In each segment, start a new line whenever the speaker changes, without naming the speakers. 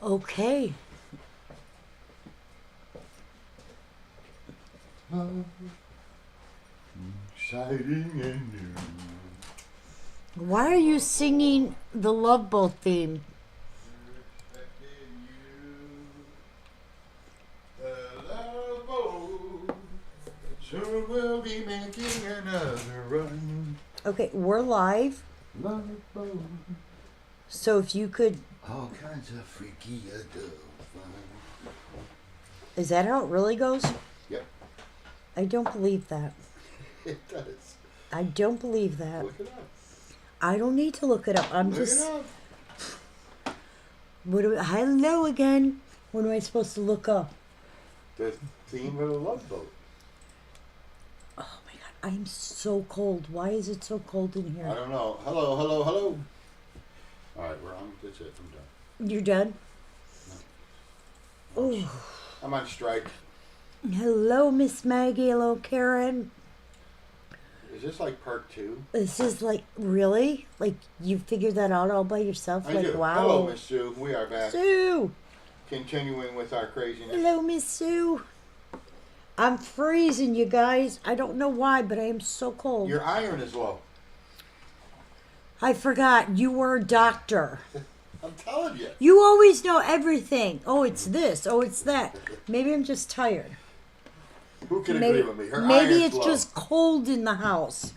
Okay.
Exciting and new.
Why are you singing the Love Boat theme?
Expecting you, the love boat. Soon we'll be making another run.
Okay, we're live.
Love boat.
So if you could,
All kinds of freaky adult fun.
is that how it really goes?
Yep,
I don't believe that.
it does.
I don't believe that.
Look it up.
I don't need to look it up. I'm
Look
just.
it up.
Hello again. What am I supposed to look up?
The theme of the Love Boat.
Oh my god, I'm so cold. Why is it so cold in
I
here?
don't know. Hello, hello, hello. All right, we're on. That's it. I'm done.
You're done?
No.
Oh.
I'm on strike.
Hello, Miss Maggie. Hello, Karen.
Is this like part 2?
This is like, really? Like, you figured that out all by yourself?
I
Like,
do.
wow.
Hello, Miss Sue. We are back.
Sue.
Continuing with our craziness.
Hello, Miss Sue. I'm freezing, you guys. I don't know why, but I am so cold.
Your iron is low.
I forgot. You were a doctor.
I'm telling you.
You always know everything. Oh, it's this. Oh, it's that. Maybe I'm just tired.
Who can
Maybe,
agree with me? Her
maybe
iron's
it's
low.
just cold in the house.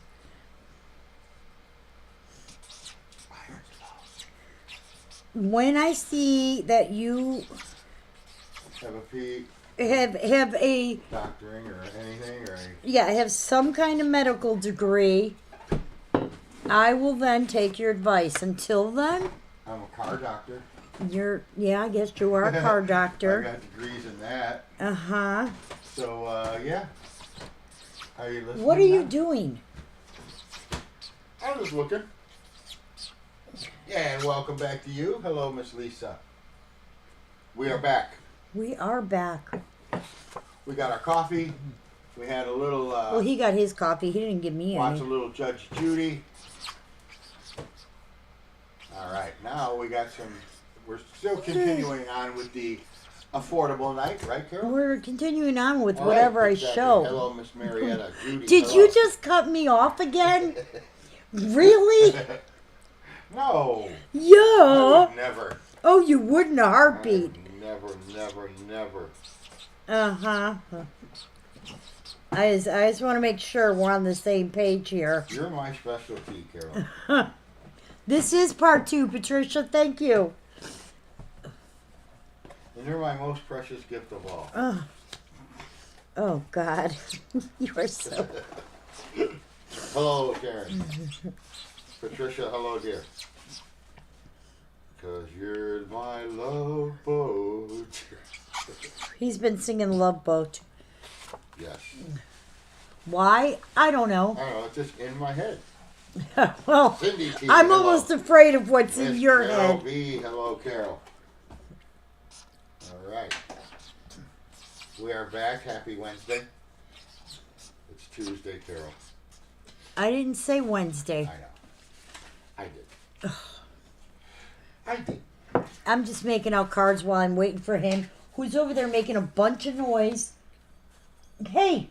Iron's low.
When I see that you
Have a pee,
have a
doctoring or anything or
have some kind of medical degree, I will then take your advice. Until then,
I'm a car doctor.
I guess you are a car
I
doctor.
got degrees in that.
Uh-huh.
So, yeah. Are you listening?
What are you
now?
doing?
I was looking. Yeah, and welcome back to you. Hello, Miss Lisa. We are back.
We are back.
We got our coffee. We had a little,
Well, he got his coffee. He didn't give me
watch a
any.
little Judge Judy. All right, now we got some, we're still continuing on with the affordable night, right, Carol?
We're continuing on with
All
whatever
right,
I
exactly.
show.
Hello, Miss Marietta. Judy.
Did
hello.
you just cut me off again? Really?
No. I
Yeah.
would never.
Oh, you would in a
I
heartbeat.
would never, never, never.
Uh-huh. I just want to make sure we're on the same page here.
You're my specialty, Carol.
This is part 2, Patricia. Thank you.
And you're my most precious gift of all.
Oh, God. You are so...
Hello, Karen. Patricia, hello, dear. 'Cause you're my love boat.
He's been singing Love Boat.
Yes.
Why? I don't know.
I don't know, it's just in my head.
Well,
Cindy T.
I'm
hello.
almost afraid of what's in
Miss
your
Carol
head.
B. Hello, Carol. All right. We are back. Happy Wednesday. It's Tuesday, Carol.
I didn't say Wednesday.
I know. I did. I did.
I'm just making out cards while I'm waiting for him, who's over there making a bunch of noise. Hey!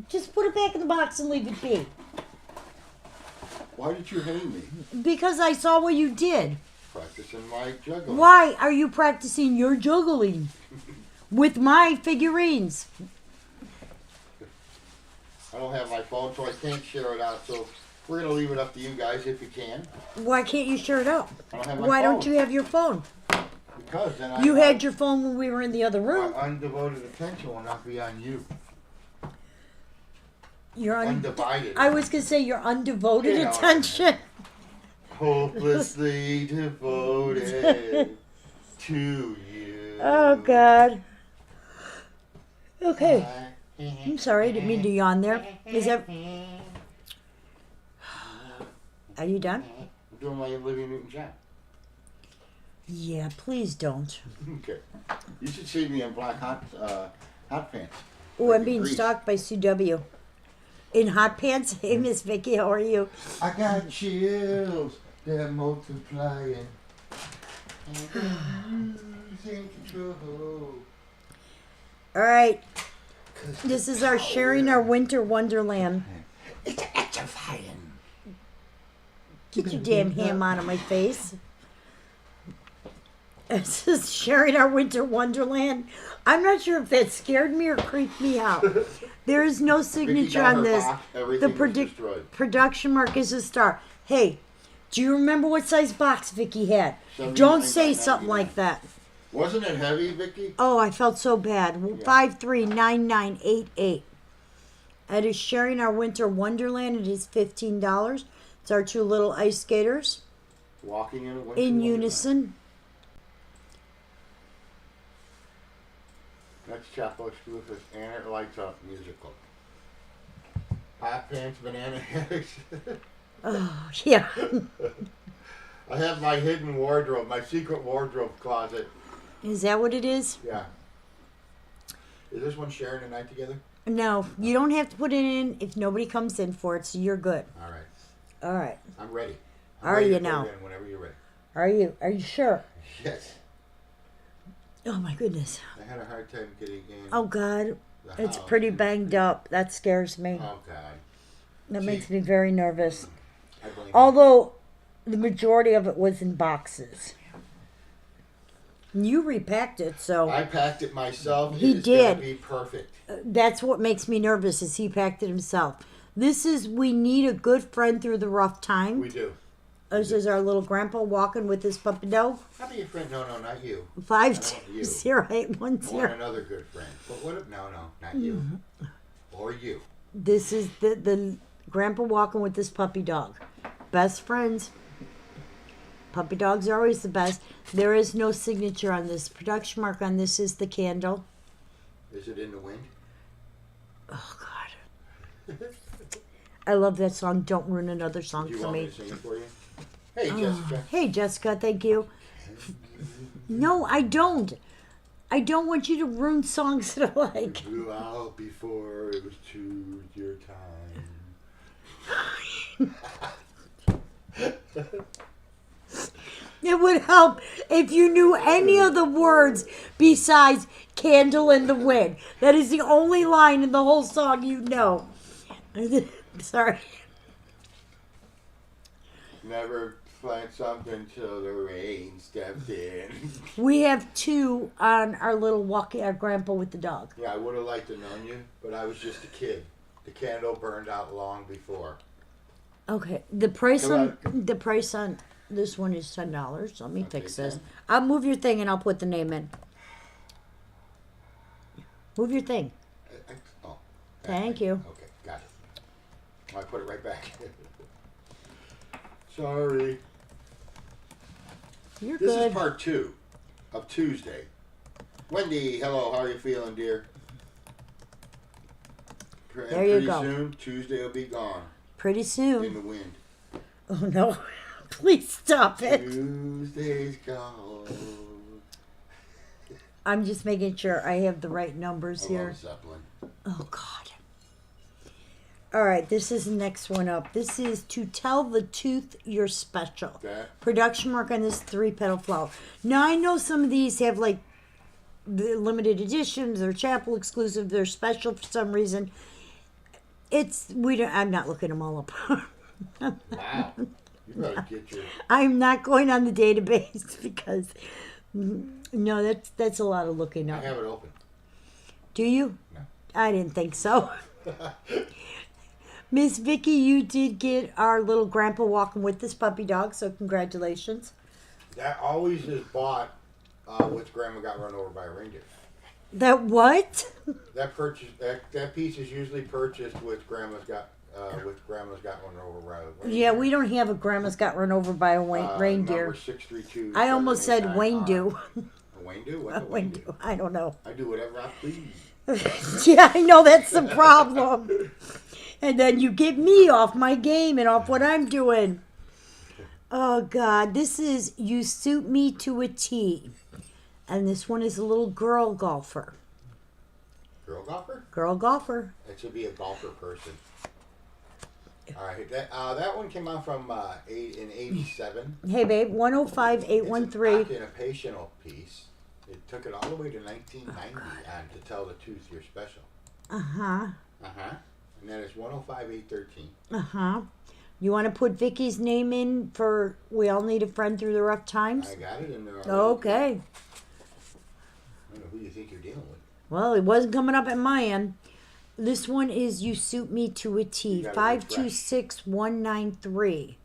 Just put it back in the box and leave it be.
Why did you hate me?
Because I saw what you did.
Practicing my juggling.
Why are you practicing your juggling with my figurines?
I don't have my phone, so I can't share it out. So we're going to leave it up to you guys if you can.
Why can't you share it up?
I don't have my
Why
phone.
don't you have your phone?
Because then
You had your phone when we were in the other room.
my undevoted attention will not be on you.
Your
Undivided.
I was gonna say your undevoted
You know what I
attention.
Hopelessly devoted to you.
Oh God. Okay. I'm sorry, I didn't mean to yawn there. Is that? Are you done?
I'm doing my Olivia Newton-John.
Yeah, please don't.
Okay. You should see me in black hot pants.
Oh, I'm
Like
being
Grease.
stalked by CW. In hot pants? Hey, Miss Vicky, how are you?
I got chills, they're multiplying. Losing control.
All right. This is our sharing our winter wonderland.
It's electrifying.
Get your damn ham out of my face. This is sharing our winter wonderland. I'm not sure if that scared me or creeped me out. There is no signature on this. The production mark is a star. Hey, do you remember what size box Vicky had? Don't say something like that.
Wasn't it heavy, Vicky?
Oh, I felt so bad.
Yeah.
539988. It is sharing our winter wonderland. It is $15. It's our two little ice skaters
Walking in a winter
in
wonderland.
unison.
That's Chapo exclusive and it lights up musical. Hot pants, banana hammocks.
Oh, yeah.
I have my hidden wardrobe, my secret wardrobe closet.
Is that what it is?
Yeah. Is this one sharing a night together?
No, you don't have to put it in if nobody comes in for it, so you're good.
All right.
All right.
I'm ready.
Are
ready
you
to put
now?
it in whenever you're ready.
Are you? Are you sure?
Yes.
Oh my goodness.
I had a hard time getting in.
Oh God.
the
It's
house.
pretty banged up. That scares me.
Oh God.
That
See?
makes me very nervous.
I blame you.
Although the majority of it was in boxes. You repacked it, so
I packed it myself.
He
It's gonna
did.
be perfect.
that's what makes me nervous is he packed it himself. This is We Need a Good Friend Through the Rough Time.
We do.
This is our little grandpa walking with his puppy dog.
I'll be your friend. No, not you.
5208110.
I want another good friend. But what if? No, not you.
Mm-hmm.
Or you.
This is the grandpa walking with this puppy dog. Best friends. Puppy dogs are always the best. There is no signature on this. Production mark on this is the candle.
Is it in the wind?
Oh, God. I love that song. Don't ruin another song
Do you
for
want me
me.
to sing it for you? Hey, Jessica.
Hey, Jessica, thank you. No, I don't. I don't want you to ruin songs that I like.
Blew out before it was to your time.
It would help if you knew any of the words besides Candle in the Wind. That is the only line in the whole song you know. Sorry.
Never plant something till the rain stepped in.
We have two on our little walking, our grandpa with the dog.
Yeah, I would have liked to known you, but I was just a kid. The candle burned out long before.
Okay, the price on
Come
this one is $10. Let me
Okay,
fix this.
10.
I'll move your thing and I'll put the name in. Move your thing.
Oh.
Thank you.
Okay, got it. I put it right back. Sorry.
You're
This
good.
is part 2 of Tuesday. Wendy, hello. How are you feeling, dear?
There you
pretty
go.
soon, Tuesday will be gone
Pretty
in
soon.
the wind.
Oh no. Please stop it.
Tuesday's gone.
I'm just making sure I have the right numbers
I
here.
love Zeppelin.
Oh God. All right, this is the next one up. This is To Tell the Tooth You're Special.
That
Production mark on this 3-petal flower. Now I know some of these have like the limited editions, they're chapel exclusive, they're special for some reason. I'm not looking them all up.
wow. You better get your.
I'm not going on the database because no, that's a lot of looking
I
up.
have it open.
Do you?
No.
I didn't think so. Miss Vicky, you did get our little grandpa walking with this puppy dog, so congratulations.
That always is bought with Grandma got run over by a reindeer.
That what?
That piece is usually purchased with Grandma's got run over by a reindeer.
Yeah, we don't have a grandma's got run over by a reindeer.
Number 632.
I almost said Wayne do.
A Wayne do? What's a Wayne do?
I don't know.
I do whatever I please.
Yeah, I know that's the problem. And then you get me off my game and off what I'm doing. Oh God, this is You Suit Me to a T. And this one is a little girl golfer.
Girl golfer?
Girl golfer.
That should be a golfer person. All right, that one came out from in '87.
Hey, babe, 105-813.
It's an occupational piece. It took it all the way to 1990 to tell the tooth you're special.
Uh-huh.
Uh-huh. And then it's 105-813.
Uh-huh. You want to put Vicky's name in for We All Need a Friend Through the Rough Times?
I got it in there already.
Okay.
I don't know who you think you're dealing with.
Well, it wasn't coming up at my end. This one is You Suit Me to a T. 526193.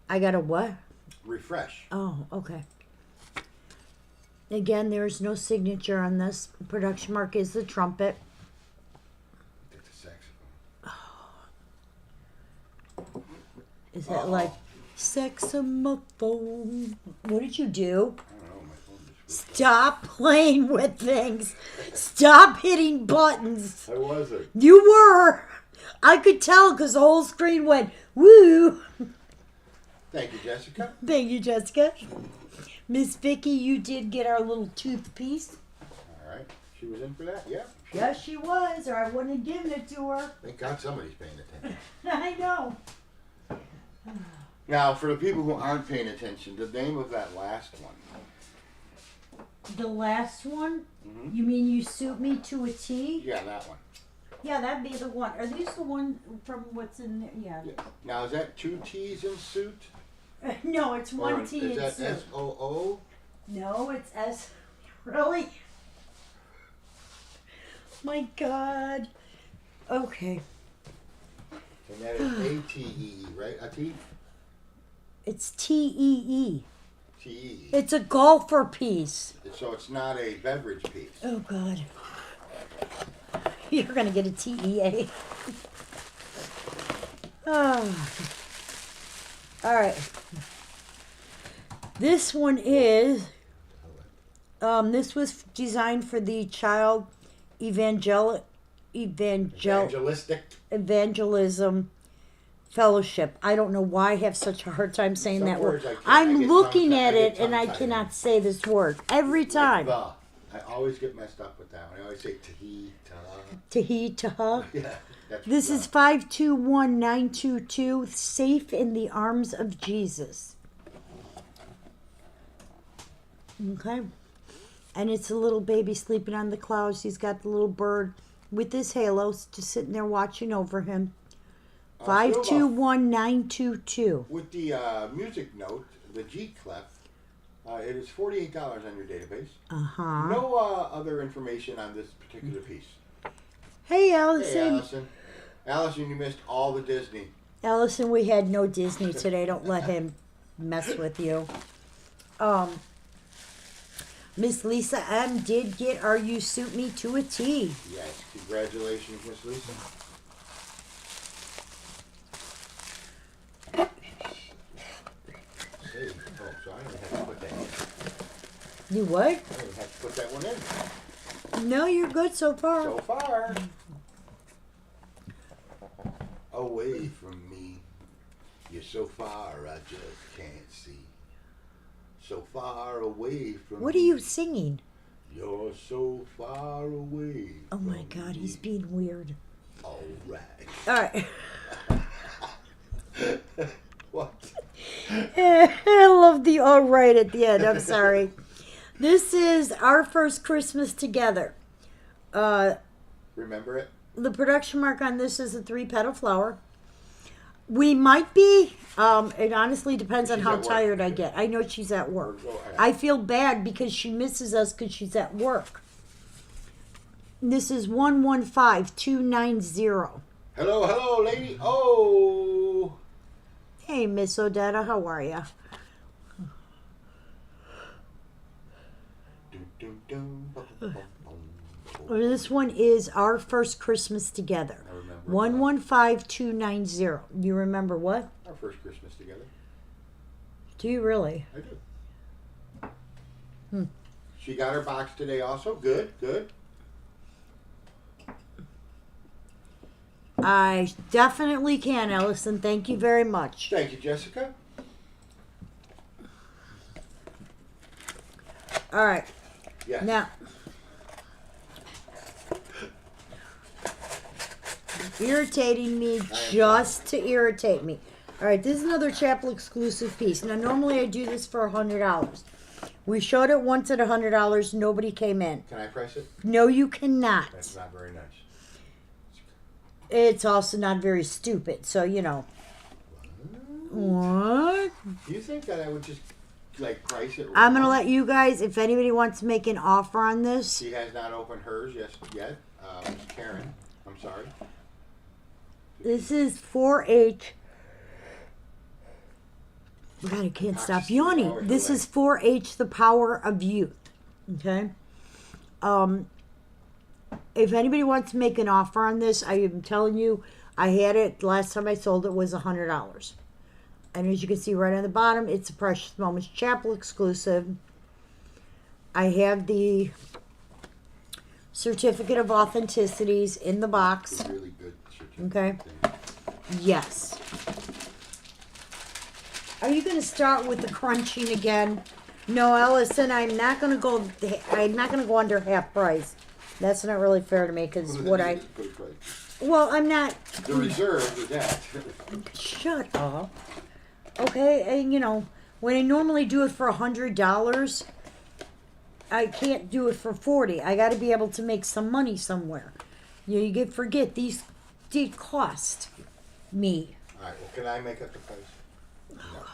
I got a what?
Refresh.
Oh, okay. Again, there's no signature on this. Production mark is the trumpet.
That's a saxophone.
Is that like saxophone? What did you do?
I don't know. My phone just...
Stop playing with things. Stop hitting buttons.
How was it?
You were. I could tell because the whole screen went woo.
Thank you, Jessica.
Thank you, Jessica. Miss Vicky, you did get our little tooth piece.
All right. She was in for that? Yeah.
Yes, she was, or I wouldn't have given it to her.
Thank God somebody's paying attention.
I know.
Now, for the people who aren't paying attention, the name of that last one.
The last one?
Mm-hmm.
You mean You Suit Me to a T?
Yeah, that one.
Yeah, that'd be the one. Are these the one from what's in there? Yeah.
Now, is that 2 T's in suit?
No, it's one T in
suit. Is
suit.
that S-O-O?
No, it's S. Really? My God. Okay.
And that is A-T-E-E, right? A T?
It's T-E-E.
T-E-E.
It's a golfer piece.
So it's not a beverage piece.
Oh, God. You're going to get a T-E-A. Oh. All right. This one is, this was designed for the child evangelism fellowship. I don't know why I have such a hard time saying
Some
that word.
words
I'm
get
looking
tongue-
at
I get
it and I
tongue-tied.
cannot say this word every time.
Like I always get messed up with that one. I always say tahi,
Tahi.
Yeah. That's
This is 521922, Safe in the Arms of Jesus. Okay. And it's a little baby sleeping on the clouds. He's got the little bird with his halo just sitting there watching over him. 521922.
With the music note, the G clef, it is $48 on your database.
Uh-huh.
No other information on this particular piece.
Hey, Allison.
Hey, Allison. Allison, you missed all the Disney.
Allison, we had no Disney today. Don't let him mess with you. Miss Lisa M. did get our You Suit Me to a T.
Yes, congratulations, Miss Lisa. Hey, oh, so I didn't have to put that in.
You what?
I didn't have to put that one in.
No, you're good so far.
So far. Away from me. You're so far, I just can't see. So far away from
What are you singing?
You're so far away.
Oh my
from
God,
me.
he's being weird.
All right.
All right.
What?
I love the all right at the end. I'm sorry. This is Our First Christmas Together.
Remember it?
The production mark on this is a 3-petal flower. We might be. It honestly depends on
She's
how
at work.
tired I get. I know she's at work.
Go ahead.
I feel bad because she misses us because she's at work. This is 115290.
Hello, lady. Oh.
Hey, Miss Odetta, how are ya? This one is Our First Christmas Together.
I remember.
115290. You remember what?
Our first Christmas together.
Do you really?
I do. She got her box today also. Good.
I definitely can, Ellison. Thank you very much.
Thank you, Jessica.
All right.
Yes.
Now, irritating me just to irritate me. All right, this is another Chapel exclusive piece. Now, normally I do this for $100. We showed it once at $100. Nobody came in.
Can I price it?
No, you cannot.
That's not very nice.
It's also not very stupid. So, you know. What?
Do you think that I would just, like, price it wrong?
I'm going to let you guys, if anybody wants to make an offer on this.
She has not opened hers yet. Karen, I'm sorry.
This is 4H. God, I can't stop yawning. This is 4H, the power of youth. Okay? If anybody wants to make an offer on this, I am telling you, I had it, last time I sold it was $100. And as you can see right on the bottom, it's a Precious Moments Chapel exclusive. I have the certificate of authenticities in the box.
It's really good certificate.
Okay? Yes. Are you going to start with the crunching again? No, Ellison, I'm not going to go under half price. That's not really fair to me because well, I'm not.
The reserve is that.
Shut up. Okay, and you know, when I normally do it for $100, I can't do it for $40. I got to be able to make some money somewhere. You forget these did cost me.
All right. Well, can I make up the price?
Oh God.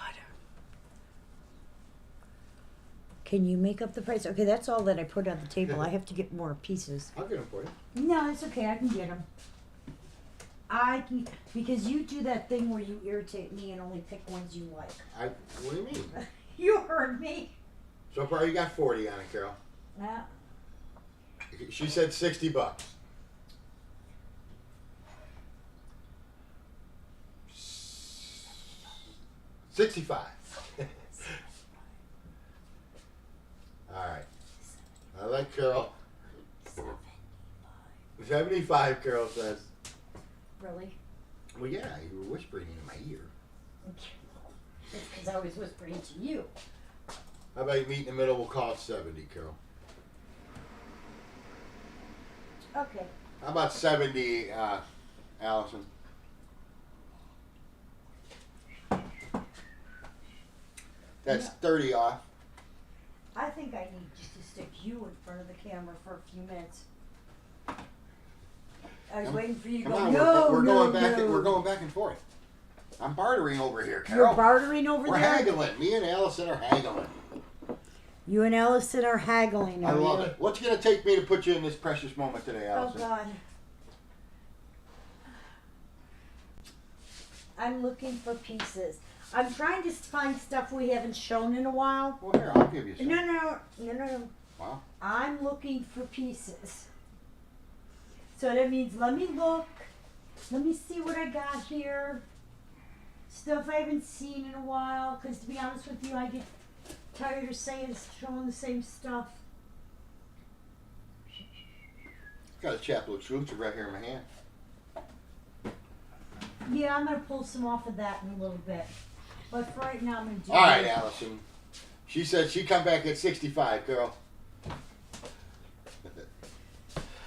Can you make up the price? Okay, that's all that I put on the table. I have to get more pieces.
I'll get them for you.
No, it's okay. I can get them. I can, because you do that thing where you irritate me and only pick ones you like.
What do you mean?
You heard me.
So far, you got 40 on it, Carol.
Yeah.
She said $60. $65. All right. I like Carol. 75, Carol says.
Really?
Well, yeah, you were whispering in my ear.
It's because I was whispering to you.
How about you meet in the middle? We'll call it 70, Carol.
Okay.
How about 70, Allison? That's 30 off.
I think I need just to stick you in front of the camera for a few minutes. I was waiting for you to go,
we're going back and forth. I'm bartering over here, Carol.
You're bartering over there?
We're haggling. Me and Allison are haggling.
You and Allison are haggling.
I love it. What's it going to take me to put you in this precious moment today, Allison?
Oh, God. I'm looking for pieces. I'm trying to find stuff we haven't shown in a while.
Well, here, I'll give you some.
No.
Wow.
I'm looking for pieces. So that means let me look. Let me see what I got here. Stuff I haven't seen in a while. Because to be honest with you, I get tired of showing the same stuff.
Got a Chapel exclusive right here in my hand.
Yeah, I'm going to pull some off of that in a little bit. But for right now, I'm going to do
All right, Allison. She said she'd come back at 65, girl.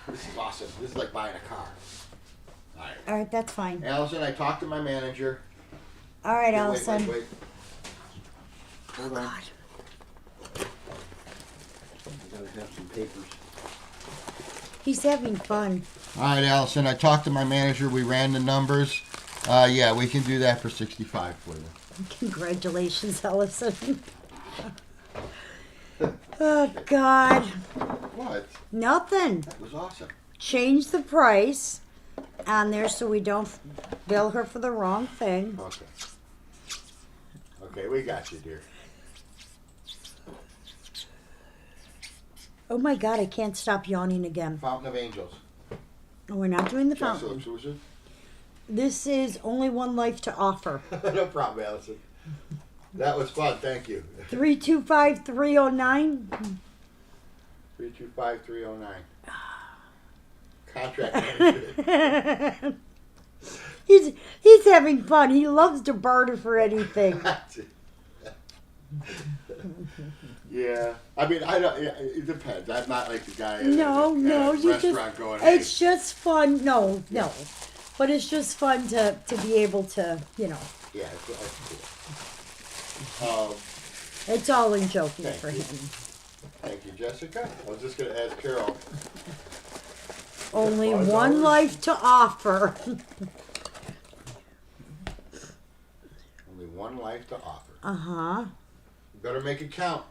This is awesome. This is like buying a car. All right.
All right, that's fine.
Allison, I talked to my manager.
All right,
Wait,
Allison.
wait. Hold on.
God.
I gotta have some papers.
He's having fun.
All right, Allison, I talked to my manager. We ran the numbers. Yeah, we can do that for 65 for you.
Congratulations, Allison. Oh, God.
What?
Nothing.
That was awesome.
Change the price on there so we don't bill her for the wrong thing.
Okay. Okay, we got you, dear.
Oh, my God, I can't stop yawning again.
Fountain of Angels.
Oh, we're not doing the
Chapel
fountain.
exclusive.
This is only one life to offer.
No problem, Allison. That was fun. Thank you.
325-309.
325-309. Contract manager.
He's having fun. He loves to barter for anything.
Yeah, I mean, I don't. Yeah, it depends. I'm not like the guy.
No,
at a
you
restaurant
just.
going. Hey.
It's just fun. No. But it's just fun to be able to,
Yeah, that's cool.
it's all in joking
Thank
for
you.
him.
Thank you, Jessica. I was just going to ask Carole.
Only
$5?
one life to offer.
Only one life to offer.
Uh-huh.
You better make it count.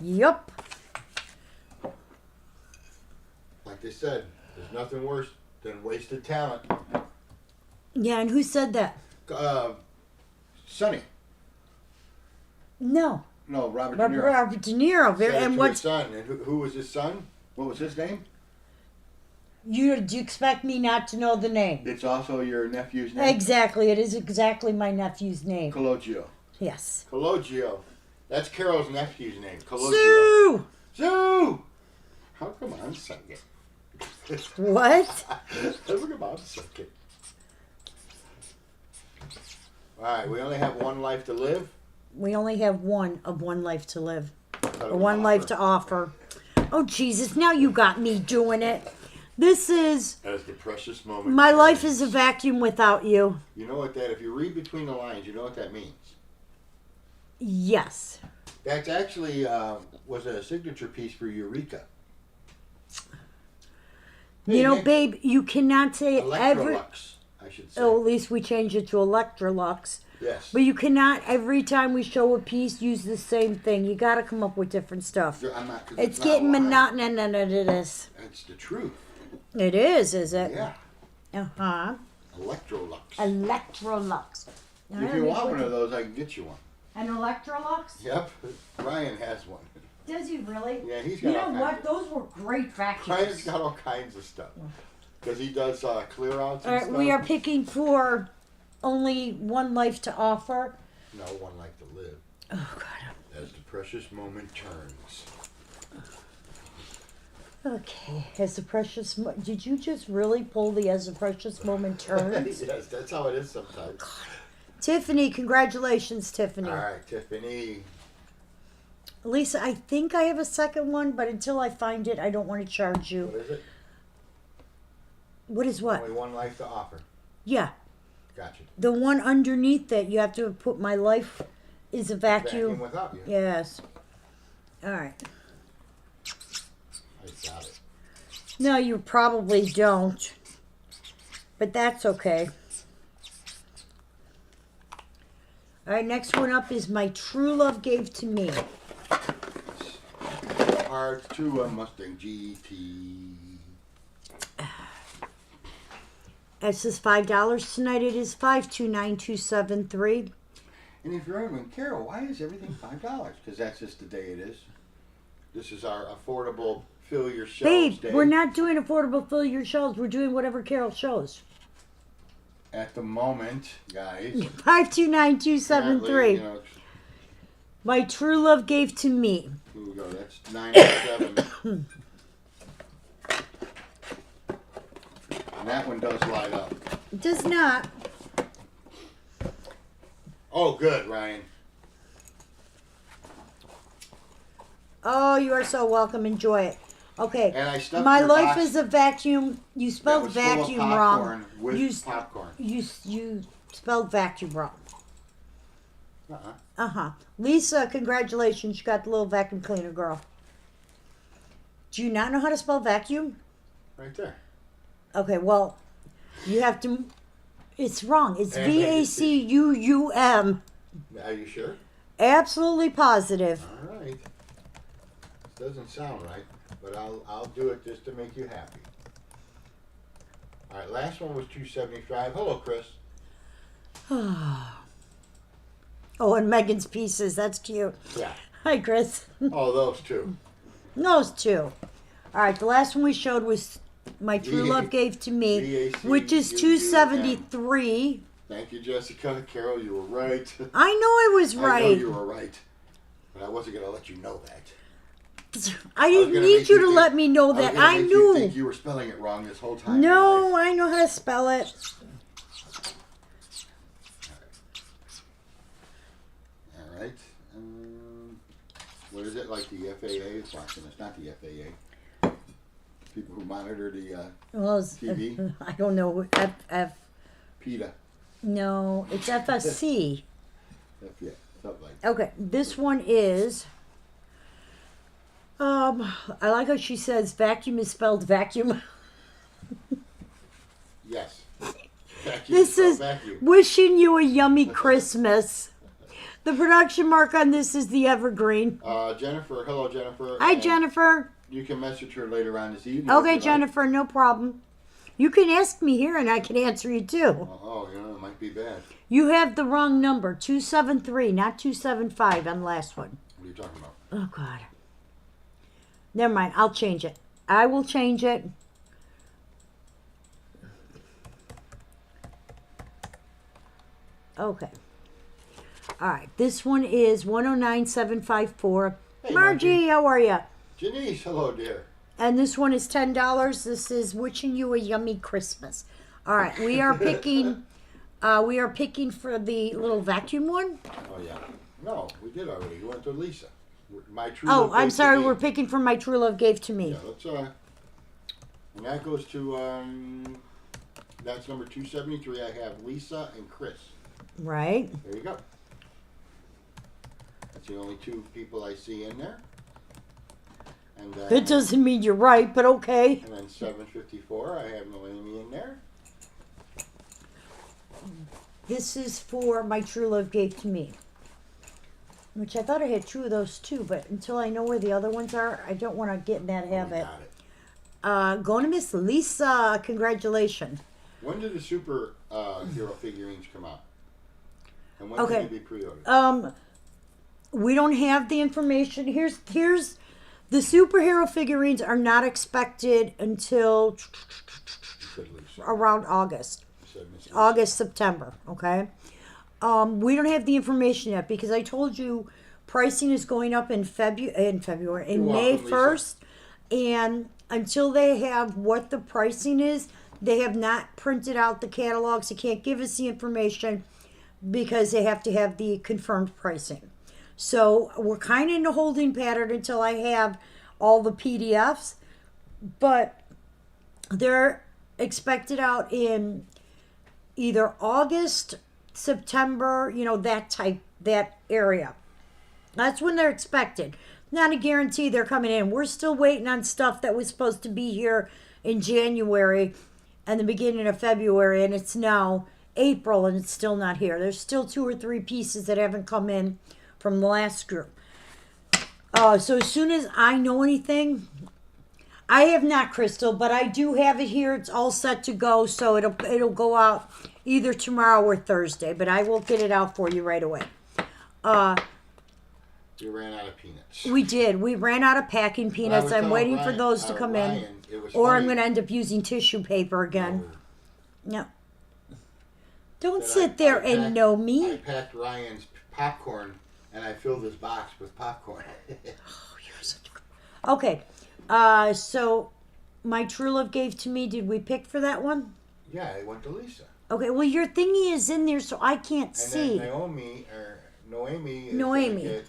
Yep.
Like they said, there's nothing worse than wasted talent.
Yeah, and who said that?
Sonny.
No.
No, Robert De Niro.
Robert De Niro.
Said it
And
to
what's
his son. And who was his son? What was his name?
do you expect me not to know the name?
It's also your nephew's name?
Exactly. It is exactly my nephew's name.
Cologio.
Yes.
Cologio. That's Carole's nephew's name. Cologio.
Sue!
Sue! How come I'm second?
What?
How come I'm second? Alright, we only have one life to live.
We only have one life to live.
Or
Or one life to offer. Oh, Jesus. Now you got me doing it. This is...
As the precious moment.
My life is a vacuum without you.
You know what that... If you read between the lines, you know what that means.
Yes.
That's actually was a signature piece for Eureka. Hey,
You know,
Nick,
babe, you cannot say every...
Electrolux, I should say.
Oh, at least we changed it to Electrolux.
Yes.
But you cannot, every time we show a piece, use the same thing. You got to come up with different stuff.
I'm not,
It's
not
getting
lying.
monotonous.
That's the truth.
It is it?
Yeah.
Uh-huh.
Electrolux.
Electrolux.
If you want one of those, I can get you one.
An Electrolux?
Yep. Ryan has one.
Does he really?
Yeah, he's got
You
all
know
kinds
what? Those were great vacuums.
Ryan's got all kinds of stuff. Because he does clear outs and
All right,
stuff.
we are picking for only one life to offer.
No, one life to live.
Oh, God.
As the precious moment turns.
Okay, as the precious... Did you just really pull the as the precious moment turns?
Yes, that's how it is sometimes.
Tiffany, congratulations, Tiffany.
All right, Tiffany.
Lisa, I think I have a second one, but until I find it, I don't want to charge you.
What is it?
What is what?
Only one life to offer.
Yeah.
Gotcha.
The one underneath that, you have to put my life is a vacuum.
Vacuum without you.
Yes. All right.
I got it.
No, you probably don't. But that's okay. All right, next one up is My True Love Gave to Me.
Parts to a Mustang GT.
It says $5 tonight. It is 529273.
And if you're wondering, Carol, why is everything $5? Because that's just the day it is. This is our affordable fill your shelves
Babe,
day.
we're not doing affordable fill your shelves. We're doing whatever Carol shows.
At the moment, guys.
529273.
You know,
My True Love Gave to Me.
here we go. That's 907. And that one does light up.
It does not.
Oh, good, Ryan.
Oh, you are so welcome. Enjoy it. Okay.
And I stuffed
My
your
life
box
is a vacuum. You
that
spelled
was full of
vacuum
popcorn
wrong.
with
You,
popcorn.
you spelled vacuum wrong.
Uh-huh.
Uh-huh. Lisa, congratulations. You got the little vacuum cleaner, girl. Do you not know how to spell vacuum?
Right there.
Okay, well, you have to... It's wrong. It's
And
VACUUM.
Are you sure?
Absolutely positive.
All right. This doesn't sound right, but I'll do it just to make you happy. All right, last one was 275. Hello, Chris.
Oh, and Megan's pieces. That's cute.
Yeah.
Hi, Chris.
Oh, those two.
Those two. All right, the last one we showed was My True Love Gave to Me, which is 273.
Thank you, Jessica. Carol, you were right.
I know I was
I know
right.
you were right, but I wasn't going to let you know that.
I didn't need you to let me know that. I
You
knew.
think you were spelling it wrong this whole time.
No, I know how to spell it.
All right. What is it, like the FAA is watching? It's not the FAA. People who monitor the
Well,
TV.
I don't know.
PETA.
No, it's FSC.
Yeah, something like that.
Okay, this one is. I like how she says vacuum is spelled vacuum.
Yes. Vacuum
This is
vacuum.
wishing you a yummy Christmas. The production mark on this is the evergreen.
Jennifer. Hello, Jennifer.
Hi, Jennifer.
You can message her later on this evening.
Okay, Jennifer, no problem. You can ask me here and I can answer you too.
Oh, it might be bad.
You have the wrong number, 273, not 275 on the last one.
What are you talking about?
Oh, God. Never mind, I'll change it. I will change it. Okay. All right, this one is 109754.
Hey,
Margie, how are you?
Janice, hello, dear.
And this one is $10. This is wishing you a yummy Christmas. All right, we are picking. We are picking for the little vacuum one.
Oh yeah. No, we did already. You went to Lisa. My true.
Oh,
love
I'm
gave to
sorry.
me.
We're picking for my true love gave to me.
Yeah, let's and that goes to that's number 273. I have Lisa and Chris.
Right.
There you go. That's the only two people I see in there. And
That doesn't mean you're right, but okay.
And then 754, I have Noemi in there.
This is for my true love gave to me. Which I thought I had two of those too, but until I know where the other ones are, I don't want to get in that habit.
Got it.
Going to Miss Lisa. Congratulations.
When did the super hero figurines come out? And when
Okay.
can they be pre-ordered?
We don't have the information. Here's the superhero figurines are not expected until
You said Lisa.
around August.
You said Miss Lisa.
August, September, okay? We don't have the information yet because I told you pricing is going up in May
welcome, Lisa.
1st. And until they have what the pricing is, they have not printed out the catalogs. They can't give us the information because they have to have the confirmed pricing. So we're kind of in a holding pattern until I have all the PDFs. But they're expected out in either August, September, that area. That's when they're expected. Not a guarantee they're coming in. We're still waiting on stuff that was supposed to be here in January and the beginning of February, and it's now April and it's still not here. There's still 2 or 3 pieces that haven't come in from the last group. So as soon as I know anything, I have not, Crystal, but I do have it here. It's all set to go, so it'll go out either tomorrow or Thursday, but I will get it out for you right away.
We ran out of peanuts.
We did. We ran out of packing peanuts.
was
I'm
telling
waiting for
Ryan-
those to come
Ryan,
in.
it was
Or I'm
funny.
going to end up using tissue paper again. No. Don't
That
sit
I
there
packed-
and know
I
me.
packed Ryan's popcorn and I filled his box with popcorn.
Oh, you're such a... Okay. So my true love gave to me. Did we pick for that one?
Yeah, it went to Lisa.
Okay. Well, your thingy is in there, so I can't
And
see.
then Noemi is
Noemi.
gonna get,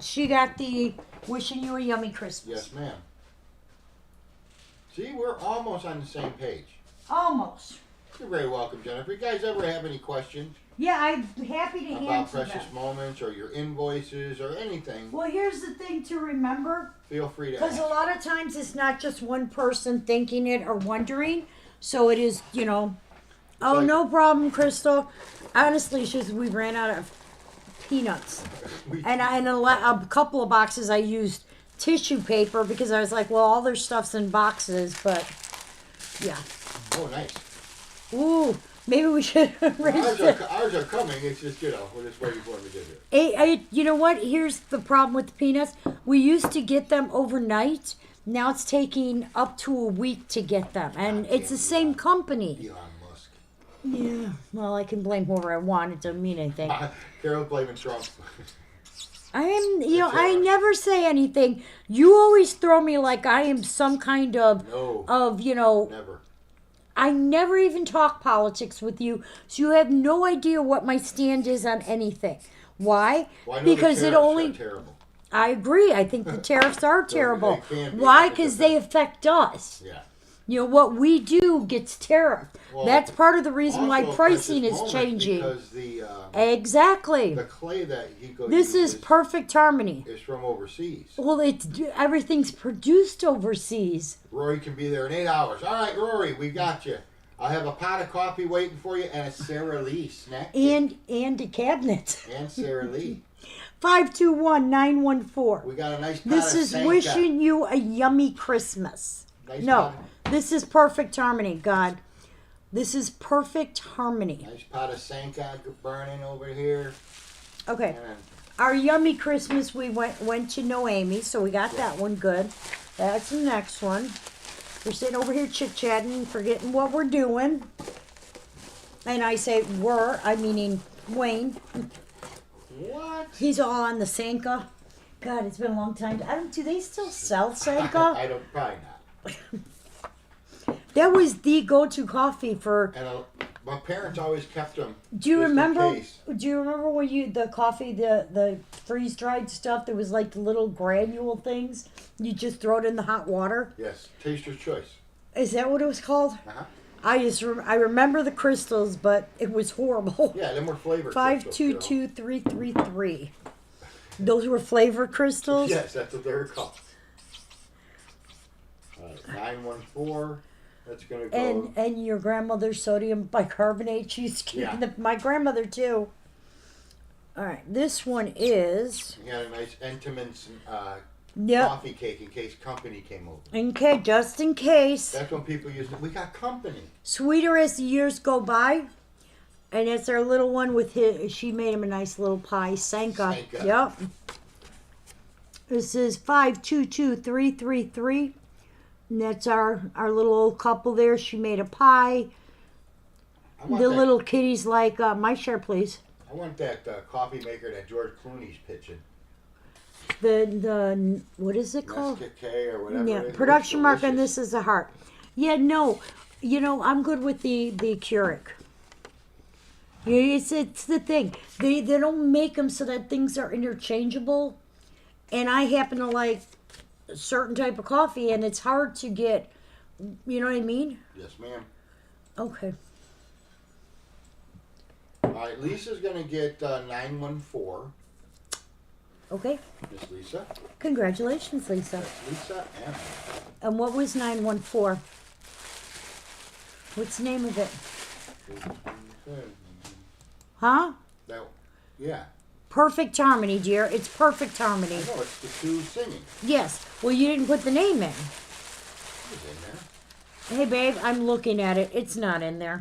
She got the wishing you a yummy Christmas.
yes, ma'am. See, we're almost on the same page.
Almost.
You're very welcome, Jennifer. You guys ever have any questions
Yeah, I'm happy to
about
answer
precious
them.
moments or your invoices or anything?
Well, here's the thing to remember.
Feel free to
Because
ask.
a lot of times it's not just one person thinking it or wondering. So it is, oh,
like-
no problem, Crystal. Honestly, it's just we ran out of peanuts. And a couple of boxes I used tissue paper because I was like, well, all their stuff's in boxes. But, yeah.
Oh, nice.
Ooh, maybe we should raise it.
Ours are coming. It's just, we're just waiting for them to get here.
You know what? Here's the problem with the peanuts. We used to get them overnight. Now it's taking up to a week to get them. And it's the same company.
Elon Musk.
Yeah. Well, I can blame whoever I want. It doesn't mean anything.
Carol blaming Trump.
I never say anything. You always throw me like I am some kind of,
No. Never.
I never even talk politics with you, so you have no idea what my stand is on anything. Why?
Well, I know
Because
the
it
tariffs
only...
are terrible.
I agree. I think the tariffs are terrible.
They can be.
Why? Because they affect us.
Yeah.
You know, what we do gets tariffed.
Well,
That's part of the reason why
also
pricing
at this
is
moment,
changing.
Because the
Exactly.
clay that he goes
This is perfect harmony.
is from overseas.
Well, everything's produced overseas.
Rory can be there in 8 hours. All right, Rory, we got you. I'll have a pot of coffee waiting for you and a Sara Lee snack.
And a cabinet.
And Sara Lee.
521-914.
We got a nice pot
This
of
is
Sanka.
wishing you a yummy Christmas.
Nice
No,
pot.
this is perfect harmony, God. This is perfect harmony.
Nice pot of Sanka burning over here.
Okay.
And
Our yummy Christmas, we went to Noemi, so we got that one good. That's the next one. We're sitting over here chit-chatting, forgetting what we're doing. And I say we're, I meaning Wayne.
what?
He's all on the Sanka. God, it's been a long time. Do they still sell Sanka?
I don't, probably not.
That was the go-to coffee for.
And my parents always kept them.
Do you
just in
remember?
case.
Do you remember when the coffee, the freeze-dried stuff that was like the little granule things? You just throw it in the hot water.
Yes, taster's choice.
Is that what it was called?
Uh-huh.
I remember the crystals, but it was horrible.
Yeah, them were flavor
522-333. Those were flavor crystals.
Yes, that's what they were called. 914. That's gonna go.
And your grandmother's sodium bicarbonate. She's keeping my grandmother too. All right, this one is.
We had a nice Entenmann's
Yep.
coffee cake in case company came over.
Okay, just in case.
That's when people used to. We got company.
Sweeter as the years go by. And it's our little one with his. She made him a nice little pie. Sanka.
Sanka.
Yep. This is 522-333. And that's our little old couple there. She made a pie. The little kitties like my share, please.
I want that coffee maker that George Clooney's pitching.
The what is it called?
Nescafe or whatever.
Yeah,
it is.
production mark on
Delicious.
this is a heart. Yeah, no, I'm good with the Keurig. Yeah, it's the thing. They don't make them so that things are interchangeable, and I happen to like a certain type of coffee, and it's hard to get. You know what I mean?
Yes, ma'am.
Okay.
All right, Lisa's gonna get 914.
Okay.
Miss Lisa.
Congratulations, Lisa.
That's Lisa and.
And what was 914? What's the name of it? Huh?
That, yeah.
Perfect harmony, dear. It's perfect harmony.
I know, it's the two singing.
Yes. Well, you didn't put the name in.
It's in there.
Hey, babe, I'm looking at it. It's not in there.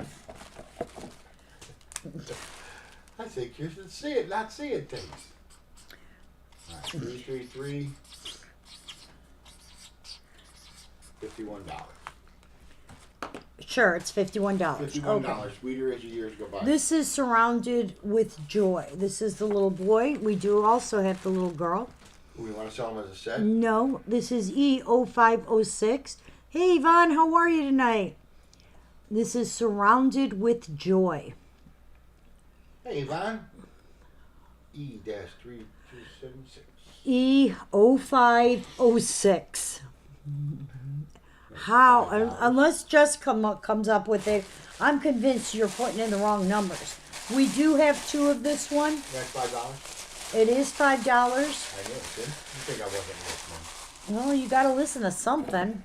I think you should see it, not see it things. All right, 333. $51.
Sure, it's $51.
$51.
Okay.
Sweeter as the years go by.
This is surrounded with joy. This is the little boy. We do also have the little girl.
We want to sell them as a set.
No, this is E0506. Hey, Yvonne, how are you tonight? This is surrounded with joy.
Hey, Yvonne. E-3276.
E0506. How? Unless Jessica comes up with it, I'm convinced you're putting in the wrong numbers. We do have two of this one.
That's $5.
It is $5.
I knew it, didn't you? Think I wasn't listening.
Well, you got to listen to something.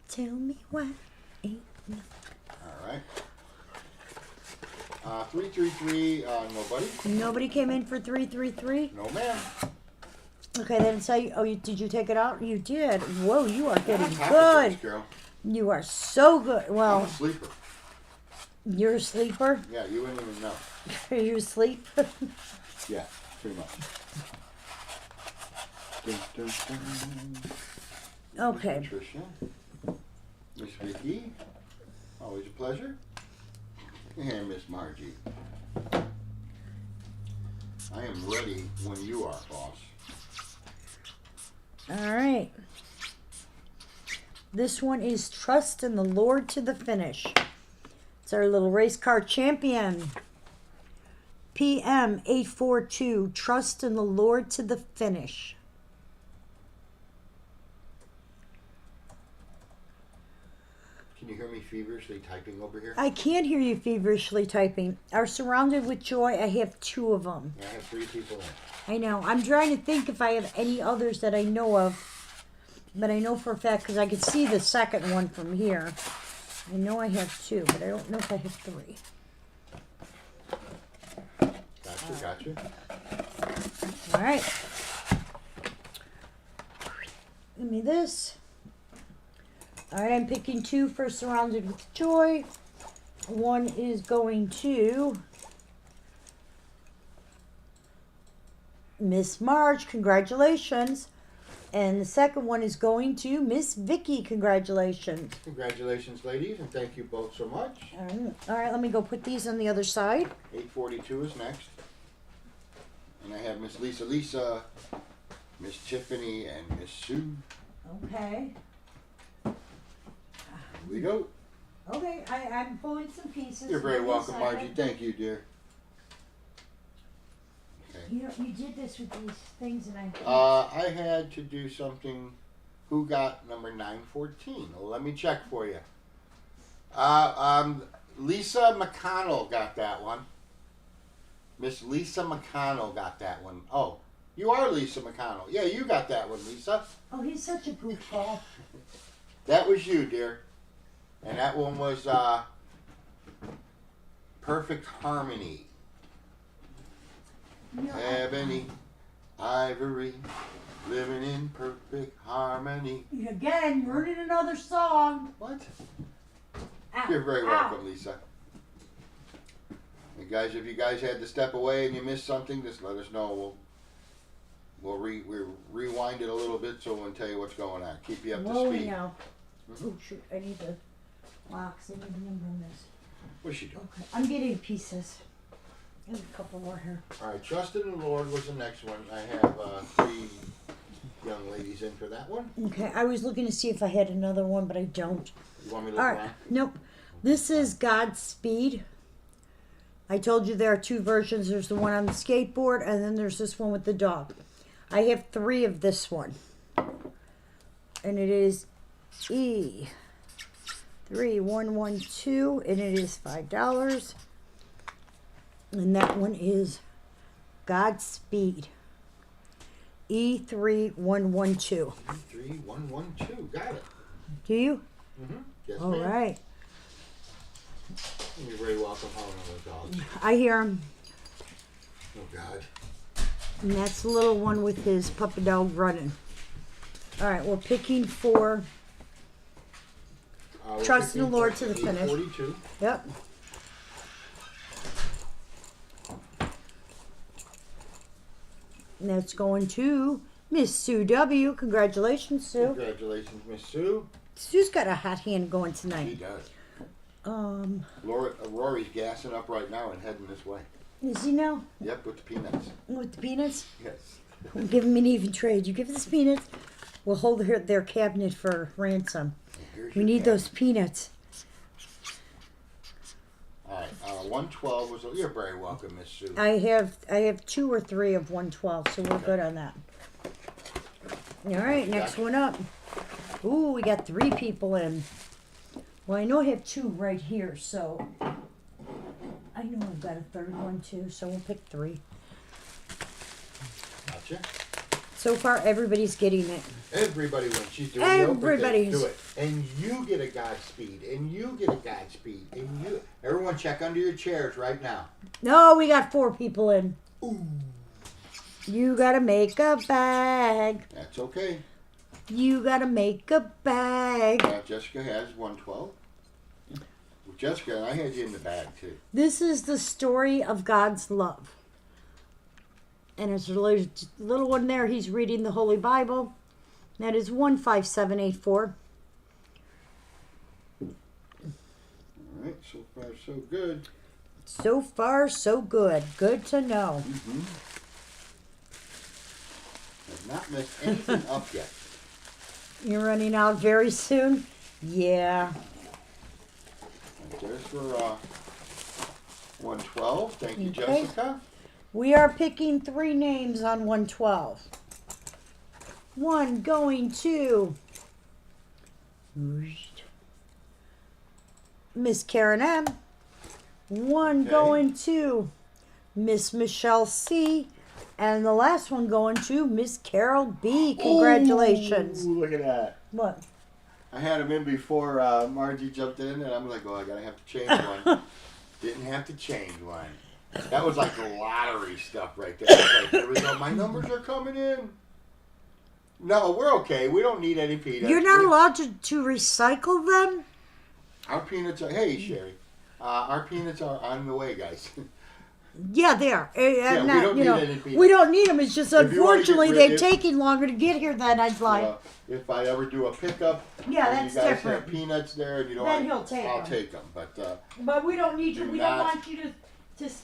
Tell me why ain't nothing.
All right. 333, nobody?
Nobody came in for 333?
No, ma'am.
Okay, then say, did you take it out? You did. Whoa, you are getting
That's half
good.
a chance, girl.
You are so good.
I'm
Well,
a sleeper.
you're a sleeper?
Yeah, you wouldn't even know.
You asleep?
Yeah, pretty much. Dun, dun, dun.
Okay.
Miss Patricia. Miss Vicky. Always a pleasure. And Miss Margie. I am ready when you are, boss.
All right. This one is Trust in the Lord to the Finish. It's our little race car champion. PM 842. Trust in the Lord to the finish.
Can you hear me feverishly typing over here?
I can't hear you feverishly typing. Are surrounded with joy. I have 2 of them.
Yeah, I have 3 people in.
I know. I'm trying to think if I have any others that I know of. But I know for a fact because I could see the second one from here. I know I have 2, but I don't know if I have 3.
Gotcha.
All right. Give me this. All right, I'm picking 2 for Surrounded with Joy. One is going to Miss Marge. Congratulations. And the second one is going to Miss Vicky. Congratulations.
Congratulations, ladies, and thank you both so much.
All right, let me go put these on the other side.
842 is next. And I have Miss Lisa, Miss Tiffany, and Miss Sue.
Okay.
Here we go.
Okay, I'm pulling some pieces.
You're very welcome, Margie. Thank you, dear. Okay.
You know, you did this with these things, and
I had to do something. Who got number 914? Well, let me check for you. Lisa McConnell got that one. Miss Lisa McConnell got that one. Oh, you are Lisa McConnell. Yeah, you got that one, Lisa.
Oh, he's such a goofball.
That was you, dear. And that one was Perfect Harmony.
No,
Ebony, ivory, living in perfect harmony.
Again, learning another song.
What?
Ow,
You're very
ow.
welcome, Lisa. And guys, if you guys had to step away and you missed something, just let us know. We'll rewind it a little bit so we'll tell you what's going on. Keep you up to speed.
Now. Oh shoot! I need the locks. I need the number on this.
What's she doing?
Okay, I'm getting pieces. There's a couple more here.
All right, Trust in the Lord was the next one. I have 3 young ladies in for that one.
Okay, I was looking to see if I had another one, but I don't.
You want me to
All
look
right,
around?
nope. This is Godspeed. I told you there are 2 versions. There's the one on the skateboard, and then there's this one with the dog. I have 3 of this one. And it is E3112, and it is $5. And that one is Godspeed. E3112.
3112. Got it.
Do you?
Mm-hmm. Yes,
All
ma'am.
right.
You're very welcome, howling those dogs.
I hear him.
Oh, God.
And that's the little one with his puppy dog running. All right, we're picking for
We're
Trust in the
picking
Lord to the finish.
842.
Yep. And that's going to Miss Sue W. Congratulations, Sue.
Congratulations, Miss Sue.
Sue's got a hot hand going
She
tonight.
does.
Rory's
Rory's gassing up right now and heading this way.
Is he now?
Yep, with the peanuts.
With the peanuts?
Yes.
We'll give him an even trade. You give us peanuts, we'll hold their cabinet for ransom.
Here's
We
your
need
cat.
those peanuts.
All right, 112 was. You're very welcome, Miss Sue.
I have 2 or 3 of 112, so we're good on that. All right, next one up. Ooh, we got 3 people in. Well, I know I have 2 right here, so I know I've got a third one too, so we'll pick 3.
Gotcha.
So far, everybody's getting it.
Everybody wins. She's doing
Everybody's.
the open. Do it. And you get a Godspeed. And you get a Godspeed. And you. Everyone check under your chairs right now.
No, we got 4 people in.
Ooh.
You gotta make a bag.
That's okay.
You gotta make a bag.
Jessica has 112. Well, Jessica, I had you in the bag too.
This is the story of God's love. And there's a little one there. He's reading the Holy Bible. That is 15784.
All right, so far so good.
So far, so good. Good to know.
Mm-hmm. Have not messed anything up yet.
You're running out very soon? Yeah.
There's for 112. Thank you,
Okay.
Jessica.
We are picking 3 names on 112. One going to Miss Karen M. One going to Miss Michelle C. And the last one going to Miss Carole B. Congratulations.
Ooh, look at that.
What?
I had him in before Margie jumped in, and I'm like, oh, I gotta have to change one. Didn't have to change one. That was like the lottery stuff right there. Like, here we go. My numbers are coming in. No, we're okay. We don't need any peanuts.
You're not allowed to recycle them?
Our peanuts are. Hey, Sherry. Our peanuts are on the way, guys.
Yeah, they are.
Yeah, we don't need any peanuts.
We don't need them. It's just unfortunately they've
if-
taken longer to get here than I'd like.
If I ever do a pickup,
Yeah,
and
that's
you guys
different.
have peanuts there, and you don't
Then
want,
he'll take
I'll
them.
take them. But
But we don't need you.
Do
We
not-
don't want you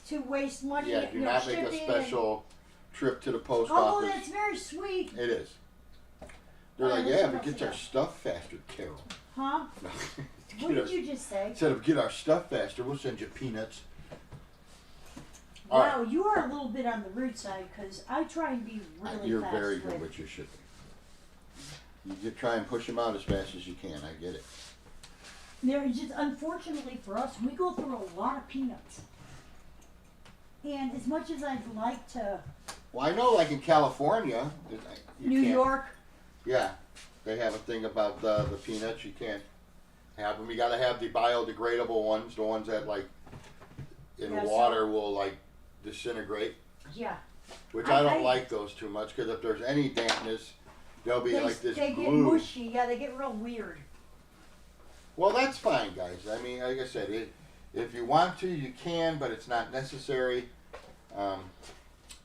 to waste money.
yeah, do not make a
shipping
special trip to the post
Oh,
office.
that's very sweet.
It is. They're
Oh,
like,
that's
yeah,
what
but
I
get our
forgot.
stuff faster, Carol.
Huh?
No.
What did you just say?
Instead of get our stuff faster, we'll send you peanuts. All
Wow, you are a little bit on the rude side because I try and be really
You're
fast
very good
with.
with your shipping. You just try and push them out as fast as you can. I get it.
There is just unfortunately for us, we go through a lot of peanuts. And as much as I'd like to,
Well, I know, like in California, you
New
can't-
York,
Yeah, they have a thing about the peanuts. You can't have them. You got to have the biodegradable ones, the ones that like in
Yeah, so-
water will like disintegrate.
yeah,
Which
I-
I don't
I-
like those too much because if there's any dampness, they'll be like this
they get
glue.
mushy. Yeah, they get real weird.
Well, that's fine, guys. I mean, like I said, if you want to, you can, but it's not necessary.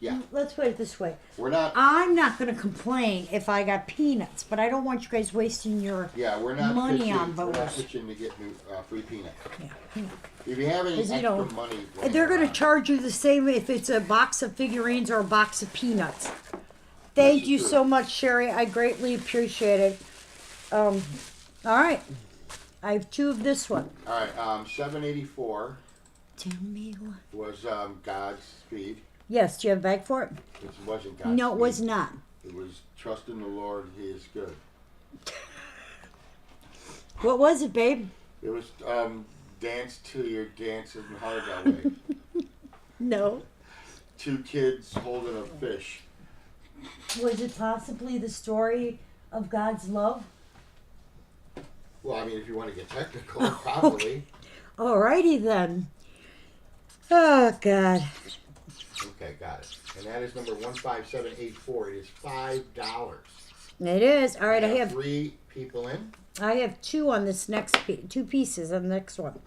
Yeah.
Let's put it this way.
We're not.
I'm not going to complain if I got peanuts, but I don't want you guys wasting your
Yeah, we're not
money
pitching,
on
We're not
voters.
pitching to get new, free peanuts.
Yeah.
If you have any
'Cause,
extra
you know,
money,
They're going to
around,
charge you the same if it's a box of figurines or a box of peanuts. Thank
That's
you
true.
so much, Sherry. I greatly appreciate it. All right. I have 2 of this one.
All right, 784
Tell me what.
was God's speed.
Yes, do you have a bag for it?
It wasn't God's
No, it
speed.
was not.
It was trust in the Lord, He is good.
What was it, babe?
It was dance to your dancing heart away.
No.
2 kids holding a fish.
Was it possibly the story of God's love?
Well, I mean, if you want to get technical, probably.
Alrighty then. Oh, God.
Okay, got it. And that is number 15784. It is $5.
It is. All right, I have
3 people in.
2 on this next 2 pieces on the next one.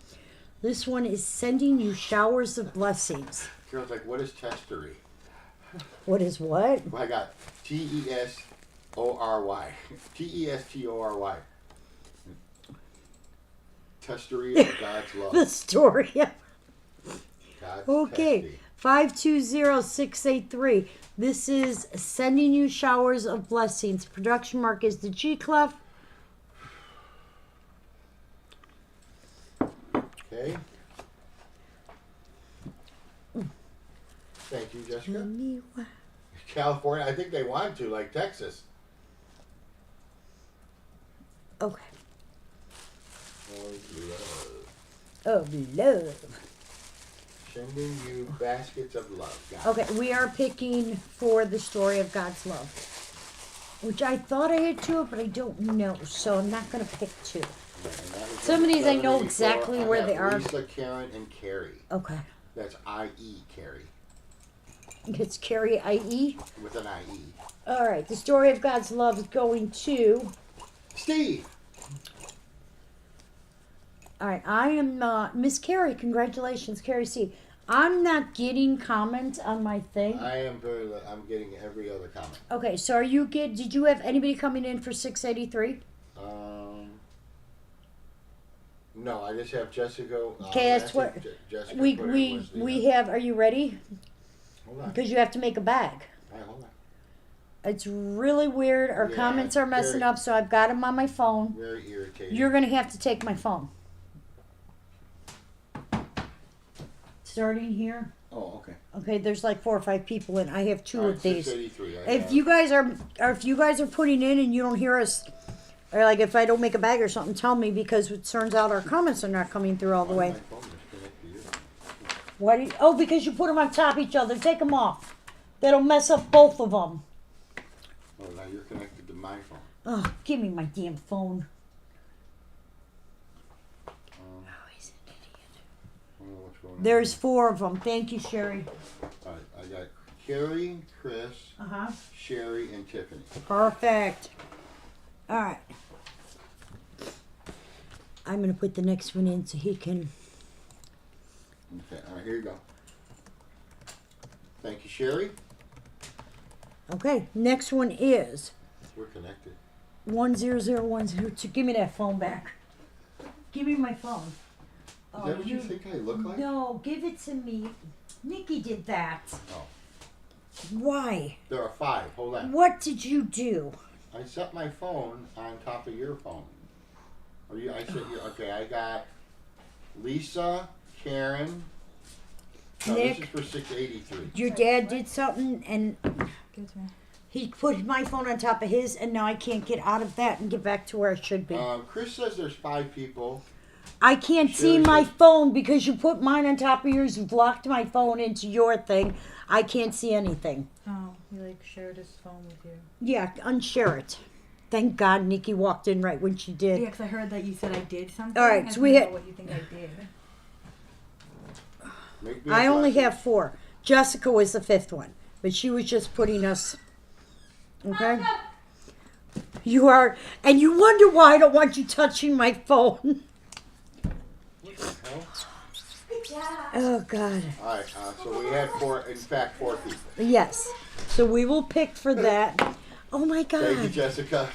This one is sending you showers of blessings.
Carol's like, what is testery?
What is what?
Well, I got Testory. Testory. Testery of God's love.
The story.
God's
Okay.
testy.
520683. This is sending you showers of blessings. Production mark is the G clef.
Okay. Thank you, Jessica. California, I think they want to, like Texas.
Okay.
Oh, love.
Of love.
Sending you baskets of love. Got it.
Okay, we are picking for the story of God's love, which I thought I had 2 of, but I don't know, so I'm not going to pick 2.
And that is
Some of these I know
784.
exactly
I
where
have
they are.
Lisa, Karen, and Carrie.
Okay.
That's I-E, Carrie.
It's Carrie I.E.
With an I-E.
All right, the story of God's love is going to.
Steve!
All right, I am Miss Carrie. Congratulations, Carrie C. I'm not getting comments on my thing.
I'm getting every other comment.
Okay, so did you have anybody coming in for 683?
No, I just have Jessica.
Okay, that's
I
what
think Jessica
we
put in
we
was the,
we have. Are you ready?
Hold on.
Because you have to make a bag.
All right, hold on.
It's really weird. Our
Yeah,
comments are messing
very-
up, so I've got them on my phone.
Very irritating.
You're gonna have to take my phone. starting here.
Oh, okay.
Okay, there's like 4 or 5 people in. I have 2
All
of
right,
these.
683.
If you guys are putting in and you don't hear us, or like if I don't make a bag or something, tell me, because it turns out our comments are not coming through all the way. Why do you, oh, because you put them on top of each other. Take them off. That'll mess up both of them.
Oh, now you're connected to my phone.
Oh, give me my damn phone.
I don't know what's going on.
There's 4 of them. Thank you, Sherry.
All right, I got Carrie, Chris,
Uh-huh.
Sherry, and Tiffany.
Perfect. All right. I'm going to put the next one in so he can...
Okay, all right, here you go. Thank you, Sherry.
Okay, next one is
We're connected.
10010. Give me that phone back. Give me my phone.
Is that what you think I look like?
No, give it to me. Nikki did that.
Oh.
Why?
There are 5. Hold on.
What did you do?
I set my phone on top of your phone. Or you, I set your, okay, I got Lisa, Karen. No,
Nick.
this is for 683.
Your dad did something and
Give it to me.
he put my phone on top of his, and now I can't get out of that and get back to where I should be.
Chris says there's 5 people.
I can't see
Sherry
my
says-
phone because you put mine on top of yours. You've locked my phone into your thing. I can't see anything.
Oh, he like shared his phone with you.
Yeah, unshare it. Thank God Nikki walked in right when she did.
Yeah, because I heard that you said I did something.
All right,
I
so
don't
we
know
had-
what you think I did.
Make me a
I only
blessing.
have 4. Jessica was the 5th one, but she was just putting us. Okay? You are, and you wonder why I don't want you touching my phone.
What the hell?
Oh, God.
All right, so we had 4, in fact, 4 people.
Yes. So we will pick for that. Oh, my
Thank you,
God.
Jessica.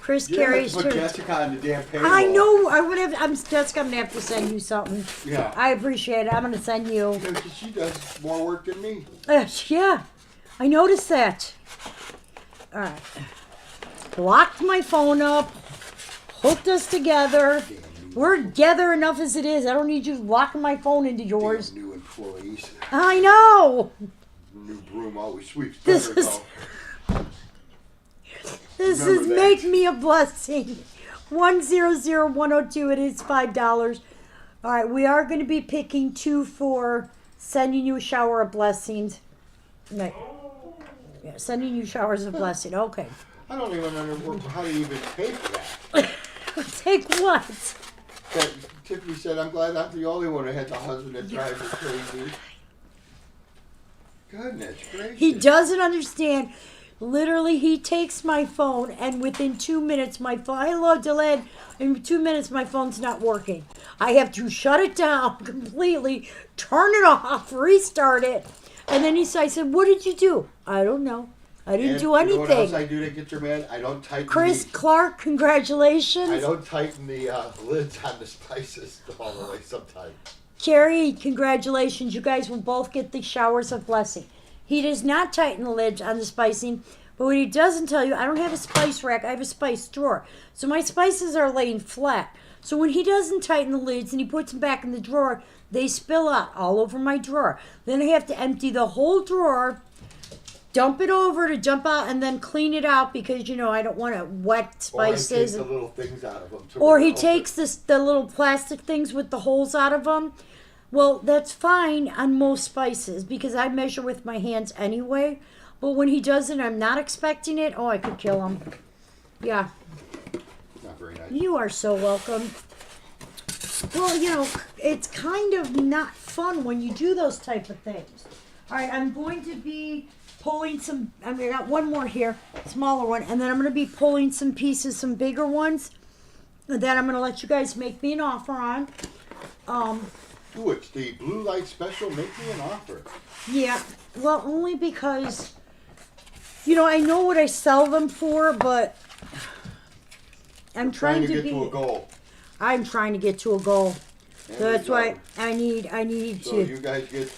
Chris
You have
Carey's
to put
turn.
Jessica on the damn payroll.
I know. Jessica, I'm going to have to send you something.
Yeah.
I appreciate it. I'm going to send you.
Yeah, 'cause she does more work than me.
Yeah. I noticed that. All right. Locked my phone up. Hooked us together. We're together enough as it is. I don't need you locking my phone into yours.
Damn new employees.
I know.
New broom always sweeps
This
better,
is-
though.
This
Remember
is
that.
make me a blessing. 100102. It is $5. All right, we are going to be picking 2 for sending you a shower of blessings. No. Yeah, sending you showers of blessing. Okay.
I don't even know how to even pay for that.
Take what?
That Tiffany said, I'm glad I'm the only one who has a husband that drives her crazy. Goodness gracious.
He doesn't understand. Literally, he takes my phone, and within 2 minutes, my phone. I love delayed. In 2 minutes, my phone's not working. I have to shut it down completely, turn it off, restart it, and then I said, "What did you do?" I don't know. I didn't
And
do
You know what else
anything.
I do that gets her mad? I don't tighten
Chris
the,
Clark, congratulations.
I don't tighten the lids on the spices all the way sometimes.
Carrie, congratulations. You guys will both get the showers of blessing. He does not tighten the lids on the spicing, but what he doesn't tell you, I don't have a spice rack, I have a spice drawer. So my spices are laying flat. So when he doesn't tighten the lids and he puts them back in the drawer, they spill out all over my drawer. Then I have to empty the whole drawer, dump it over to jump out, and then clean it out because, you know, I don't want to wet spices.
Or I take the little things out of them.
Or he takes the little plastic things with the holes out of them. Well, that's fine on most spices because I measure with my hands anyway. But when he does it, I'm not expecting it. Oh, I could kill him. Yeah,
Not very nice.
you are so welcome. Well, you know, it's kind of not fun when you do those type of things. All right, I'm going to be pulling some. I got one more here, smaller one, and then I'm going to be pulling some pieces, some bigger ones. That I'm going to let you guys make me an offer on.
Ooh, it's the blue light special. Make me an offer.
Yeah, well, only because, you know, I know what I sell them for, but I'm trying to
get
be.
to a goal.
I'm trying to get to a goal.
There
So
we
that's why
go.
I need
So
to.
you guys get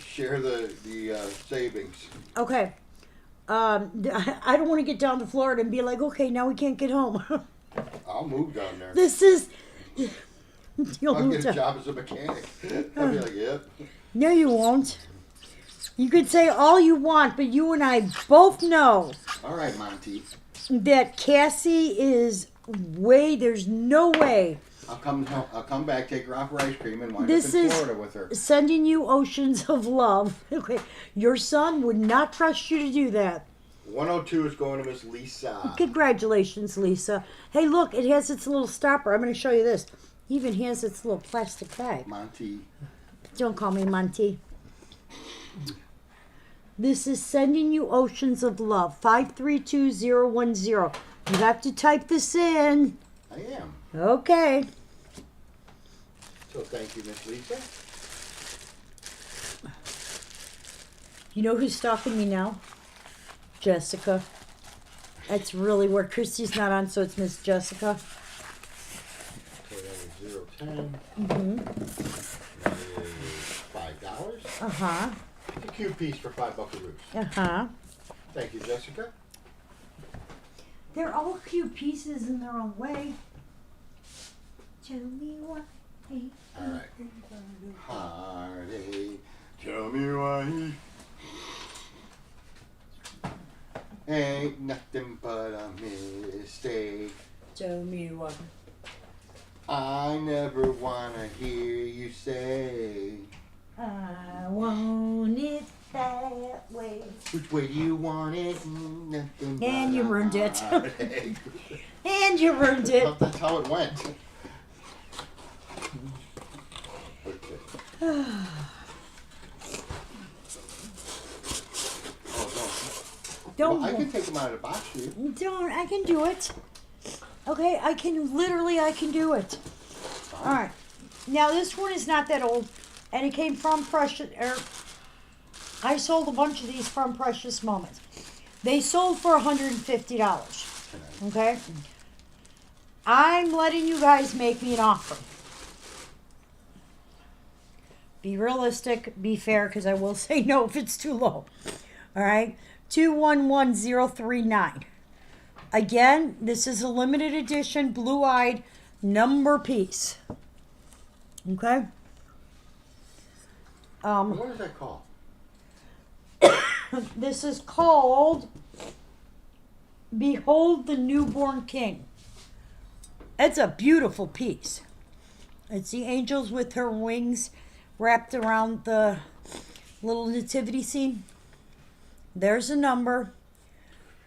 share the savings.
Okay. I don't want to get down to Florida and be like, okay, now we can't get home.
I'll move down there.
This is You'll
I'll
lose
get a
a-
job as a mechanic. I'll be like, yep.
No, you won't. You could say all you want, but you and I both know
All right, Monty.
that Cassie is there's no way
I'll come back, take her out for ice cream, and wind
This
up in
is-
Florida with her.
sending you oceans of love. Okay, your son would not trust you to do that.
102 is going to Miss Lisa.
Congratulations, Lisa. Hey, look, it has its little stopper. I'm going to show you this. Even has its little plastic bag.
Monty.
Don't call me Monty. This is sending you oceans of love. 532010. You have to type this in.
I am.
Okay.
So thank you, Miss Lisa.
You know who's stalking me now? Jessica. That's really where Christy's not on, so it's Miss Jessica.
So that is 010.
Mm-hmm.
That is $5.
Uh-huh.
It's a cute piece for $5 buckaroos.
Uh-huh.
Thank you, Jessica.
They're all cute pieces in their own way. Tell me why.
All right. Heartache, tell me why. Ain't nothing but a mistake.
Tell me why.
I never wanna hear you say.
I want it that way.
Which way do you want it? Nothing
And
but
you
a
ruined it.
heartache.
And you ruined it.
That's how it went. Okay. Oh, no.
Don't.
Well, I can take them out of the box for you.
Don't. I can do it. Okay, I can do it. All right. Now this one is not that old, and it came from Precious. I sold a bunch of these from Precious Moments. They sold for $150. Okay. I'm letting you guys make me an offer. Be realistic, be fair, because I will say no if it's too low. All right. 211039. Again, this is a limited edition blue-eyed number piece. Okay.
What is that called?
This is called Behold the Newborn King. It's a beautiful piece. It's the angels with her wings wrapped around the little nativity scene. There's a number.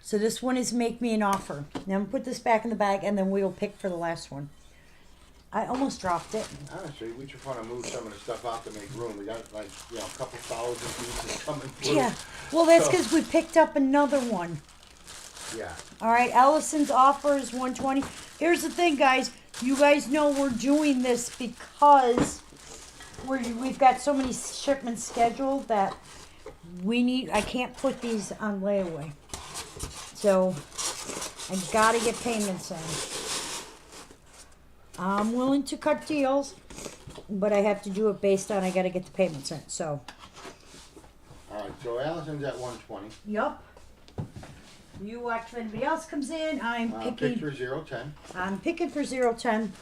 So this one is make me an offer. Now I'm gonna put this back in the bag and then we'll pick for the last one. I almost dropped it.
Honestly, we just want to move some of the stuff out to make room. We got like, a couple thousand pieces coming through.
Yeah. Well, that's
So-
because we picked up another one.
Yeah.
All right, Allison's offer is $120. Here's the thing, guys. You guys know we're doing this because we've got so many shipments scheduled that I can't put these on layaway. So I gotta get payments in. I'm willing to cut deals, but I have to do it based on I gotta get the payments in. So.
All right. So Allison's at 120.
Yup. You watch if anybody else comes in. I'm picking.
Picture 010.
I'm picking for 010.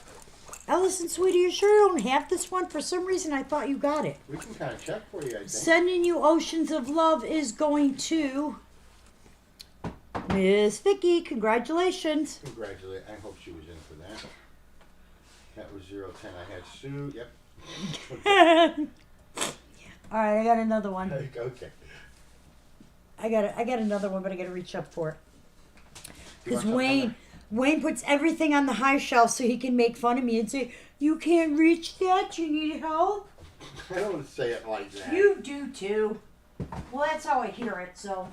Ellison, sweetie, you sure you don't have this one? For some reason, I thought you got it.
We can kind of check for you, I think.
Sending you oceans of love is going to Miss Vicky. Congratulations.
Congratulate. I hope she was in for that. That was 010. I had Sue. Yep.
All right, I got another one.
Okay.
I got another one, but I got to reach up for it.
You want
Because
something
Wayne puts everything on the high shelf so he can make fun of me and say, "You can't reach that. You need help."
I don't want to say it like that.
You do too. Well, that's how I hear it. So,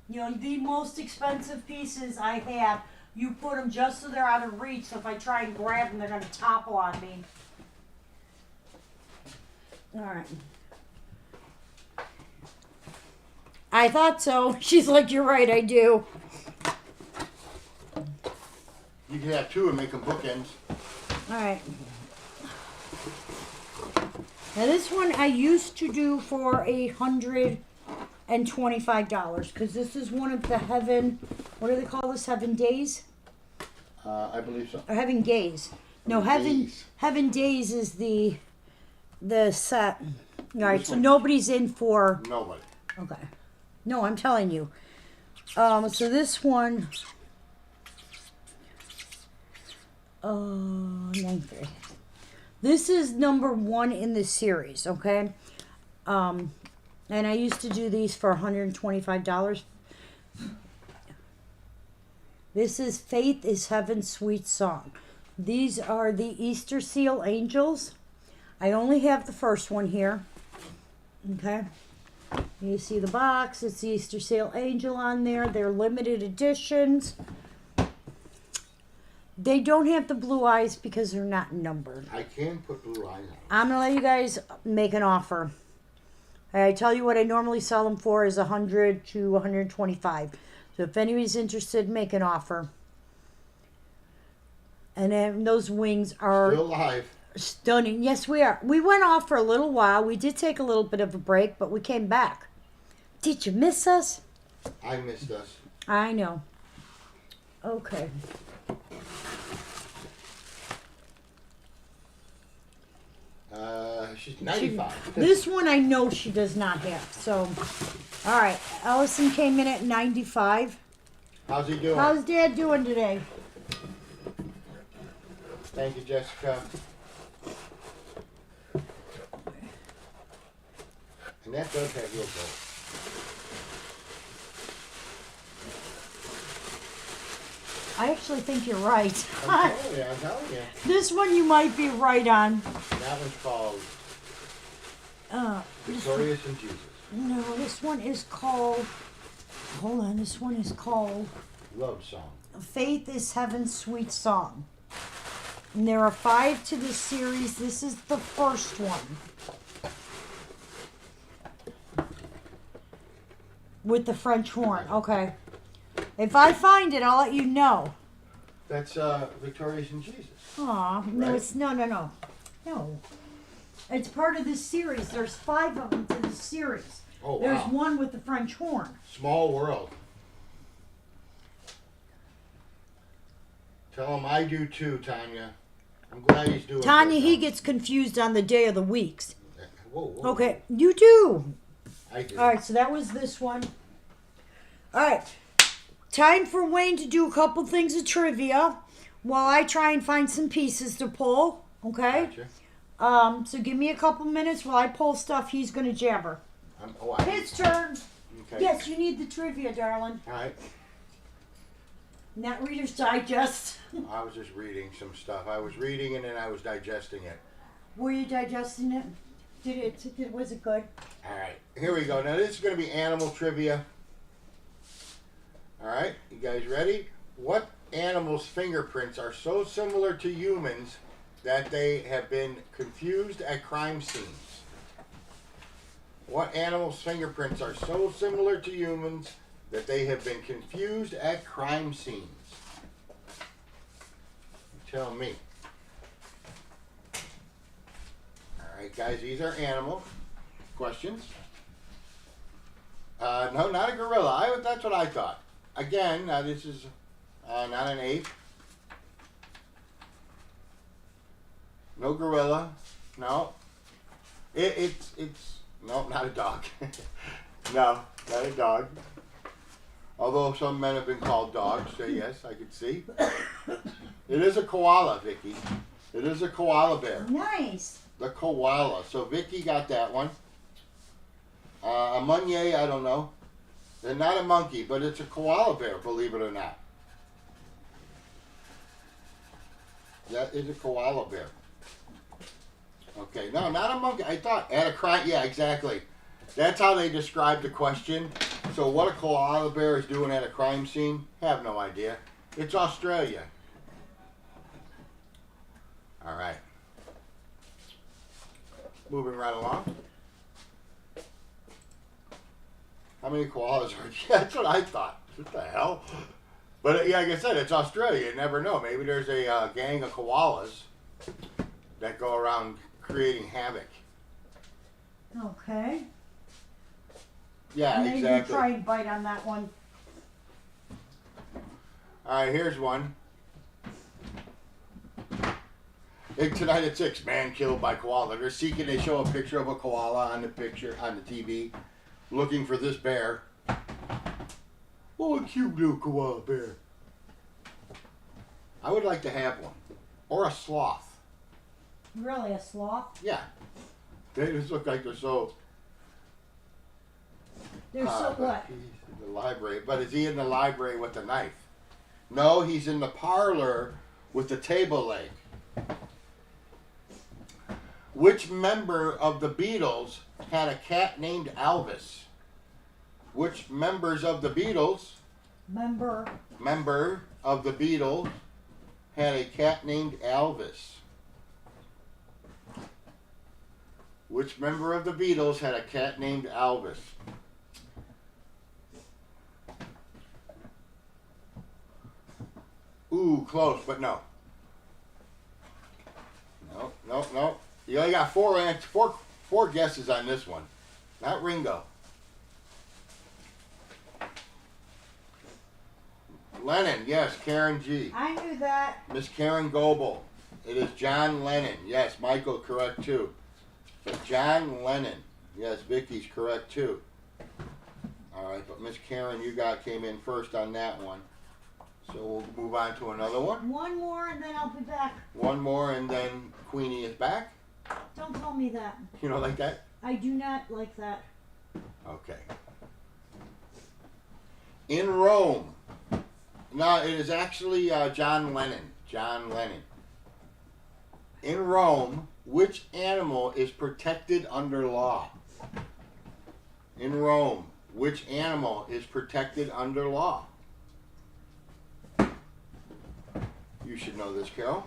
the most expensive pieces I have, you put them just so they're out of reach. So if I try and grab them, they're gonna topple on me. All right. I thought so. She's like, "You're right, I do."
You can have two and make them bookends.
All right. Now this one I used to do for $125 because this is one of the heaven. What do they call this? Heaven days.
I believe so.
Or Heaven Gaze. No,
Gaze.
Heaven Days is the set. All right,
This
so
one.
nobody's in for.
Nobody.
Okay. No, I'm telling you. So this one. 93. This is number 1 in the series, okay? And I used to do these for $125. This is Faith is Heaven's Sweet Song. These are the Easter Seal Angels. I only have the first one here. Okay. You see the box. It's the Easter Seal Angel on there. They're limited editions. They don't have the blue eyes because they're not numbered.
I can put blue eyes on.
I'm going to let you guys make an offer. I tell you what I normally sell them for is $100 to $125. So if anybody's interested, make an offer. And then those wings are
Still live.
stunning. Yes, we are. We went off for a little while. We did take a little bit of a break, but we came back. Did you miss us?
I missed us.
I know. Okay.
She's 95.
This one I know she does not have. So, all right. Ellison came in at 95.
How's he doing?
How's Dad doing today?
Thank you, Jessica. And that does have real gold.
I actually think you're right.
I'm telling you.
This one you might be right on.
That one's called
This
Victorious in Jesus.
No, this one is called. Hold on, this one is called
Love song.
Faith is Heaven's Sweet Song. And there are 5 to this series. This is the first one. With the French horn. Okay. If I find it, I'll let you know.
That's Victorious in Jesus.
Aw, no,
Right?
it's no. No. It's part of this series. There's 5 of them to this series.
Oh,
There's
wow.
one with the French horn.
Small world. Tell him I do too, Tanya. I'm glad he's doing
Tanya,
good
he
now.
gets confused on the day of the weeks.
Whoa.
Okay, you do.
I do.
All right, so that was this one. All right, time for Wayne to do a couple things of trivia while I try and find some pieces to pull. Okay.
Gotcha.
So give me a couple minutes while I pull stuff. He's gonna jabber. His turn.
Okay.
Yes, you need the trivia, darling.
All right.
Not Reader's Digest.
I was just reading some stuff. I was reading and then I was digesting it.
Were you digesting it? Was it good?
All right. Here we go. Now this is going to be animal trivia. All right. You guys ready? What animal's fingerprints are so similar to humans that they have been confused at crime scenes? What animal's fingerprints are so similar to humans that they have been confused at crime scenes? Tell me. Alright guys, these are animal questions. No, not a gorilla. That's what I thought. Again, this is not an ape. No gorilla. No. It's no, not a dog. No, not a dog. Although some men have been called dogs, so yes, I could see. It is a koala, Vicky. It is a koala bear.
Nice.
The koala. So Vicky got that one. A Meunier, I don't know. They're not a monkey, but it's a koala bear, believe it or not. That is a koala bear. Okay, no, not a monkey. I thought at a crime. Yeah, exactly. That's how they described the question. So what a koala bear is doing at a crime scene? Have no idea. It's Australia. All right. Moving right along. How many koalas are there? That's what I thought. What the hell? But yeah, like I said, it's Australia. You never know. Maybe there's a gang of koalas that go around creating havoc.
Okay.
Yeah,
Maybe
exactly.
try and bite on that one.
All right, here's one. Tonight at 6, man killed by koala. They're seeking. They show a picture of a koala on the TV, looking for this bear. Oh, a cute little koala bear. I would like to have one, or a sloth.
Really, a sloth?
Yeah, they just look like they're so.
They're so what?
He's in the library, but is he in the library with the knife? No, he's in the parlor with the table leg. Which member of the Beatles had a cat named Elvis? Which members of the Beatles? Member of the Beatles had a cat named Elvis. Which member of the Beatles had a cat named Elvis? Ooh, close, but no. No. You only got four guesses on this one. Not Ringo. Lennon, yes, Karen G.
I knew that.
Miss Karen Goebel. It is John Lennon. Yes, Michael, correct too. But John Lennon. Yes, Vicky's correct too. All right, but Miss Karen, came in first on that one. So we'll move on to another one.
One more and then I'll be back.
One more and then Queenie is back.
Don't tell me that.
You don't like that?
I do not like that.
Okay. In Rome. No, it is actually John Lennon. John Lennon. In Rome, which animal is protected under law? In Rome, which animal is protected under law? You should know this, Carol.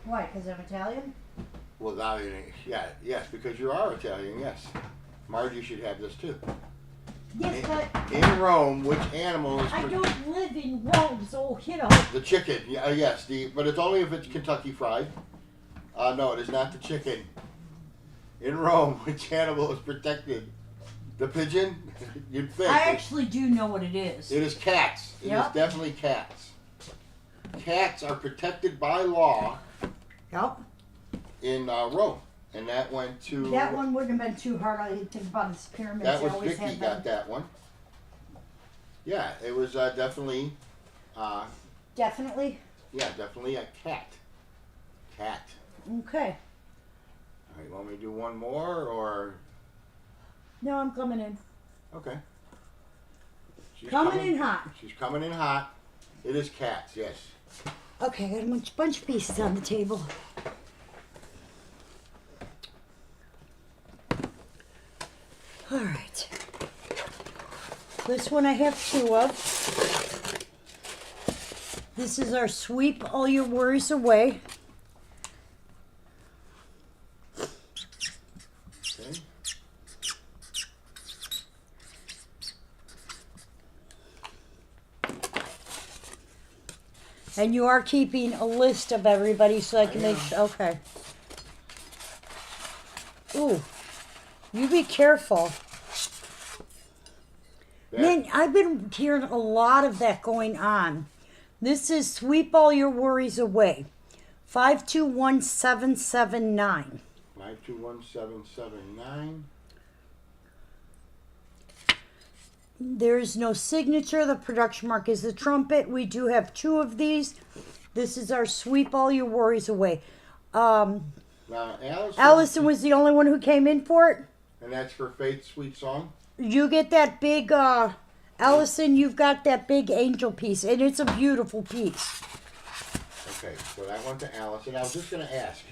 Why? Because I'm Italian?
Well, now, yes, because you are Italian, yes. Margie should have this too.
Yes, but
In Rome, which animal is
I
protected?
don't live in Rome, so
The chicken, yes, but it's only if it's Kentucky Fried. No, it is not the chicken. In Rome, which animal is protected? The pigeon? You'd think.
I actually do know what it is.
It is cats. It is
Yep.
definitely cats. Cats are protected by law
Yep.
in Rome. And that went to...
That one wouldn't have been too hard. I didn't think about his pyramids.
That
They
was
always
Vicky
had
got
them.
that one. Yeah, it was definitely...
Definitely?
Yeah, definitely a cat. Cat.
Okay.
All right, want me to do one more, or...
No, I'm coming in.
Okay. She's
Coming in hot.
She's coming in hot. It is cats, yes.
Okay, I got a bunch of pieces on the table. All right. This one I have two of. This is our Sweep All Your Worries Away.
Okay.
And you are keeping a list of everybody so I can make sure. Okay. Ooh. You be careful. Man, I've been hearing a lot of that going on. This is Sweep All Your Worries Away. 521779.
521779.
There's no signature. The production mark is the trumpet. We do have two of these. This is our Sweep All Your Worries Away.
Now,
Allison was the only one who came in for it.
And that's for Faith's Sweet Song?
You get that big, Allison, you've got that big angel piece, and it's a beautiful piece.
Okay, so that went to Allison. I was just going to ask.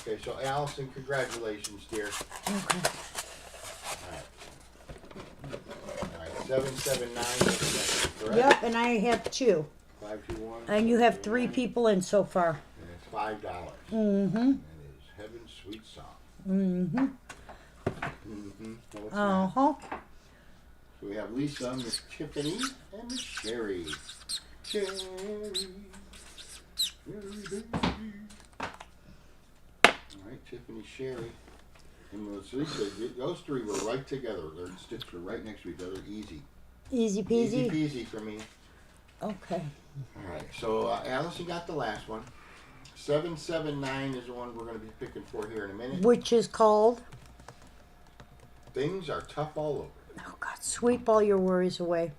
Okay, so Allison, congratulations, dear.
Okay.
All right, 779 is next, correct?
Yep, and I have two.
521.
And you have three people in so far.
And it's $5.
Mm-hmm.
And it is Heaven's Sweet Song.
Mm-hmm.
Mm-hmm. No, it's not.
Uh-huh.
So we have Lisa, Miss Tiffany, and Miss Sherry. Sherry. Baby. All right, Tiffany, Sherry. And Miss Lisa, those three were right together. They're stitched right next to each other. Easy.
Easy peasy.
Easy peasy for me.
Okay.
All right, so Allison got the last one. 779 is the one we're going to be picking for here in a minute.
Which is called?
Things are tough all over.
Oh, God. Sweep all your worries away.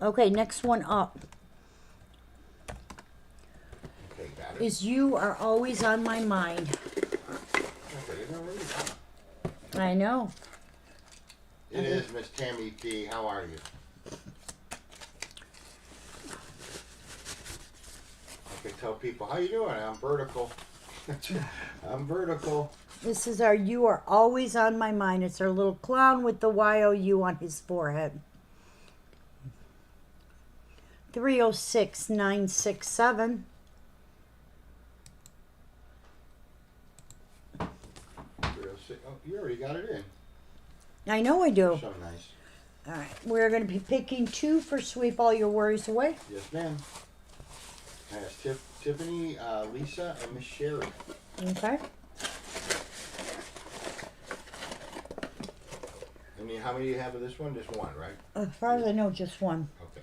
Okay, next one up
Okay, got it.
is You Are Always on My Mind.
Okay, no worries.
I know.
It is Miss Tammy P. How are you? Okay, tell people, how you doing? I'm vertical. I'm vertical.
This is our You Are Always on My Mind. It's our little clown with the Y-O-U on his forehead. 306967.
Oh, you already got it in.
I know I do.
So nice.
All right, we're going to be picking 2 for Sweep All Your Worries Away.
Yes, ma'am. That's Tiffany, Lisa, and Miss Sherry.
Okay.
And how many do you have of this one? Just one, right?
As far as I know, just one.
Okay.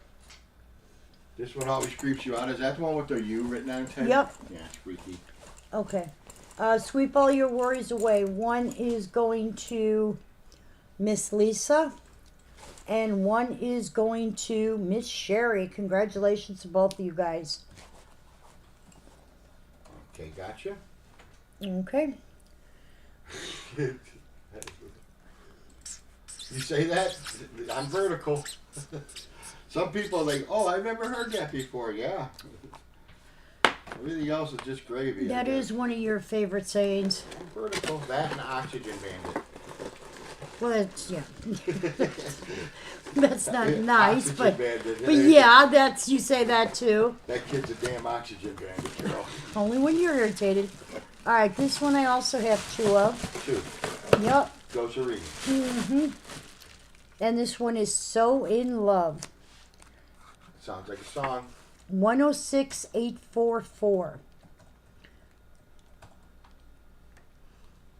This one always creeps you out. Is that the one with the U written on it?
Yep.
Yeah, it's freaky.
Okay. Sweep All Your Worries Away. One is going to Miss Lisa, and one is going to Miss Sherry. Congratulations to both of you guys.
Okay, gotcha.
Okay.
You say that? I'm vertical. Some people are like, oh, I've never heard that before. Yeah. Everything else is just gravy.
That is one of your favorite sayings.
I'm vertical. That and Oxygen Bandit.
Well, that's, yeah. That's not nice,
Oxygen
but
Bandit.
but yeah, that's, you say that too.
That kid's a damn Oxygen Bandit, Carole.
Only when you're irritated. All right, this one I also have 2 of.
2.
Yep.
Go Serene.
Mm-hmm. And this one is So in Love.
Sounds like a song.
106844.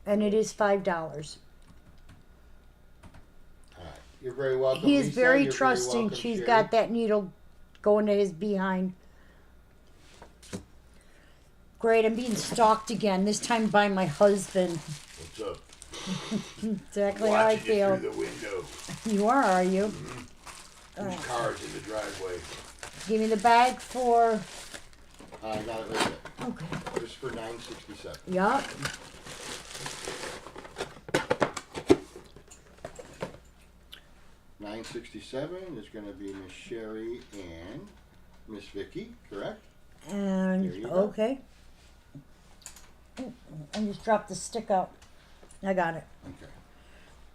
And it is $5.
All right. You're very welcome.
He is
Lisa.
very
You're
trusting.
welcome,
She's
Sherry.
got that needle going to his behind. Great, I'm being stalked again, this time by my husband.
What's up?
Exactly how I
Watching
feel.
you through the window.
You are you?
There's cars in the driveway.
Give me the bag for...
I got it right there.
Okay.
Just for $9.67.
Yup.
$9.67 is going to be Miss Sherry and Miss Vicky, correct?
And,
There you go.
okay. I just dropped the stick out. I got it.
Okay.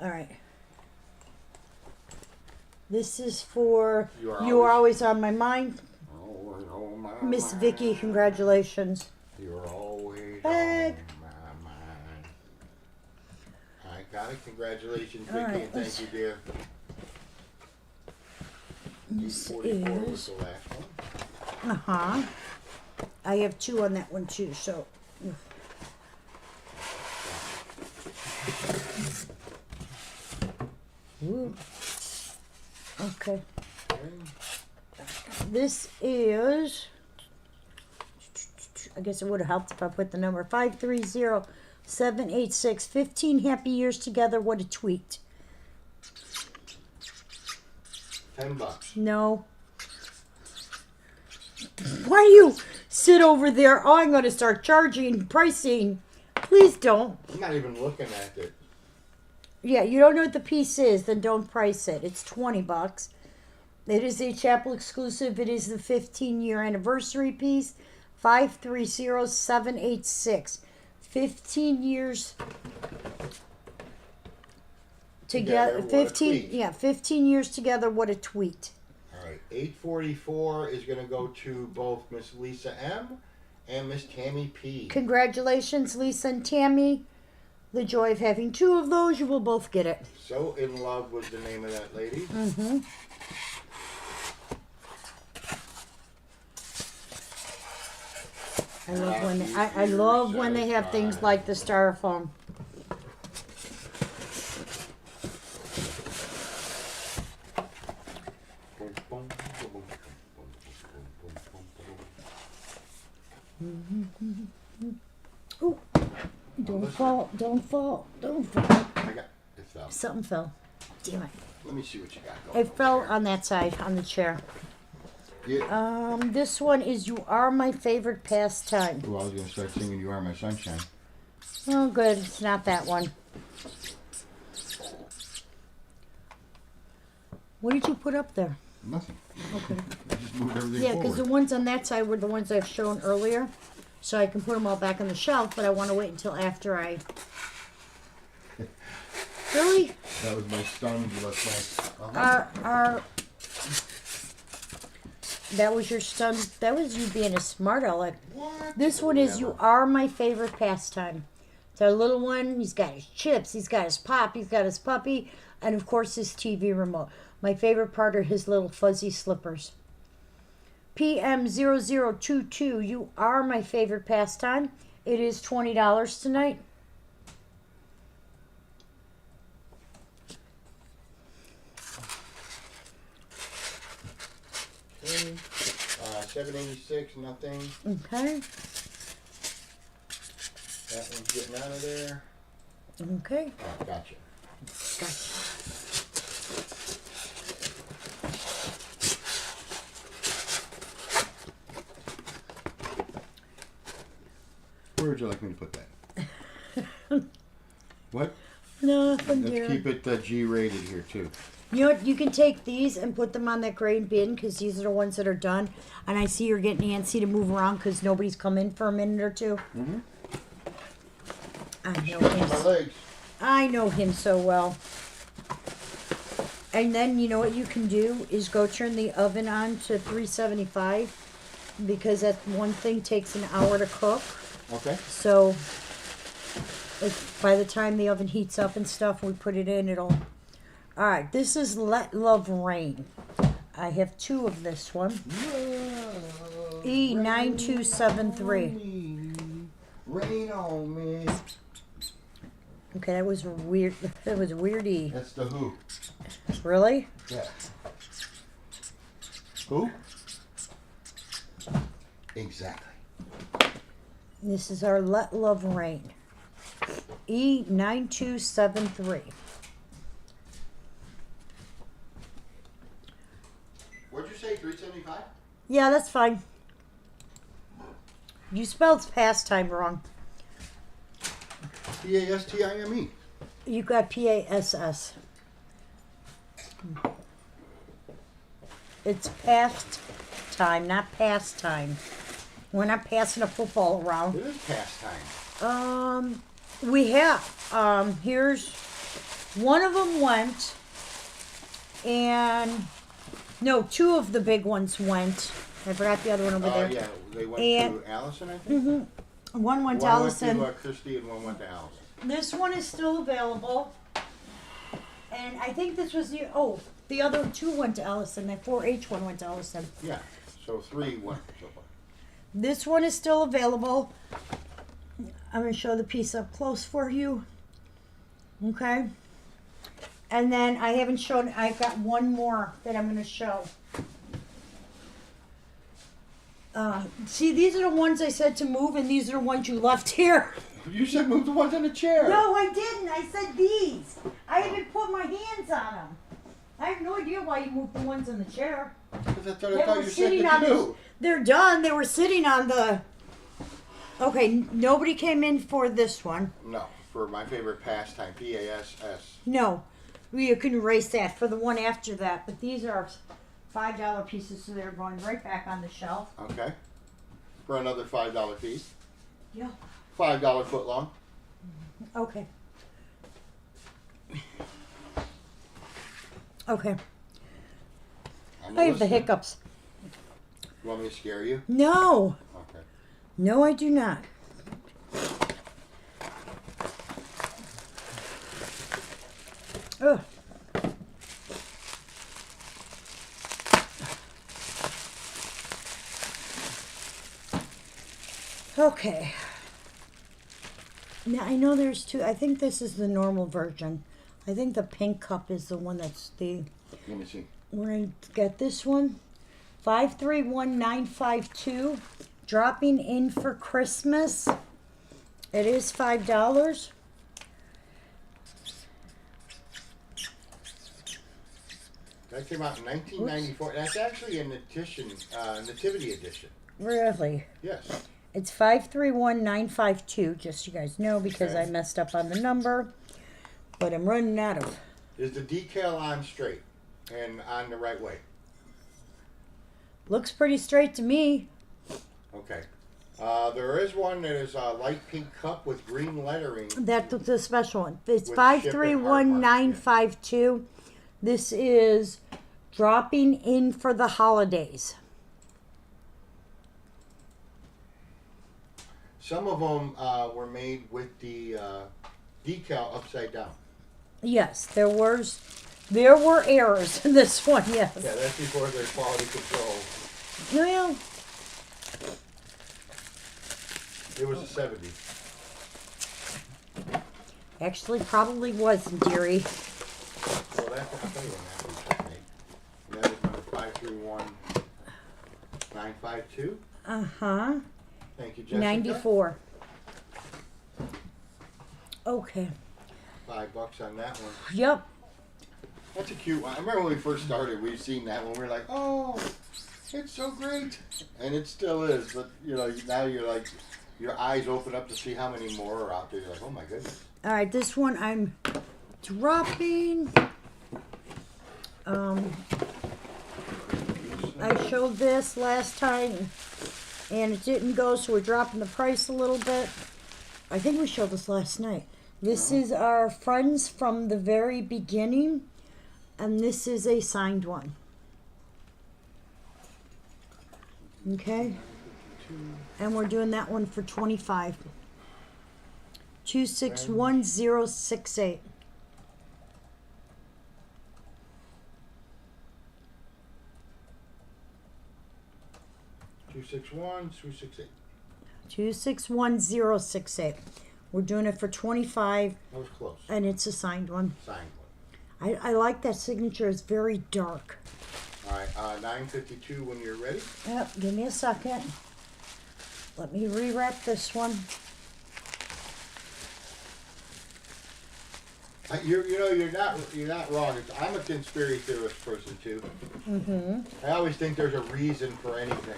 All right. This is for
You
You
Are
Are Always on My Mind.
Oh, my
Miss
mind.
Vicky, congratulations.
You're always
Bag.
on my mind. I got it. Congratulations,
All
Vicky,
right,
and thank
let's-
you, dear.
This
44 was
is...
the last one.
Uh-huh. I have 2 on that one too, so... Ooh. Okay.
Okay.
This is... I guess it would have helped if I put the number 530786. 15 happy years together. What a tweet.
$10.
No. Why do you sit over there? Oh, I'm going to start charging, pricing. Please don't.
I'm not even looking at it.
Yeah, you don't know what the piece is, then don't price it. It's $20. It is a Chapel exclusive. It is the 15-year anniversary piece. 530786. 15 years together.
What a
15,
tweet.
yeah, 15 years together. What a tweet.
All right, 844 is going to go to both Miss Lisa M. and Miss Tammy P.
Congratulations, Lisa and Tammy. The joy of having 2 of those. You will both get it.
So in Love was the name of that lady.
Mm-hmm. I love when I love when they have things like the styrofoam. Ooh, don't fall, don't fall, don't fall.
I got it fell.
Something fell. Damn it.
Let me see what you got going.
It fell on that side, on the chair.
Yeah.
This one is You Are My Favorite Pastime.
Well, I was gonna start singing "You Are My Sunshine."
Oh, good. It's not that one. What did you put up there?
Nothing.
Okay.
I just moved everything
Yeah, because the
forward.
ones on that side were the ones I've shown earlier. So I can put them all back on the shelf, but I want to wait until after I... Really?
That was my stunned look. Uh-huh.
That was your stun. That was you being a smart aleck.
What?
This one is You Are My Favorite Pastime. It's our little one. He's got his chips. He's got his pop. He's got his puppy. And, of course, his TV remote. My favorite part are his little fuzzy slippers. PM0022. You Are My Favorite Pastime. It is $20 tonight.
Okay. 786, nothing.
Okay.
That one's getting out of there.
Okay.
Oh, gotcha.
Gotcha.
Where would you like me to put that? What?
Nothing,
Let's
dear.
keep it G-rated here, too.
You know what? You can take these and put them on that gray bin because these are the ones that are done. And I see you're getting antsy to move around because nobody's come in for a minute or two.
Mm-hmm.
I know
My
him.
legs.
I know him so well. And then you know what you can do is go turn the oven on to 375 because that one thing takes an hour to cook.
Okay.
So if by the time the oven heats up and stuff, we put it in, it'll... All right, this is Let Love Rain. I have two of this one. E9273.
Rain on me.
Okay, that was weird. That was a weird E.
That's the Who.
Really?
Yeah. Who? Exactly.
This is our Let Love Rain. E9273.
What'd you say, 375?
Yeah, that's fine. You spelled pastime wrong.
P-A-S-T-I-M-E.
You got PASS. It's past time, not pastime. We're not passing a football around.
It is pastime.
We have. Here's one of them went, and no, two of the big ones went. I forgot the other one over there.
Yeah, they went
And-
to Allison, I think.
One went to
One
Allison.
went to Christy and one went to Allison.
This one is still available. And I think this was the other two went to Allison. That 4H one went to Allison.
Yeah, so 3 went so far.
This one is still available. I'm going to show the piece up close for you. Okay. And then I haven't shown, I've got one more that I'm going to show. See, these are the ones I said to move, and these are the ones you left here.
You said move the ones on the chair.
No, I didn't. I said these. I haven't put my hands on them. I have no idea why you moved the ones on the chair.
Because I
They
thought
were
you said
sitting
to
on
do.
They're done. They were sitting on the... Okay, nobody came in for this one.
No, for my favorite pastime, P-A-S-S.
No, you can erase that for the one after that. But these are $5 pieces, so they're going right back on the shelf.
Okay. For another $5 piece.
Yeah.
$5 foot long.
Okay. Okay.
I'm
I have the
listening.
hiccups.
You want me to scare you?
No.
Okay.
No, I do not. Ugh. Okay. Now I know there's two. I think this is the normal version. I think the pink cup is the one that's the.
Let me see.
When I get this one, 531952, dropping in for Christmas. It is $5.
That came out in 1994. That's actually a nativity edition.
Really?
Yes.
It's 531952, just so you guys know, because
Okay.
I messed up on the number. But I'm running out of.
Is the decal on straight and on the right way?
Looks pretty straight to me.
Okay. There is one that is a light pink cup with green lettering.
That's the special one. It's
With
531952. This is dropping in for the holidays.
Some of them were made with the decal upside down.
Yes, there were errors in this one. Yes.
Yeah, that's before their quality control.
Well,
It was the 70s.
actually, probably wasn't, dearie.
Well, that's I'll tell you when that was made. And that is number 531952.
Uh-huh.
Thank you, Jessica.
94. Okay.
$5 on that one.
Yep.
That's a cute one. I remember when we first started, we've seen that one. We were like, oh, it's so great. And it still is. But, now you're like, your eyes open up to see how many more are out there. You're like, oh my goodness.
All right, this one I'm dropping. I showed this last time and it didn't go, so we're dropping the price a little bit. I think we showed this last night. This is our friends from the very beginning, and this is a signed one. Okay, and we're doing that one for 25. 261068.
Two six one 268.
261068. We're doing it for 25,
That was close.
and it's a signed one.
Signed one.
I like that signature. It's very dark.
All right, 952 when you're ready.
Yep, give me a second. Let me rewrap this one.
You're not wrong. I'm a conspiracy theorist person too. I always think there's a reason for anything.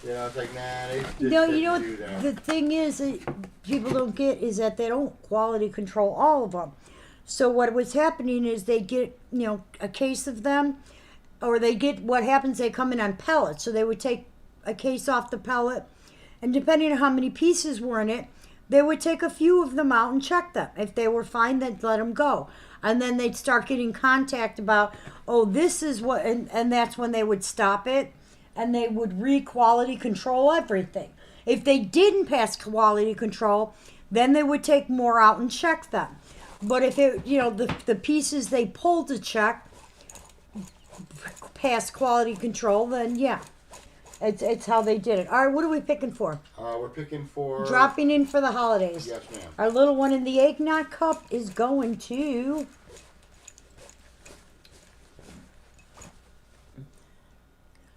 It's like, nah, they just
No, you know
didn't do that.
the thing is that people don't get is that they don't quality control all of them. So what was happening is they get a case of them, or they get what happens. They come in on pellets, so they would take a case off the pellet, and depending on how many pieces were in it, they would take a few of them out and check them. If they were fine, they'd let them go, and then they'd start getting contact about, oh, this is what, and that's when they would stop it. And they would re-quality control everything. If they didn't pass quality control, then they would take more out and check them. But if the pieces they pulled to check passed quality control, then yeah, it's how they did it. All right, what are we picking for?
We're picking for
Dropping in for the holidays.
Yes, ma'am.
Our little one in the eggnog cup is going to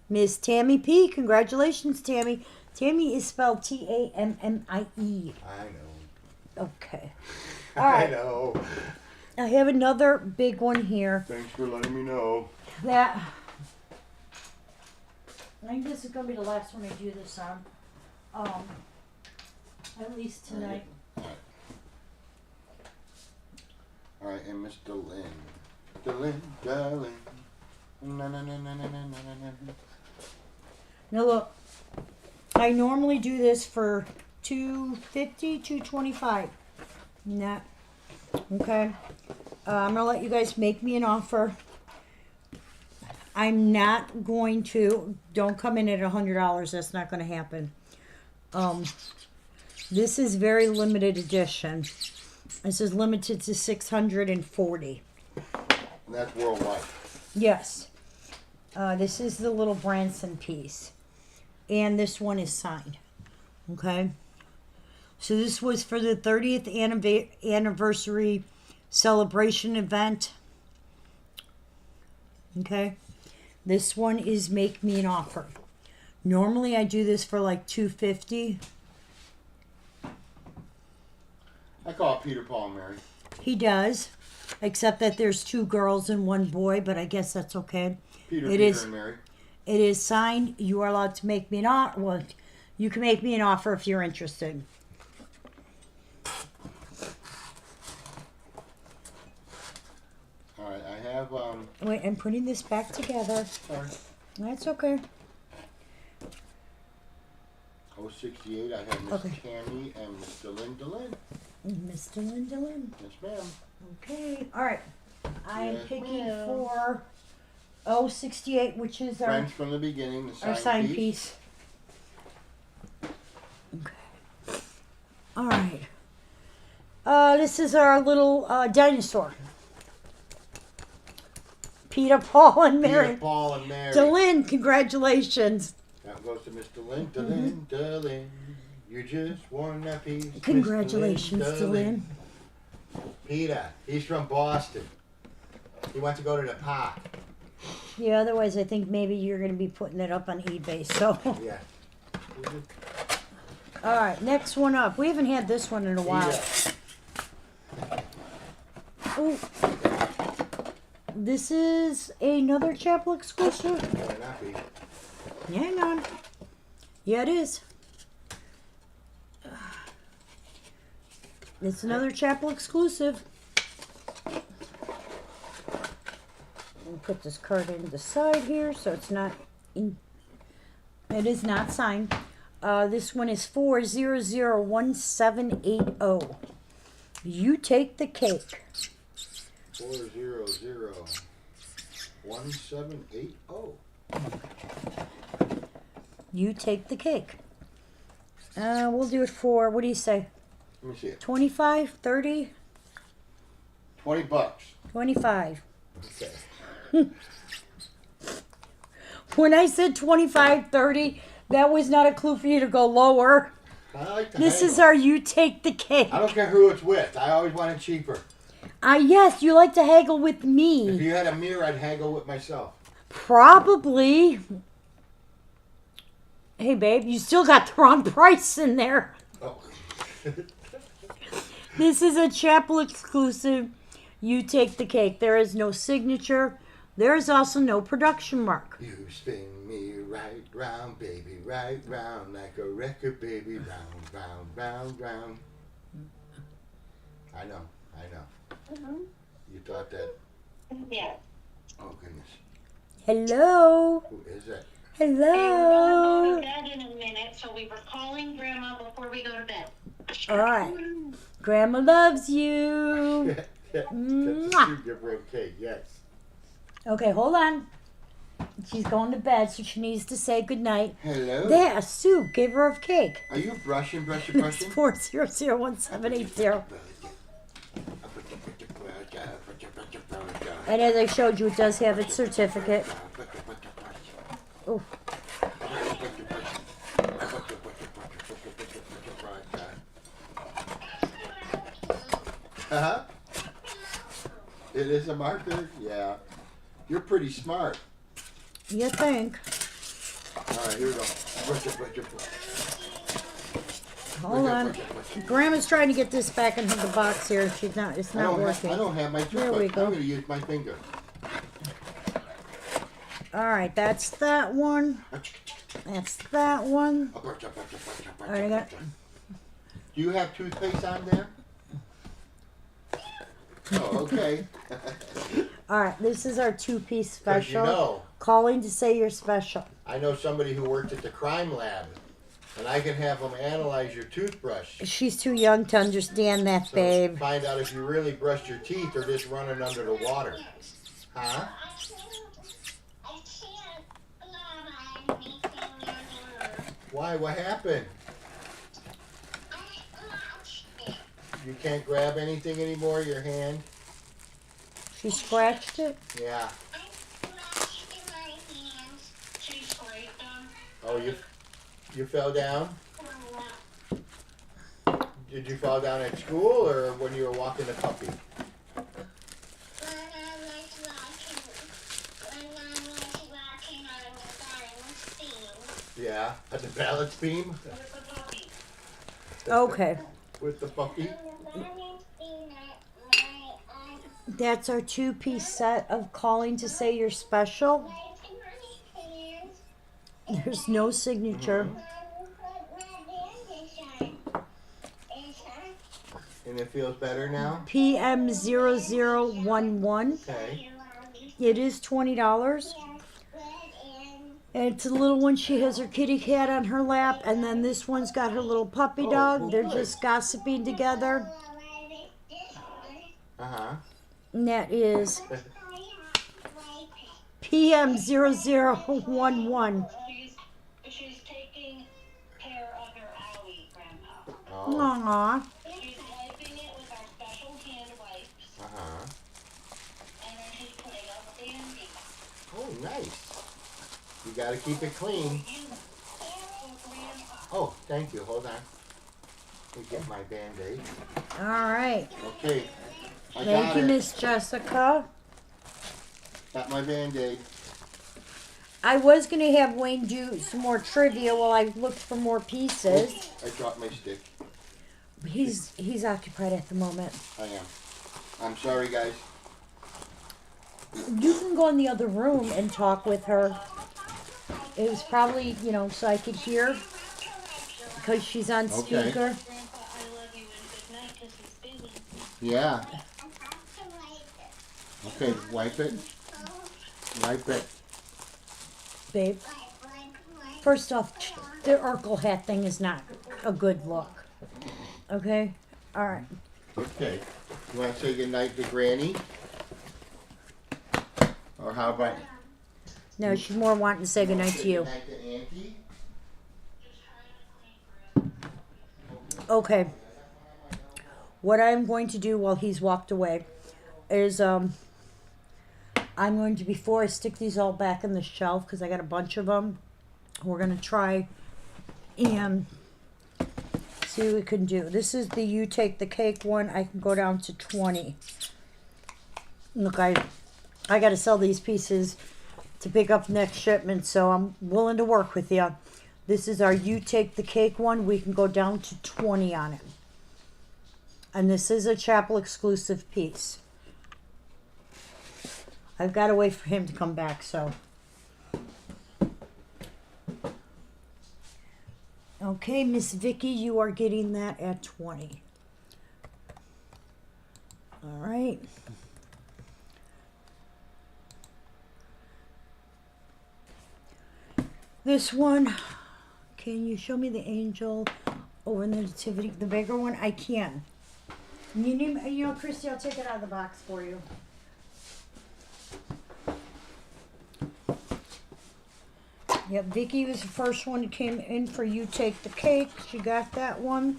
Miss Tammy P. Congratulations, Tammy. Tammy is spelled Tammie.
I know.
Okay. All right.
I know.
I have another big one here.
Thanks for letting me know.
That I think this is gonna be the last one I do this on. At least tonight.
All right, and Mr. Lynn. Mr. Lynn, darling. Na, na, na, na, na, na, na, na.
Now look, I normally do this for $250, $225. Nah. Okay. I'm gonna let you guys make me an offer. I'm not going to. Don't come in at $100. That's not going to happen. This is very limited edition. This is limited to 640.
And that's worldwide.
Yes. This is the little Branson piece. And this one is signed. Okay. So this was for the 30th anniversary celebration event. Okay. This one is Make Me an Offer. Normally I do this for like $2.50.
I call it Peter, Paul, and Mary.
He does, except that there's 2 girls and 1 boy, but I guess that's okay.
Peter,
It
Peter,
is-
and Mary.
It is signed. You are allowed to make me an offer. Well, you can make me an offer if you're interested.
All right, I have.
Wait, I'm putting this back together.
Sorry.
That's okay.
068. I have Miss
Okay.
Tammy and Mr. Linda Lynn.
Mr. Linda Lynn.
Yes, ma'am.
Okay. All right. I am
Yes,
picking
ma'am.
for 068, which is our
Friends from the beginning. The
our sign piece. Okay. All right. This is our little dinosaur. Peter, Paul, and Mary.
Peter, Paul, and Mary.
DeLynn, congratulations.
That goes to Mr. Lynn. DeLynn, DeLynn. You just won that piece. Mr.
Congratulations, DeLynn.
Peter, he's from Boston. He wants to go to the park.
Yeah, otherwise I think maybe you're going to be putting it up on eBay. So,
Yeah.
all right, next one up. We haven't had this one in a while.
Peter.
Ooh. This is another Chapel exclusive.
Better not be.
Hang on. Yeah, it is. It's another Chapel exclusive. I'll put this card in the side here so it's not in. It is not signed. This one is 4001780. You take the cake.
4001780.
You take the cake. We'll do it for, what do you say?
Let me see it.
25, 30,
$20.
25.
Okay.
When I said 25, 30, that was not a clue for you to go lower.
I like to
This
haggle.
is our you take the cake.
I don't care who it's with. I always want it cheaper.
Yes, you like to haggle with
If
me.
you had a mirror, I'd haggle with myself.
Probably. Hey, babe, you still got the wrong price in there.
Oh.
This is a Chapel exclusive. You take the cake. There is no signature. There is also no production mark.
You spin me right round, baby, right round, like a record, baby, round, round, round, round. I know. You thought that?
Yeah.
Oh, goodness.
Hello.
Who is it?
Hey, we're gonna go
Hello.
to bed in a minute, so we were calling Grandma before we go to bed.
All right. Grandma loves you.
That's
Mwah.
a give her a cake, yes.
Okay, hold on. She's going to bed, so she needs to say goodnight.
Hello?
There, Sue, give her a cake.
Are you brushing?
It's 4001780. And as I showed you, it does have its certificate. Oh,
Uh-huh. It is a marker? Yeah. You're pretty smart.
you think?
All right, here we go.
Hold on. Grandma's trying to get this back into the box here. She's not. It's not working.
I don't have my
There we
toothpick.
go.
I'm going to use my finger.
All right, that's that one. That's that one. All right, I got.
Do you have toothpaste on there? Oh, okay.
All right, this is our 2-piece
'Cause
special.
you know,
Calling to say you're special.
I know somebody who worked at the crime lab, and I can have them analyze your toothbrush.
She's too young to understand that,
So
babe.
find out if you really brushed your teeth or just running under the water. Huh? Why? What happened? You can't grab anything anymore, your hand?
She scratched it.
Yeah.
She scraped them.
Oh, you fell down? Did you fall down at school or when you were walking the puppy? Yeah, at the balance beam
With the puppy.
Okay.
with the puppy.
That's our 2-piece set of calling to say you're special. There's no signature.
And it feels better now?
PM0011.
Okay.
It is $20. And it's a little one. She has her kitty cat on her lap. And then this one's got her little puppy
Oh,
dog.
well,
They're
good.
just gossiping together.
Uh-huh.
And that is PM0011.
She's taking care of her owie, Grandpa.
Oh.
Aww.
She's wiping it with our special hand wipes,
Uh-huh.
and then she's putting up Band-Aid.
Oh, nice. You gotta keep it clean.
You for Grandpa.
Oh, thank you. Hold on. Let me get my Band-Aid.
All right.
Okay. I
Thank
got
you,
it.
Miss Jessica.
Got my Band-Aid.
I was going to have Wayne do some more trivia while I looked for more pieces.
I dropped my stick.
He's occupied at the moment.
I am. I'm sorry, guys.
You can go in the other room and talk with her. It was probably, so I could hear because she's on
Okay.
speaker.
Grandpa, I love you and good night because he's busy.
Yeah. Okay, wipe it. Wipe it.
Babe, first off, the Urkel hat thing is not a good look. Okay? All right.
Okay. You want to say goodnight to Granny? Or how about...
No, she's more wanting to say goodnight to you.
Goodnight to Auntie?
Okay. What I'm going to do while he's walked away is I'm going to, before I stick these all back in the shelf, because I got a bunch of them, we're going to try and see what we can do. This is the You Take the Cake one. I can go down to 20. Look, I got to sell these pieces to pick up next shipment, so I'm willing to work with you. This is our You Take the Cake one. We can go down to 20 on it. And this is a Chapel exclusive piece. I've got to wait for him to come back, so. Okay, Miss Vicky, you are getting that at 20. All right. This one, can you show me the angel over in the nativity? The bigger one? I can. Christy, I'll take it out of the box for you. Yep, Vicky was the first one who came in for You Take the Cake. She got that one.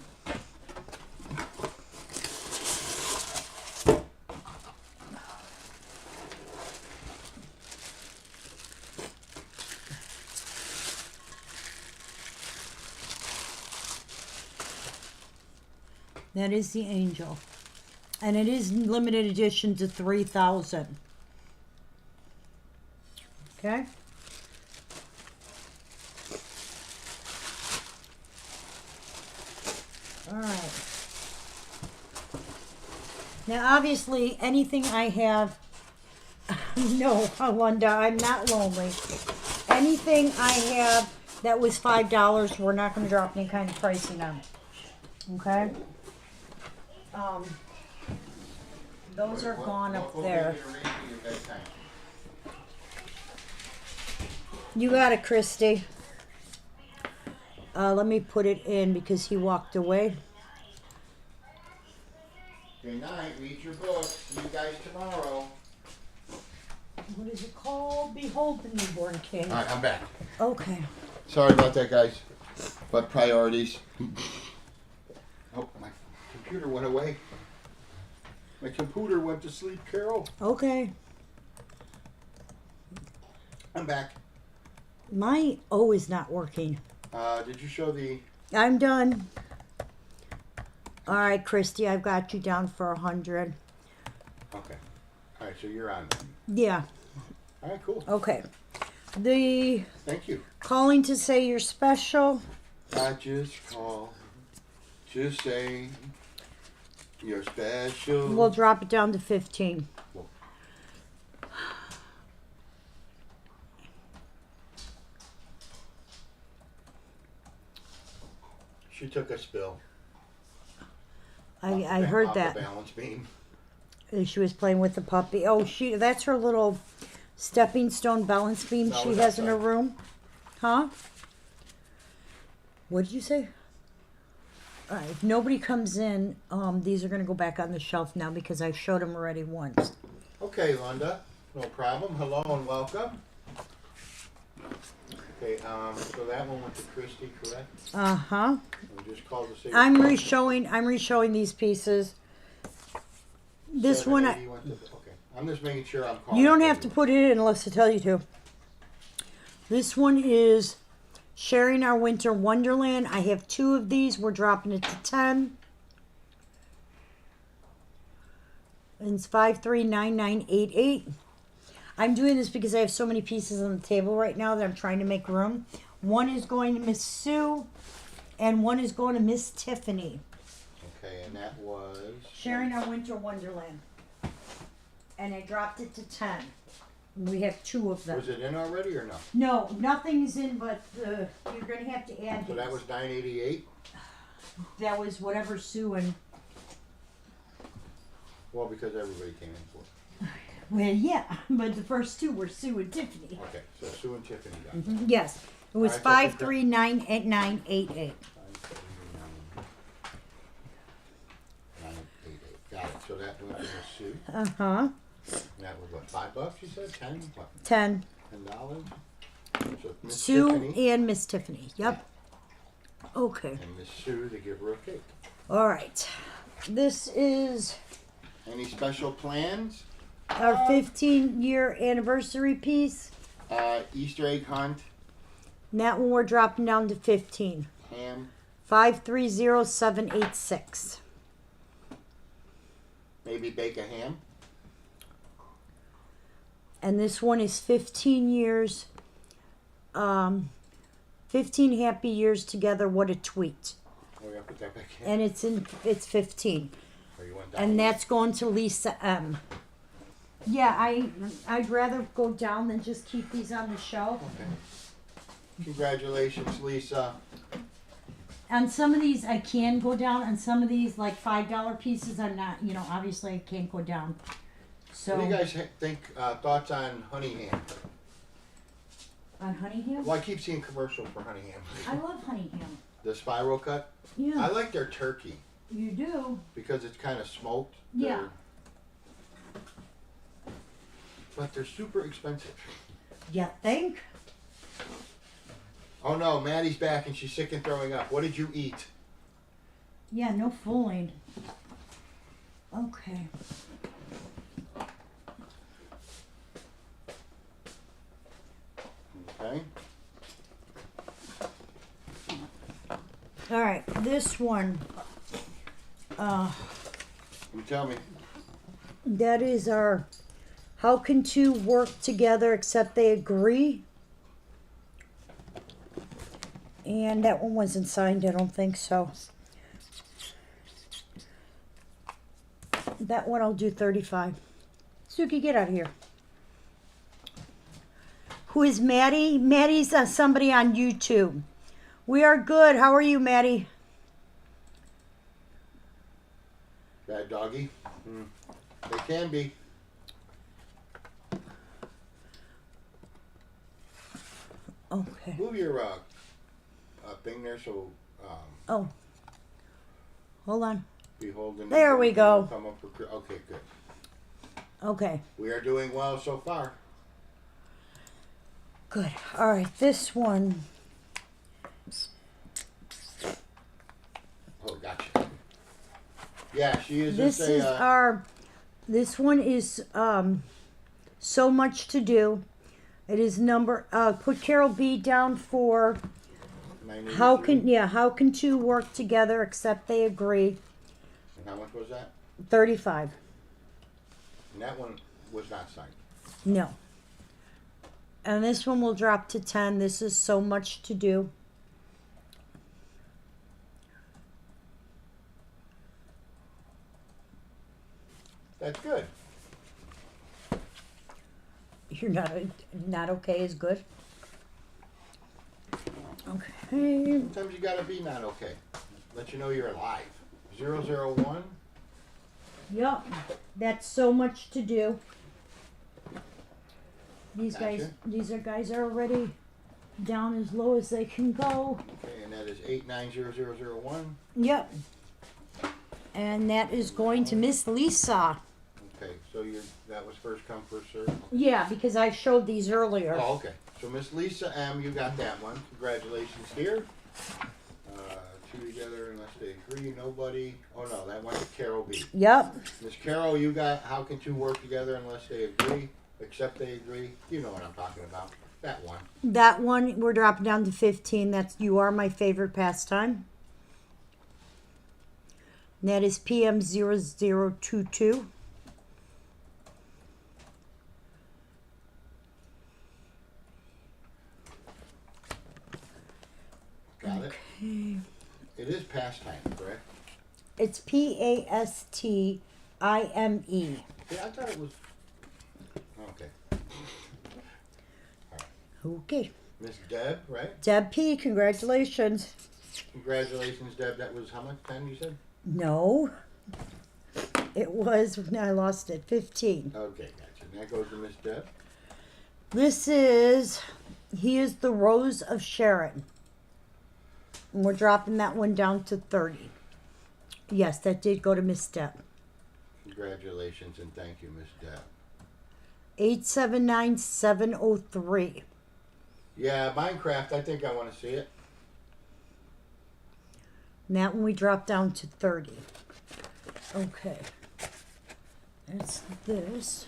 That is the angel. And it is limited edition to 3,000. Okay? Alright. Now, obviously, anything I have... No, Wanda, I'm not lonely. Anything I have that was $5, we're not going to drop any kind of pricing on it. Okay? Those are gone up there. You got it, Christy. Let me put it in because he walked away.
Good night. Read your book. See you guys tomorrow.
What is it called? Behold the Newborn King.
All right, I'm back.
Okay.
Sorry about that, guys. But priorities. Oh, my computer went away. My computer went to sleep, Carol.
Okay.
I'm back.
My O is not working.
Did you show the...
I'm done. All right, Christy, I've got you down for 100.
Okay. All right, so you're on then.
Yeah.
All right, cool.
Okay. The
Thank you.
calling to say you're special.
I just call to say you're special.
We'll drop it down to 15.
She took a spill.
I heard
off
that.
The balance beam.
She was playing with the puppy. Oh, that's her little stepping stone balance beam
That
she
was
has in her
outside.
room. Huh? What did you say? All right, if nobody comes in, these are going to go back on the shelf now because I showed them already once.
Okay, Linda. No problem. Hello and welcome. Okay, so that one went to Christy, correct?
Uh-huh.
We just called to say.
I'm reshowing these pieces. This one,
780 went to- okay. I'm just making sure I'm calling.
you don't have to put it in unless I tell you to. This one is Sharing Our Winter Wonderland. I have 2 of these. We're dropping it to 10. And it's 539988. I'm doing this because I have so many pieces on the table right now that I'm trying to make room. One is going to Miss Sue, and one is going to Miss Tiffany.
Okay, and that was.
Sharing Our Winter Wonderland. And I dropped it to 10. We have 2 of them.
Was it in already or no?
No, nothing's in, but you're going to have to add
So that
these.
was 988.
That was whatever Sue and...
Well, because everybody came in for it.
Well, yeah, but the first 2 were Sue and Tiffany.
Okay, so Sue and Tiffany got it.
Yes, it was
All right, so
539988.
988. Got it. So that went to Miss Sue.
Uh-huh.
And that was what, $5 you said? 10? What?
10.
$10? So Miss
Sue
Tiffany
and Miss Tiffany. Yep. Okay.
and Miss Sue to give her a cake.
All right. This is
Any special plans?
our 15-year anniversary piece.
Easter egg hunt,
And that one we're dropping down to 15.
ham,
530786.
maybe bake a ham.
And this one is 15 years, 15 happy years together. What a tweet.
We're gonna put that back in.
And it's 15.
Or you went down
And
with
that's going to Lisa M. Yeah, I'd rather go down than just keep these on the shelf.
it? Okay. Congratulations, Lisa.
On some of these I can go down. On some of these like $5 pieces I'm not, obviously I can't go down. So
What do you guys think? Thoughts on honey ham?
on honey ham?
Well, I keep seeing commercials for honey ham.
I love honey ham.
The spiral cut.
Yeah,
I like their turkey
you do.
because it's kind of smoked.
Yeah.
They're- But they're super expensive.
You think?
Oh no, Maddie's back and she's sick and throwing up. What did you eat?
Yeah, no fooling. Okay.
Okay.
All right, this one.
You tell me.
That is our How Can Two Work Together Except They Agree? And that one wasn't signed, I don't think so. That one I'll do 35. Suki, get out of here. Who is Maddie? Maddie's somebody on YouTube. We are good. How are you, Maddie?
Bad doggy. They can be.
Okay.
Move your thing there so
Oh. Hold on.
be holding.
There we go.
Come up for, okay, good.
Okay.
We are doing well so far.
Good. All right. This one.
Oh, gotcha. Yeah, she is
This
just
is
a.
our. This one is So Much to Do. It is number. Put Carol B down for
983.
how can two work together except they agree?
And how much was that?
35.
And that one was not signed.
No. And this one will drop to 10. This is so much to do.
That's good.
You're not okay is good. Okay.
Sometimes you gotta be not okay. Let you know you're alive. 001.
Yep. That's so much to do. These
Gotcha.
guys are already down as low as they can go.
Okay, and that is 890001.
Yep. And that is going to Miss Lisa.
Okay, so that was first come, first served.
Yeah, because I showed these earlier.
Oh, okay. So Miss Lisa M, you got that one. Congratulations, dear. Two together unless they agree. Nobody. Oh no, that went to Carole B.
Yep.
Miss Carole, you got how can two work together unless they agree? Except they agree. You know what I'm talking about. That one.
That one we're dropping down to 15. That's You Are My Favorite Pastime. And that is PM0022.
Got it.
Okay.
It is pastime, correct?
It's PASTIME.
Yeah, I thought it was. Okay.
Okay.
Miss Deb, right?
Deb P, congratulations.
Congratulations, Deb. That was how much? 10 you said?
No. It was, I lost it, 15.
Okay, gotcha. And that goes to Miss Deb.
This is, he is the Rose of Sharon. And we're dropping that one down to 30. Yes, that did go to Miss Deb.
Congratulations and thank you, Miss Deb.
879703.
Yeah, Minecraft, I think I want to see it.
And that one we dropped down to 30. Okay. That's this.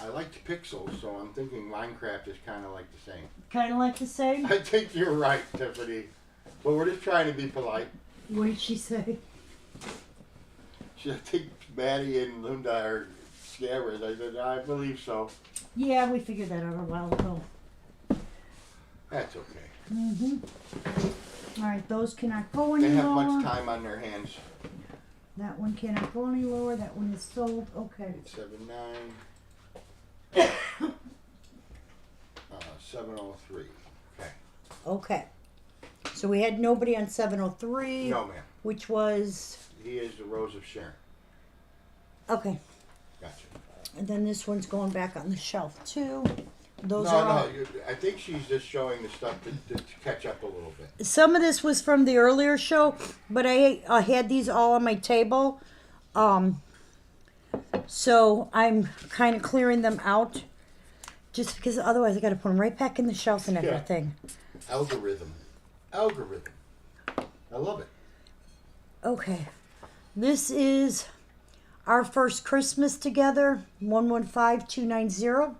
I liked pixels, so I'm thinking Minecraft is kind of like the same.
Kind of like the same.
I think you're right, Tiffany. But we're just trying to be polite.
What did she say?
I think Maddie and Linda are scammers. I said, I believe so.
Yeah, we figured that out a while ago.
That's okay.
All right, those cannot go any
They have
lower.
much time on their hands.
That one cannot go any lower. That one is sold. Okay.
879. 703. Okay.
Okay. So we had nobody on 703.
No, ma'am.
Which was
He is the Rose of Sharon.
okay.
Gotcha.
And then this one's going back on the shelf too. Those
No,
are all,
I think she's just showing the stuff to catch up a little bit.
some of this was from the earlier show, but I had these all on my table. So I'm kind of clearing them out just because otherwise I got to put them right back in the shelf and
Yeah.
everything.
Algorithm. I love it.
Okay. This is Our First Christmas Together, 115290.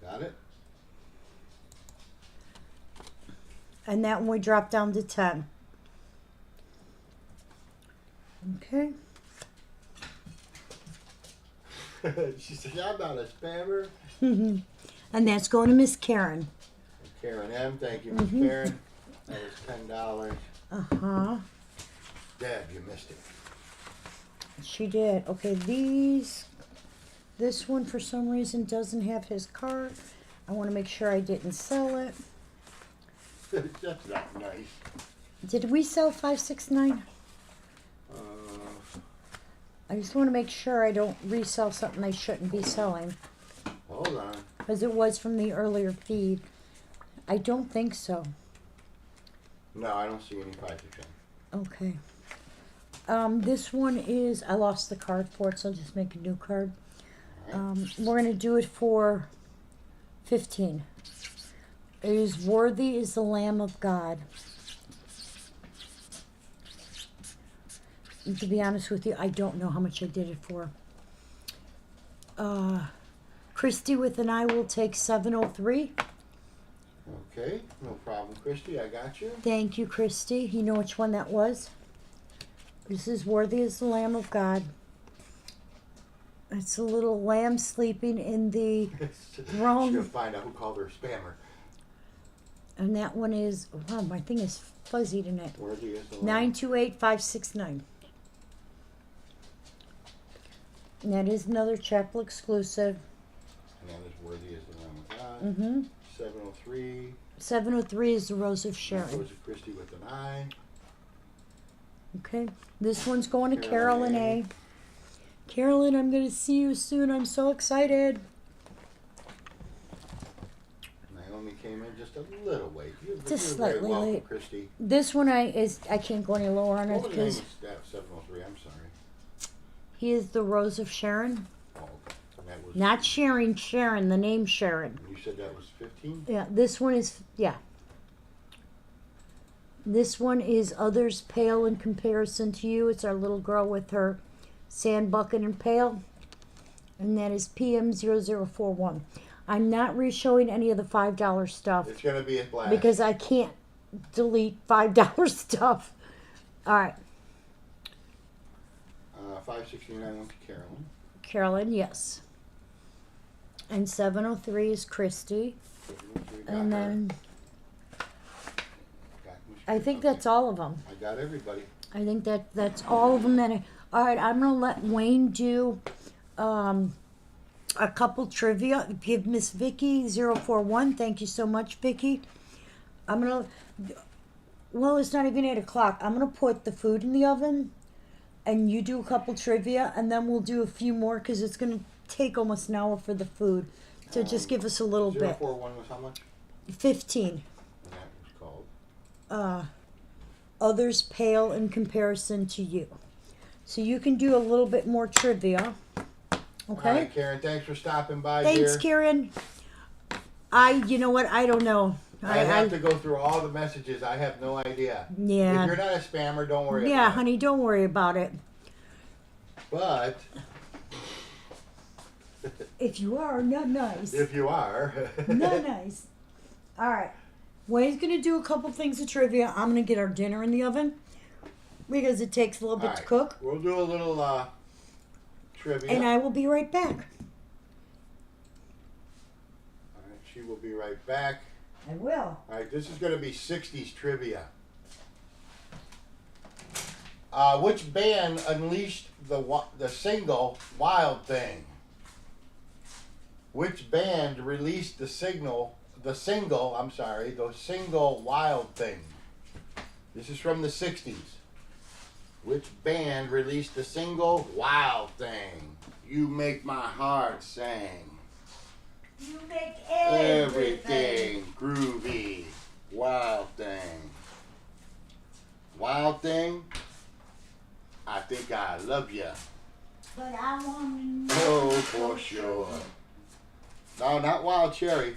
Got it?
And that one we dropped down to 10. Okay.
She said, I'm not a spammer.
And that's going to Miss Karen.
Karen M, thank you, Miss Karen. That was $10.
Uh-huh.
Deb, you missed it.
She did. Okay, this one for some reason doesn't have his card. I want to make sure I didn't sell it.
That's not nice.
Did we sell 569? I just want to make sure I don't resell something I shouldn't be selling.
Hold on.
Because it was from the earlier feed. I don't think so.
No, I don't see any 5%.
Okay. This one is, I lost the card for it, so I'll just make a new card. We're going to do it for 15. It is Worthy is the Lamb of God. And to be honest with you, I don't know how much I did it for. Christy with an I will take 703.
Okay, no problem, Christy. I got you.
Thank you, Christy. You know which one that was? This is Worthy is the Lamb of God. It's a little lamb sleeping in the
She's
throne.
gonna find out who called her a spammer.
And that one is, wow, my thing is fuzzy tonight.
Worthy is the lamb.
928569. And that is another chapel exclusive.
And that is worthy as the Lamb of God.
Mm-hmm.
703.
703 is the Rose of
That
Sharon.
was a Christie with an I.
Okay. This one's going to
Carolyn
Carolyn A. Carolyn, I'm going to see you soon. I'm so excited.
Naomi came in just a little late. You're
Just
very
slightly
welcome,
late.
Christie.
This one I can't go any lower on it
What was the name
because
of that 703? I'm sorry.
he is the Rose of Sharon.
Oh, and that was,
Not Sharon, Sharon, the name Sharon.
you said that was 15?
Yeah, this one is, yeah. This one is Others Pale in Comparison to You. It's our little girl with her sand bucket and pail. And that is PM0041. I'm not re-showing any of the $5 stuff
It's going to be a blast.
because I can't delete $5 stuff. All right,
569 went to Carolyn.
Carolyn, yes. And 703 is Christy.
703 got
And
her.
then
Got Miss
I think
Christie.
that's all of them.
I got everybody.
I think that's all of them. All right, I'm gonna let Wayne do a couple trivia. Give Miss Vicky 041. Thank you so much, Vicky. I'm gonna. Well, it's not even 8 o'clock. I'm gonna put the food in the oven, and you do a couple trivia, and then we'll do a few more because it's gonna take almost an hour for the food. So just give us a little bit.
041 was how much?
15.
And that was called?
Others Pale in Comparison to You. So you can do a little bit more trivia. Okay?
All right, Karen, thanks for stopping by,
Thanks,
dear.
Karen. You know what? I don't know.
I have to go through all the messages. I have no idea.
Yeah.
If you're not a spammer, don't worry
Yeah,
about
honey, don't worry about it.
it. But
If you are, not nice.
if you are,
Not nice. All right. Wayne's going to do a couple things of trivia. I'm going to get our dinner in the oven because it takes a little bit
All
to
right,
cook.
we'll do a little trivia.
And I will be right back.
All right, she will be right back.
I will.
All right, this is going to be 60s trivia. Which band unleashed the single Wild Thing? Which band released the single Wild Thing? This is from the 60s. Which band released the single Wild Thing? You make my heart sing.
You make
Everything groovy. Wild Thing. Wild Thing? I think I love ya.
But I want to
Oh, for sure. No, not Wild Cherry.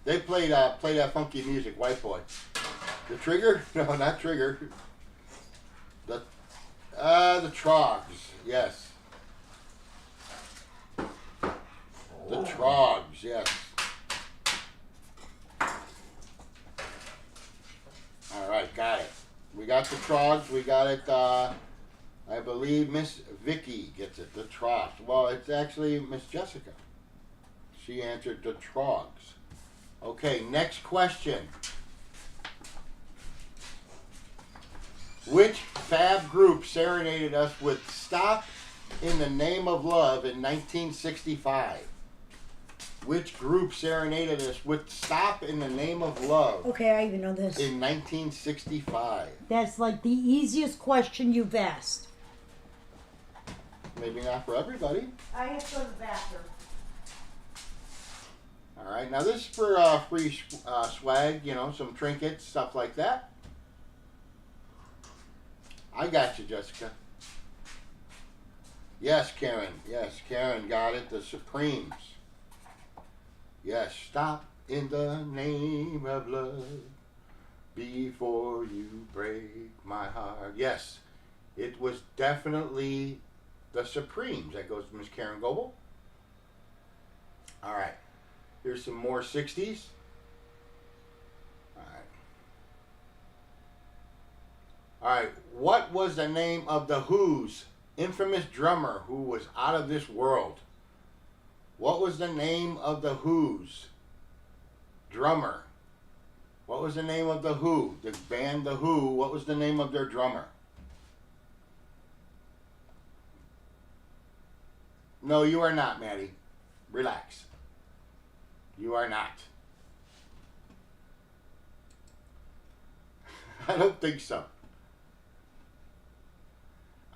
They played that funky music, White Boy. The Trigger? No, not Trigger. The Trogs, yes. The Trogs, yes. All right, got it. We got the Trogs. We got it. I believe Miss Vicky gets it. The Trogs. Well, it's actually Miss Jessica. She answered the Trogs. Okay, next question. Which fab group serenaded us with "Stop in the Name of Love" in 1965? Which group serenaded us with "Stop in the Name of Love"
Okay, I even know this.
in 1965?
That's like the easiest question you've asked.
Maybe not for everybody.
I have to go to the bathroom.
All right, now this is for free swag, you know, some trinkets, stuff like that. I got you, Jessica. Yes, Karen. Yes, Karen got it. The Supremes. Yes, stop in the name of love before you break my heart. Yes, it was definitely the Supremes. That goes to Miss Karen Goebel. All right. Here's some more 60s. All right. What was the name of the Who's infamous drummer who was out of this world? was the name of the Who's drummer? What was the name of the Who? The band The Who, what was the name of their drummer? No, you are not, Maddie. Relax. You are not. I don't think so.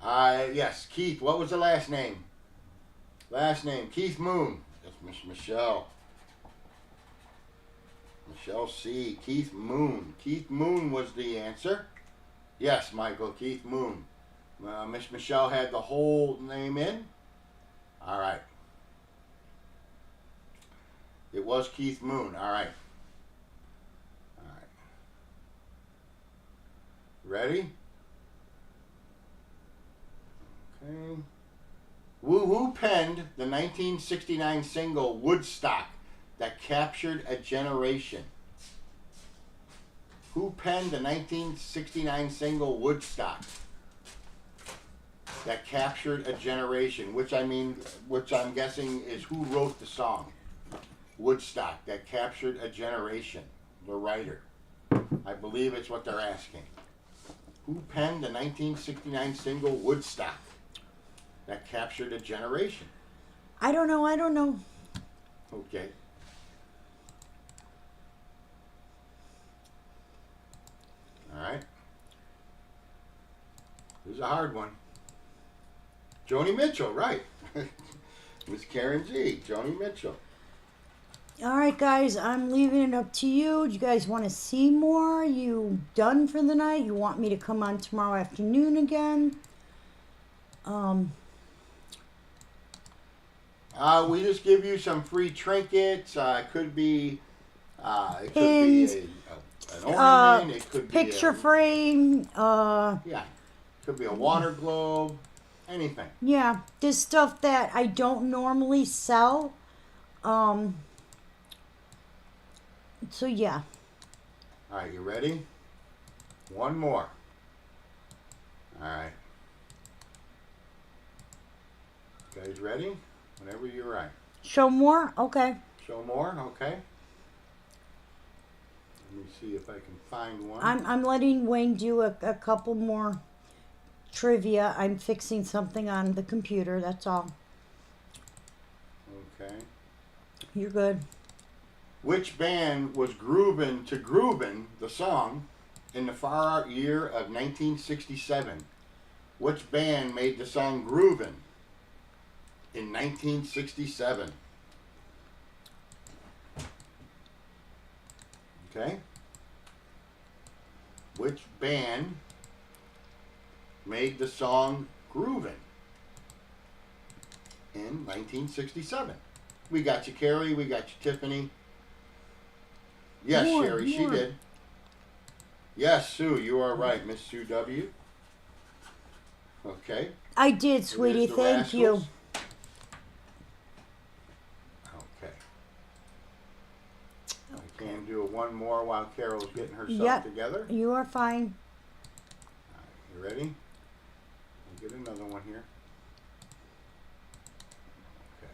Yes, Keith. What was the last name? Last name, Keith Moon. That's Miss Michelle. Michelle C. Keith Moon. Keith Moon was the answer. Yes, Michael. Keith Moon. Miss Michelle had the whole name in. All right. It was Keith Moon. All right. All right. Ready? Okay. Who penned the 1969 single Woodstock that captured a generation? Who penned the 1969 single Woodstock that captured a generation? Which I'm guessing is who wrote the song Woodstock that captured a generation? The writer. I believe it's what they're asking. Who penned the 1969 single Woodstock that captured a generation?
I don't know.
Okay. All right. This is a hard one. Joni Mitchell, right. Miss Karen G. Joni Mitchell.
All right, guys, I'm leaving it up to you. Do you guys want to see more? You done for the night? You want me to come on tomorrow afternoon again?
We just give you some free trinkets. It could be,
Pins,
an ornament. It could
picture
be
frame.
yeah, it could be a water globe. Anything.
Yeah, there's stuff that I don't normally sell. So yeah.
All right, you ready? One more. All right. Guys ready? Whenever you're right.
Show more? Okay.
Show more? Okay. Let me see if I can find one.
I'm letting Wayne do a couple more trivia. I'm fixing something on the computer, that's all.
Okay.
You're good.
Which band was groovin' to groovin' the song in the far out year of 1967? Which band made the song Groovin' in 1967? Okay. Which band made the song Groovin' in 1967? We got you, Carrie. We got you, Tiffany. Yes,
More,
Sherry, she
more.
did. Yes, Sue, you are right, Miss Sue W. Okay.
I did,
It
sweetie.
is the
Thank you.
Rascals. Okay. I can do one more while Carol's getting herself
Yep.
together.
You are fine.
All right, you ready? I'll get another one here. Okay.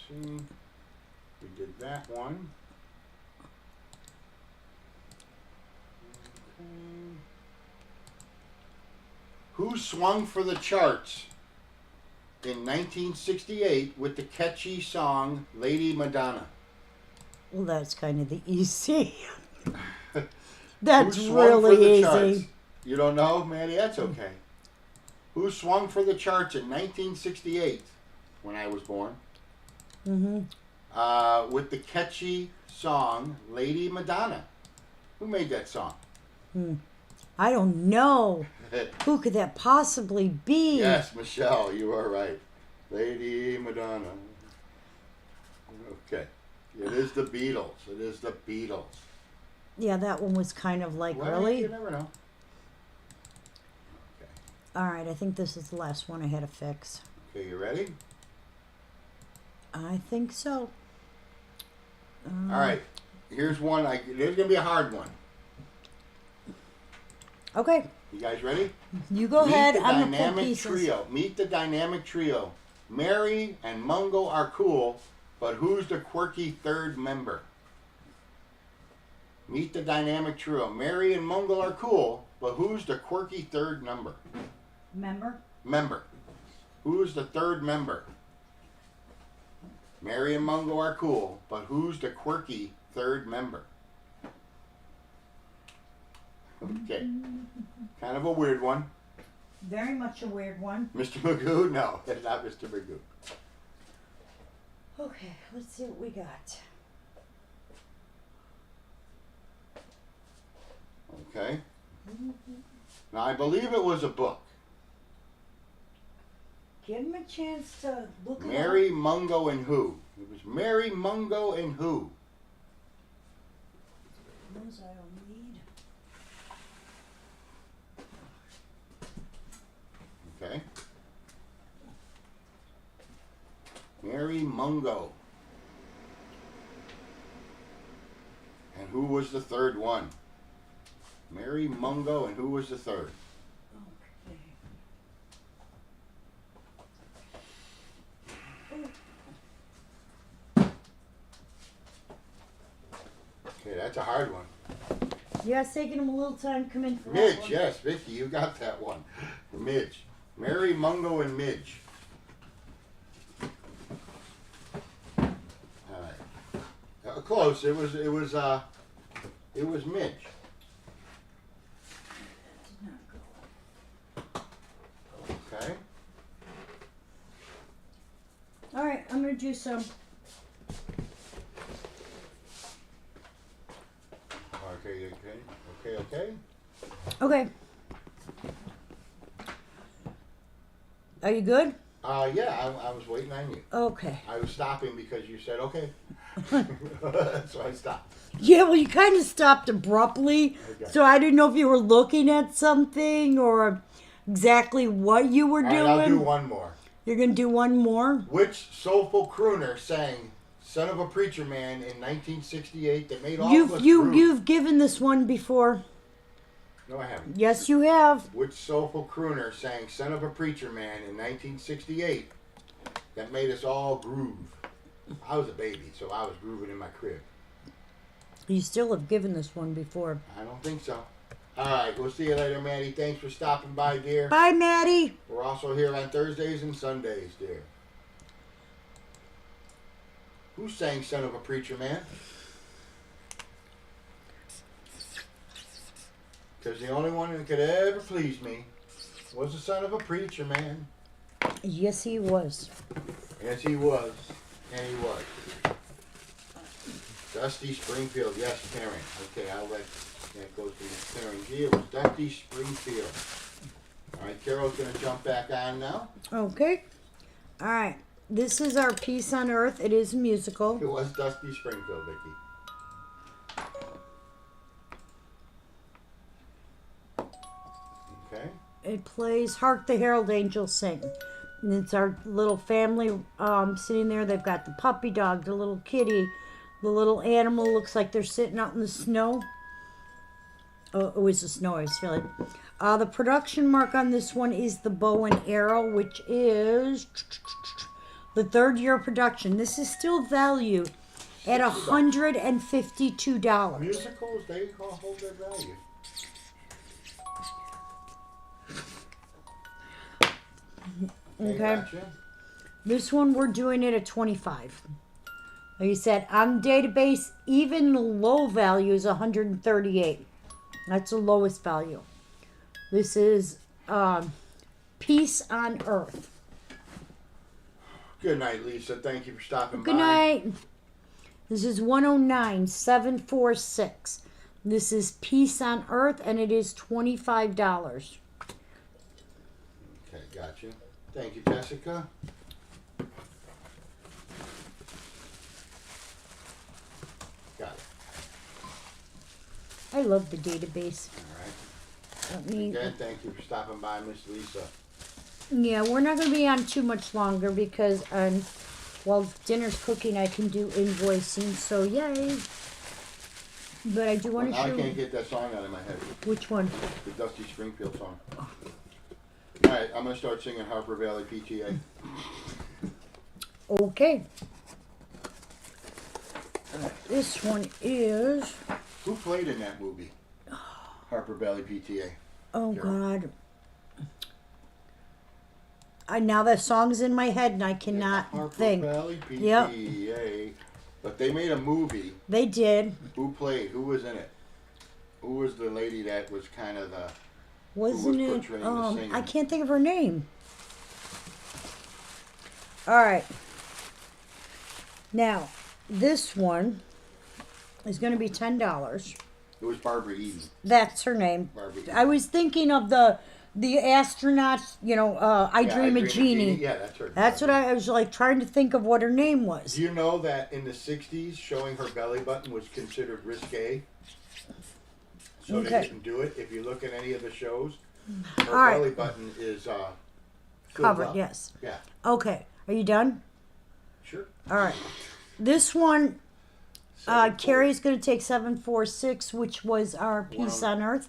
Let me see. We did that one. Okay. Who swung for the charts in 1968 with the catchy song Lady Madonna?
Well, that's kind of the easy.
Who
That's
swung for
really
the
easy.
charts? You don't know, Maddie? That's okay. Who swung for the charts in 1968 when I was born?
Mm-hmm.
With the catchy song Lady Madonna. Who made that song?
I don't know. Who could that possibly be?
Yes, Michelle, you are right. Lady Madonna. Okay. It is the Beatles. It is the Beatles.
Yeah, that one was kind of like,
Well,
really?
You never know. Okay.
All right, I think this is the last one I had to fix.
Okay, you ready?
I think so.
All right. Here's one. There's going to be a hard one.
Okay,
You guys ready?
you go
Meet
ahead.
the
I'm gonna pull
dynamic
pieces.
trio. Meet the dynamic trio. Mary and Mungo are cool, but who's the quirky third member? Meet the dynamic trio. Mary and Mungo are cool, but who's the quirky third member? Member. Who's the third member? Mary and Mungo are cool, but who's the quirky third member? Okay. Kind of a weird one.
Very much a weird one.
Mr. Magoo? No, it's not Mr. Magoo.
Okay, let's see what we got.
Okay. Now, I believe it was a book.
Give him a chance to look
Mary, Mungo, and who? It was Mary, Mungo, and who?
Those I don't need.
Okay. Mary, Mungo. And who was the third one? Mary, Mungo, and who was the third?
Okay.
Okay, that's a hard one.
Yeah, it's taking him a little time to come in for that
Midge,
one.
yes, Vicky, you got that one. Midge. Mary, Mungo, and Midge. All right. Close. It was Midge.
Did not go.
Okay.
All right, I'm gonna do some.
Okay.
Okay. Are you good?
Yeah, I was waiting on you.
Okay.
I was stopping because you said okay. So I stopped.
Yeah, well, you kind of stopped abruptly,
Okay.
so I didn't know if you were looking at something or exactly what you were
All
doing.
right, I'll do one more.
You're gonna do one more.
Which soulful crooner sang "Son of a Preacher Man" in 1968 that made all of us groove?
You've given this one before.
No, I haven't.
Yes, you have.
Which soulful crooner sang "Son of a Preacher Man" in 1968 that made us all groove? I was a baby, so I was grooving in my crib.
You still have given this one before.
I don't think so. All right, we'll see you later, Maddie. Thanks for stopping by, dear.
Bye, Maddie.
We're also here on Thursdays and Sundays, dear. Who sang "Son of a Preacher Man"? Because the only one that could ever please me was the son of a preacher man.
Yes, he was.
Yes, he was. And he was. Dusty Springfield. Yes, Karen. Okay, I'll let that go to Karen G. It was Dusty Springfield. All right, Carol's going to jump back on now.
Okay. All right. This is our Peace on Earth. It is a musical.
It was Dusty Springfield, Vicky. Okay.
It plays Hark the Herald Angels Sing. And it's our little family sitting there. They've got the puppy dog, the little kitty. The little animal looks like they're sitting out in the snow. Oh, it was the snow, I was feeling. The production mark on this one is the Bow and Arrow, which is the third year of production. This is still valued at $152.
Musicals, they hold their value.
Okay.
Gotcha.
This one we're doing it at 25. Like you said, on the database, even low value is 138. That's the lowest value. This is Peace on Earth.
Good night, Lisa. Thank you for stopping by.
Good night. This is 109746. This is Peace on Earth, and it is $25.
Okay, gotcha. Thank you, Jessica. Got it.
I love the database.
All right.
Let me-
Again, thank you for stopping by, Miss Lisa.
Yeah, we're not going to be on too much longer because while dinner's cooking, I can do invoicing. So yay! But I do want to
Now I
show
can't get that song out of my head.
which one.
The Dusty Springfield song. All right, I'm gonna start singing Harper Valley PTA.
Okay. This one is.
Who played in that movie? Harper Valley PTA.
Oh
Carole.
God. Now that song's in my head and I cannot
Harper
think.
Valley
Yep.
PTA. But they made a movie.
They did.
Who played? Who was in it? Who was the lady that was kind of the?
Wasn't
was
it?
portraying the singer?
I can't think of her name. All right. Now, this one is going to be $10.
It was Barbara Eden.
That's her name.
Barbara Eden.
I was thinking of the astronauts. You know, I Dream of Jeannie.
Yeah, that's her.
That's what I was like trying to think of what her name was.
Do you know that in the '60s, showing her belly button was considered risque? So
Okay.
they didn't do it. If you look at any of the shows, her
All right.
belly button is filled
Covered.
up.
Yes.
Yeah.
Okay. Are you done?
Sure.
All right. This one,
740.
Carrie's going to take 746, which was our Peace on Earth.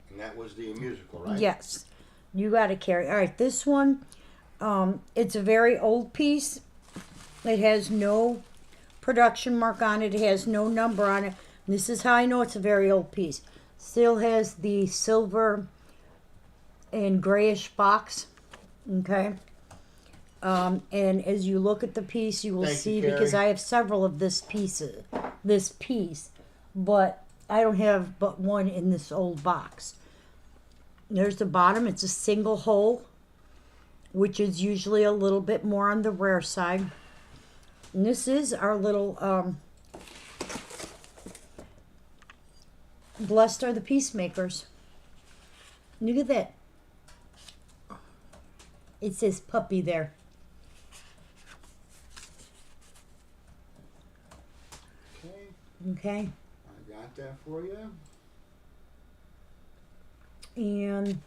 And that was the musical, right?
Yes. You got it, Carrie. All right. This one, it's a very old piece. It has no production mark on it. It has no number on it. This is how I know it's a very old piece. Still has the silver and grayish box. Okay. And as you look at the piece, you will
Thank
see
you,
because
Carrie.
I have several of this piece, but I don't have but one in this old box. There's the bottom. It's a single hole, which is usually a little bit more on the rare side. And this is our little Blessed are the Peacemakers. Look at that. It says puppy there.
Okay.
Okay.
I got that for you.
And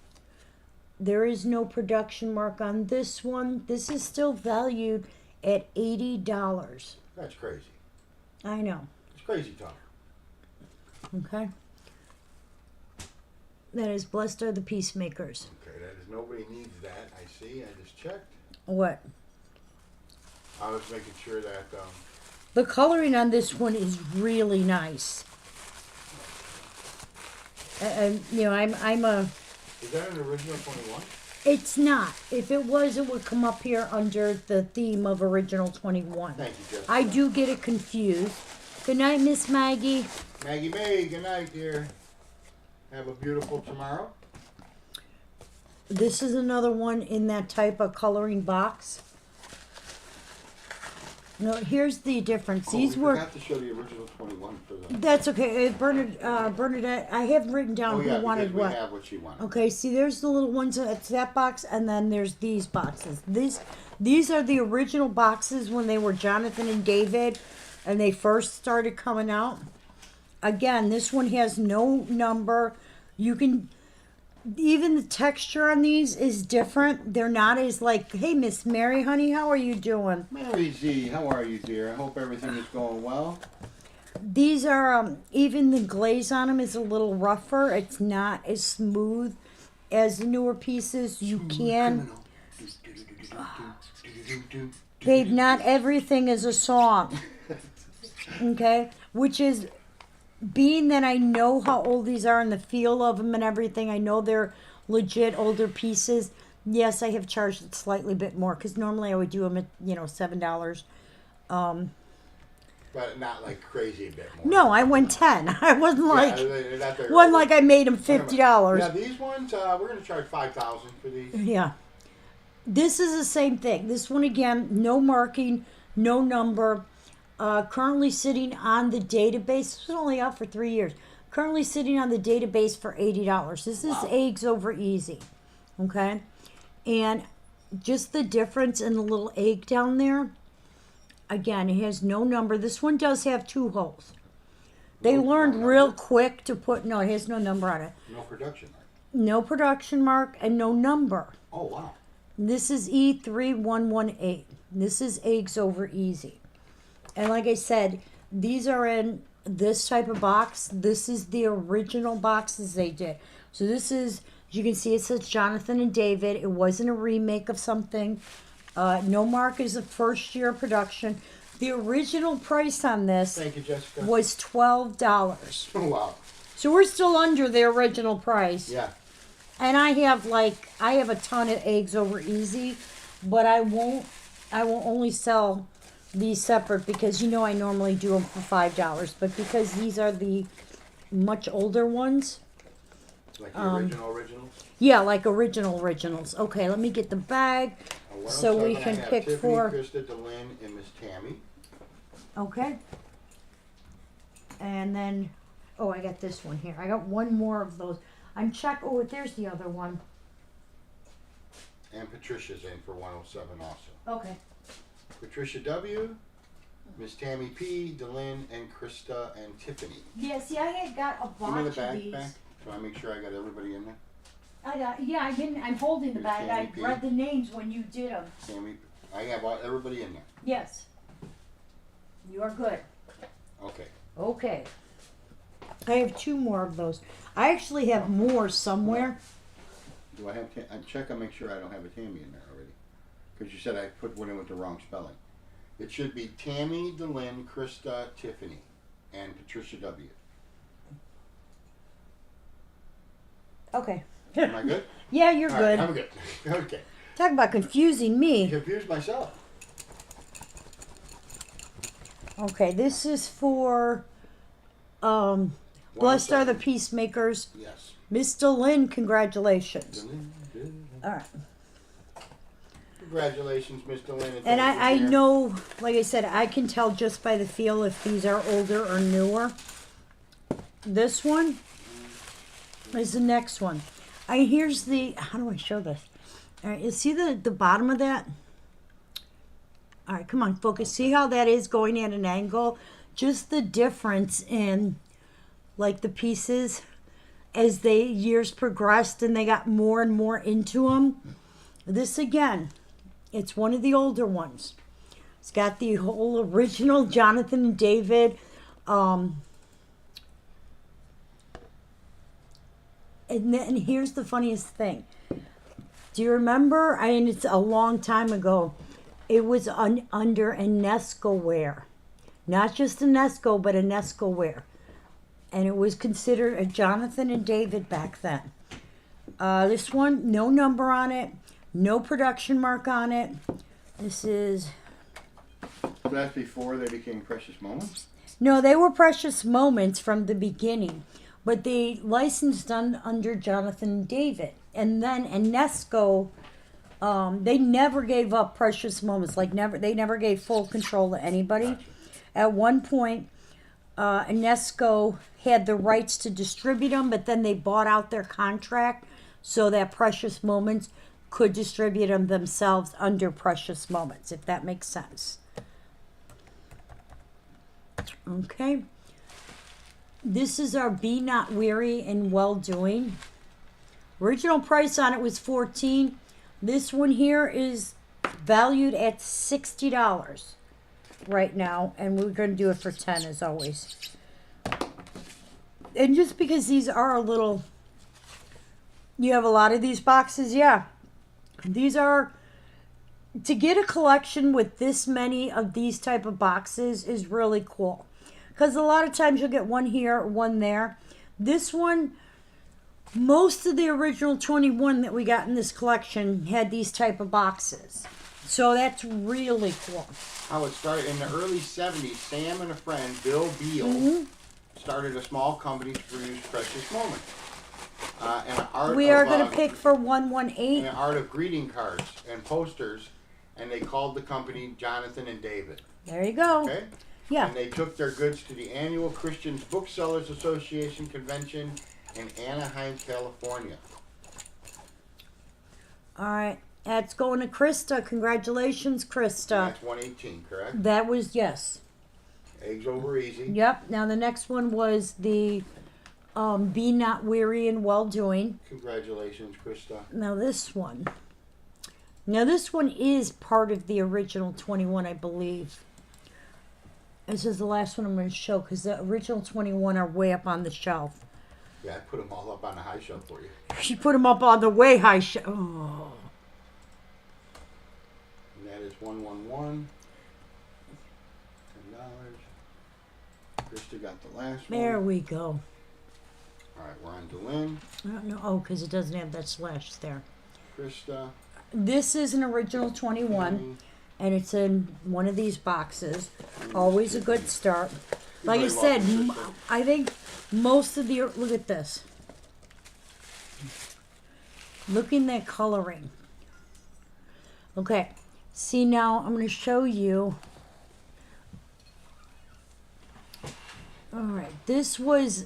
there is no production mark on this one. This is still valued at $80.
That's crazy.
I know.
It's crazy talk.
Okay. That is Blessed are the Peacemakers.
Okay, that is nobody needs that. I see. I just checked.
What?
I was making sure that
The coloring on this one is really nice. And you know, I'm a.
is that an original 21?
It's not. If it was, it would come up here under the theme of Original 21.
Thank you, Jessica.
I do get it confused. Good night, Miss Maggie.
Maggie May, good night, dear. Have a beautiful tomorrow.
This is another one in that type of coloring box. No, here's the difference. These
we
were.
forgot to show the original 21 for the.
That's okay. Bernadette, I have written down
Oh yeah,
who wanted
because we
what.
have what she wanted.
Okay, see, there's the little ones. It's that box, and then there's these boxes. These are the original boxes when they were Jonathan and David, and they first started coming out. Again, this one has no number. You can, even the texture on these is different. They're not as like, hey, Miss Mary, honey, how are you doing?
Mary Z, how are you, dear? I hope everything is going well.
These are, even the glaze on them is a little rougher. It's not as smooth as the newer pieces. You can, babe, not everything is a song. Okay? Which is, being that I know how old these are and the feel of them and everything, I know they're legit older pieces. Yes, I have charged it slightly bit more because normally I would do them at, $7.
But not like crazy a bit more.
No, I went 10. I wasn't like,
they're not there.
wasn't like I made them $50.
Yeah, these ones, we're going to charge $5,000 for these.
Yeah. This is the same thing. This one again, no marking, no number. Currently sitting on the database. This was only out for 3 years. Currently sitting on the database for $80. This is eggs over easy. Okay? And just the difference in the little egg down there. Again, it has no number. This one does have 2 holes. They learned real quick to put, no, it has no number on it.
No production mark.
No production mark and no number.
Oh, wow.
This is E3118. This is eggs over easy. And like I said, these are in this type of box. This is the original boxes they did. So this is, you can see it says Jonathan and David. It wasn't a remake of something. No mark is the first year of production. The original price on this
Thank you, Jessica.
was $12.
Oh, wow.
So we're still under the original price.
Yeah.
And I have a ton of eggs over easy, but I will only sell these separate because I normally do them for $5, but because these are the much older ones.
Like the originals.
Yeah, like originals. Okay, let me get the bag so we can pick
Tiffany,
for.
Krista, Delynn, and Miss Tammy.
Okay. And then, I got this one here. I got one more of those. I'm check. Oh, there's the other one.
And Patricia's in for 107 also.
Okay.
Patricia W, Miss Tammy P, Delynn, and Krista, and Tiffany.
Yeah, see, I had got a
Give me the
bunch of
bag
these.
back so I make sure I got everybody in there.
I'm holding the
Miss
bag.
Tammy
I
P.
read the names when you did them.
Tammy, I have everybody in there.
Yes. You are good.
Okay.
Okay. I have two more of those. I actually have more somewhere.
Do I have? I check and make sure I don't have a Tammy in there already, because you said I put one in with the wrong spelling. It should be Tammy, Delynn, Krista, Tiffany, and Patricia W.
Okay.
Am I good?
Yeah, you're
All
good.
right, I'm good. Okay.
Talk about confusing me.
Confused myself.
Okay, this is for Blessed are the Peacemakers.
Yes.
Miss Delynn, congratulations.
Delynn.
All right.
Congratulations, Miss Delynn.
And I know, like I said, I can tell just by the feel if these are older or newer. This one is the next one. Here's the, how do I show this? All right, you see the bottom of that? All right, come on, focus. See how that is going at an angle? Just the difference in, like, the pieces as the years progressed and they got more and more into them. This, again, it's one of the older ones. It's got the whole original Jonathan and David. And here's the funniest thing. Do you remember? It's a long time ago. It was under UNESCO wear. Not just UNESCO, but UNESCO wear. And it was considered a Jonathan and David back then. This one, no number on it. No production mark on it. This is...
So that's before they became Precious Moments?
No, they were Precious Moments from the beginning. But they licensed under Jonathan and David. And then UNESCO, they never gave up Precious Moments. They never gave full control to anybody. At one point, UNESCO had the rights to distribute them, but then they bought out their contract so that Precious Moments could distribute them themselves under Precious Moments, if that makes sense. Okay. This is our Be Not Weary and Well Doing. Original price on it was $14. This one here is valued at $60 right now, and we're going to do it for $10 as always. And just because these are a little, you have a lot of these boxes, yeah. These are, to get a collection with this many of these type of boxes is really cool. Because a lot of times you'll get one here, one there. This one, most of the original 21 that we got in this collection had these type of boxes. So that's really cool.
How it started in the early 70s, Sam and a friend, Bill Beal, started a small company to produce Precious Moments.
We are going to pick for 118.
An art of greeting cards and posters, and they called the company Jonathan and David.
There you go.
Okay?
Yeah.
And they took their goods to the annual Christian Booksellers Association convention in Anaheim, California.
All right. That's going to Krista. Congratulations, Krista.
That's 118, correct?
That was, yes.
Eggs over easy.
Yep. Now the next one was the Be Not Weary and Well Doing.
Congratulations, Krista.
Now this one. Now this one is part of the original 21, I believe. This is the last one I'm going to show because the original 21 are way up on the shelf.
Yeah, I put them all up on the high shelf for you.
She put them up on the way high shelf. Oh.
And That is 111. $10. Krista got the last
There
one.
we go.
All right, we're on Delin.
I don't know. Oh, because it doesn't have that slash there.
Krista.
This is an original 21, and it's in one of these boxes. Always a good start. Like I
You're
said,
very welcome, Krista.
I think most of the, look at this. Look in that coloring. Okay, see now I'm going to show you. All right, this was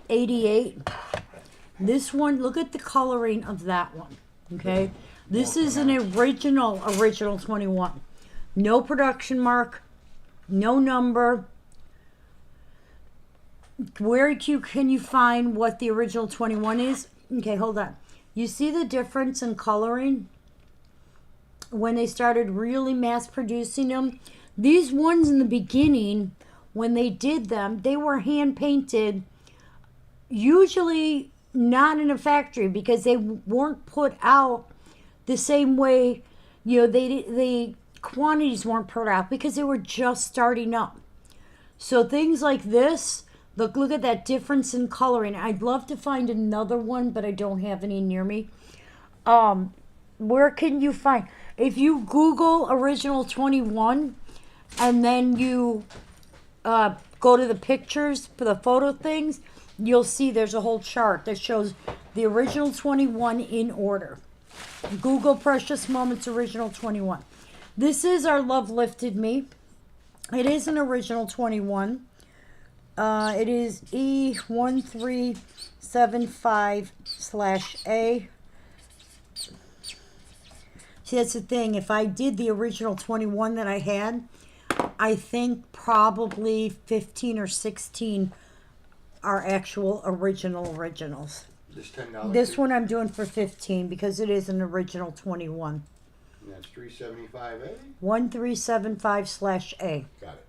88. This one, look at the coloring of that one. Okay, this is an original 21. No production mark, no number. Where can you find what the original 21 is? Okay, hold on. You see the difference in coloring when they started really mass producing them? These ones in the beginning, when they did them, they were hand painted, usually not in a factory because they weren't put out the same way. You know, the quantities weren't put out because they were just starting up. So things like this, look at that difference in coloring. I'd love to find another one, but I don't have any near me. Where can you find? If you Google original 21 and then you go to the pictures for the photo things, you'll see there's a whole chart that shows the original 21 in order. Google Precious Moments original 21. This is our Love Lifted Me. It is an original 21. It is E1375/A. See, that's the thing. If I did the original 21 that I had, I think probably 15 or 16 are actual originals.
This $10.
This one I'm doing for 15 because it is an original 21.
And that's 375A.
1375/A.
Got it.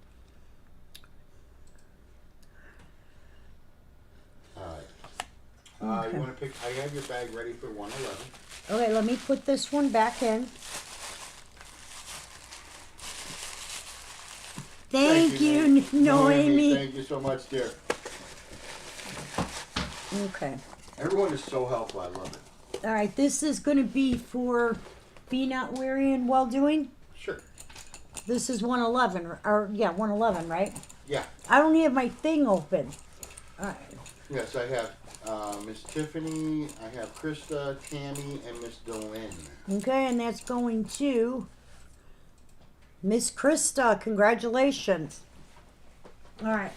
All right.
Okay.
You want to pick? I have your bag ready for 111.
Okay, let me put this one back in. Thank you, Noemi.
Thank you so much, dear.
Okay.
Everyone is so helpful. I love it.
All right, this is going to be for Be Not Weary and Well Doing.
Sure.
This is 111, or yeah, 111, right?
Yeah.
I don't have my thing open. All right.
Yes, I have Miss Tiffany, I have Krista, Tammy, and Miss Delin.
Okay, and that's going to Miss Krista. Congratulations. All right.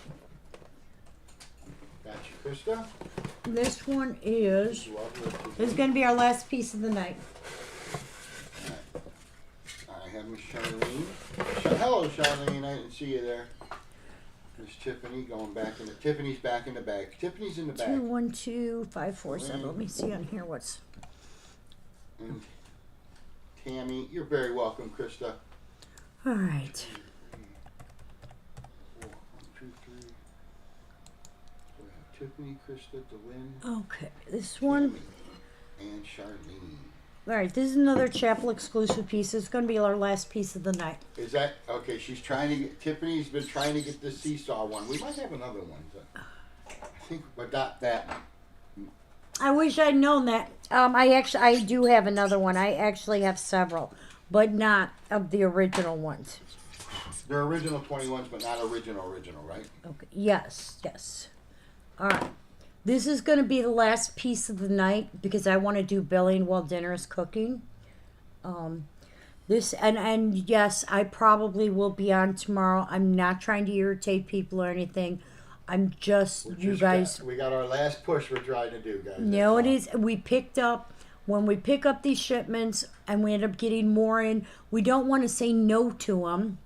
Got you, Krista.
This one is
Lovely.
going to be our last piece of the night.
I have Miss Charlene. Hello, Charlene. I didn't see you there. Miss Tiffany going back in the. Tiffany's back in the bag. Tiffany's in the bag.
212547. Let me see on here what's.
And Tammy, you're very welcome, Krista.
All right.
4, 1, 2, 3. So we have Tiffany, Krista, Delin,
Okay, this one.
Tammy, and Charlene.
All right, this is another chapel exclusive piece. It's going to be our last piece of the night.
Is that okay? She's trying to get. Tiffany's been trying to get the seesaw one. We might have another one. I think, but not that one.
I wish I'd known that. I do have another one. I actually have several, but not of the original ones.
They're original 21s, but not original, right?
Okay. Yes. All right. This is going to be the last piece of the night because I want to do billing while dinner is cooking. This and yes, I probably will be on tomorrow. I'm not trying to irritate people or anything. I'm just you guys.
We got our last push we're trying to do, guys.
No, it is. We picked up when we pick up these shipments and we end up getting more in. We don't want to say no to them,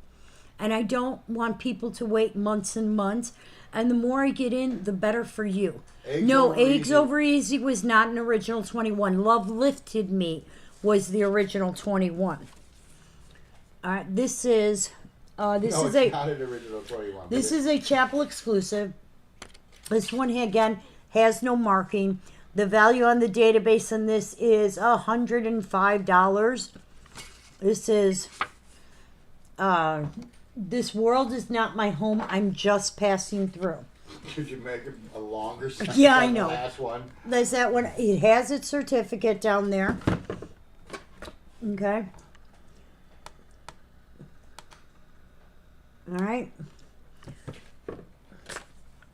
and I don't want people to wait months and months. And the more I get in, the better for you. Eggs Over Easy was not an original 21. Love Lifted Me was the original 21. All right, this is
not an original 21.
This is a chapel exclusive. This one again has no marking. The value on the database on this is $105. This is, this world is not my home. I'm just passing through.
Did you make it a longer sentence
Yeah, I
than
know.
the last one?
There's that one. It has its certificate down there. Okay. All right.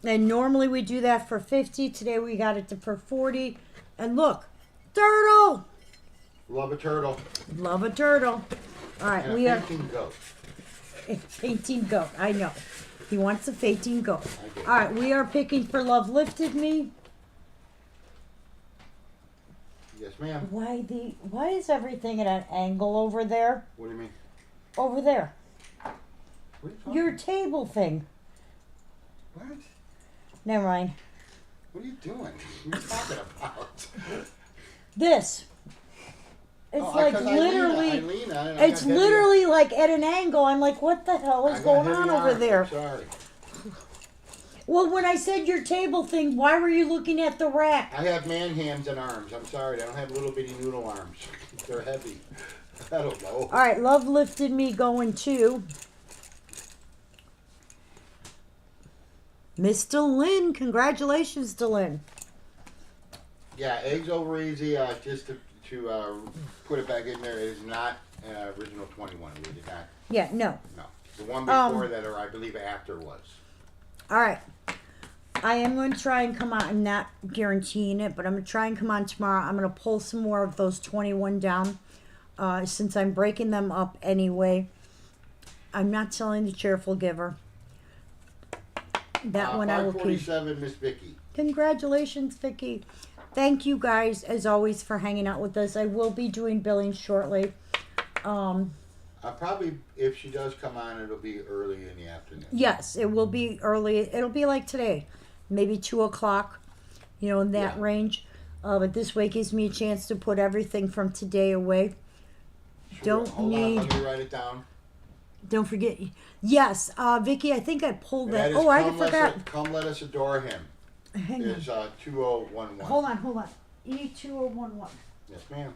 And normally we do that for 50. Today we got it for 40. And look, turtle.
Love a turtle.
Love a turtle. All right,
And
we
a
are
fainting goat.
fainting goat. I know. He wants a fainting goat.
I do.
All right, we are picking for Love Lifted Me.
Yes, ma'am.
Why is everything at an angle over there?
What do you mean?
Over there.
What are you talking
Your table thing.
What?
Never mind.
What are you doing? What are you talking about?
This. It's like
'cause
literally.
I lean on it, I
It's
got heavy-
literally like at an angle. I'm like, what the hell is
I got
going
heavy
on over
arms,
there?
I'm sorry.
Well, when I said your table thing, why were you looking at the rack?
I have man hands and arms. I'm sorry. I don't have little bitty noodle arms. They're heavy. I don't know.
All right, Love Lifted Me going to Mr. Lynn. Congratulations to Lynn.
Yeah, eggs over easy. Just to put it back in there, it is not original 21. We did not.
Yeah, no.
No, the one before that, or I believe after, was.
All right. I am going to try and come on. I'm not guaranteeing it, but I'm going to try and come on tomorrow. I'm going to pull some more of those 21 down since I'm breaking them up anyway. I'm not selling the Cheerful Giver. That one I will keep.
547, Miss Vicky.
Congratulations, Vicky. Thank you guys, as always, for hanging out with us. I will be doing billing shortly.
Probably, if she does come on, it'll be early in the afternoon.
Yes, it will be early. It'll be like today, maybe 2 o'clock, in that range. But this way gives me a chance to put everything from today away.
Sure. Hold on, let me write it down.
Don't forget. Yes, Vicky, I think I pulled
And
that.
is
Oh, I
Come
forgot.
Come Let Us Adore Him.
Hang
Is 2011.
on. Hold on. E2011.
Yes, ma'am.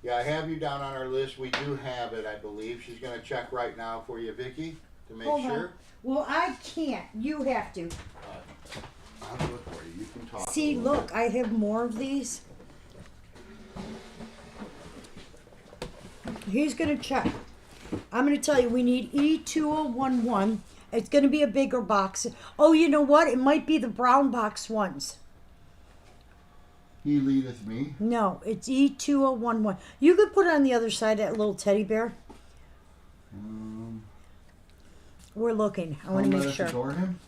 Yeah, I have you down on our list. We do have it, I believe. She's going to check right now for you, Vicky, to make
Hold
sure.
on. Well, I can't. You have to.
I'll do it for you. You can talk.
See, look, I have more of these. He's going to check. I'm going to tell you, we need E2011. It's going to be a bigger box. Oh, you know what? It might be the brown box ones.
He leadeth me.
No, it's E2011. You could put it on the other side, that little teddy bear. We're looking. I want to make sure.
Adore him?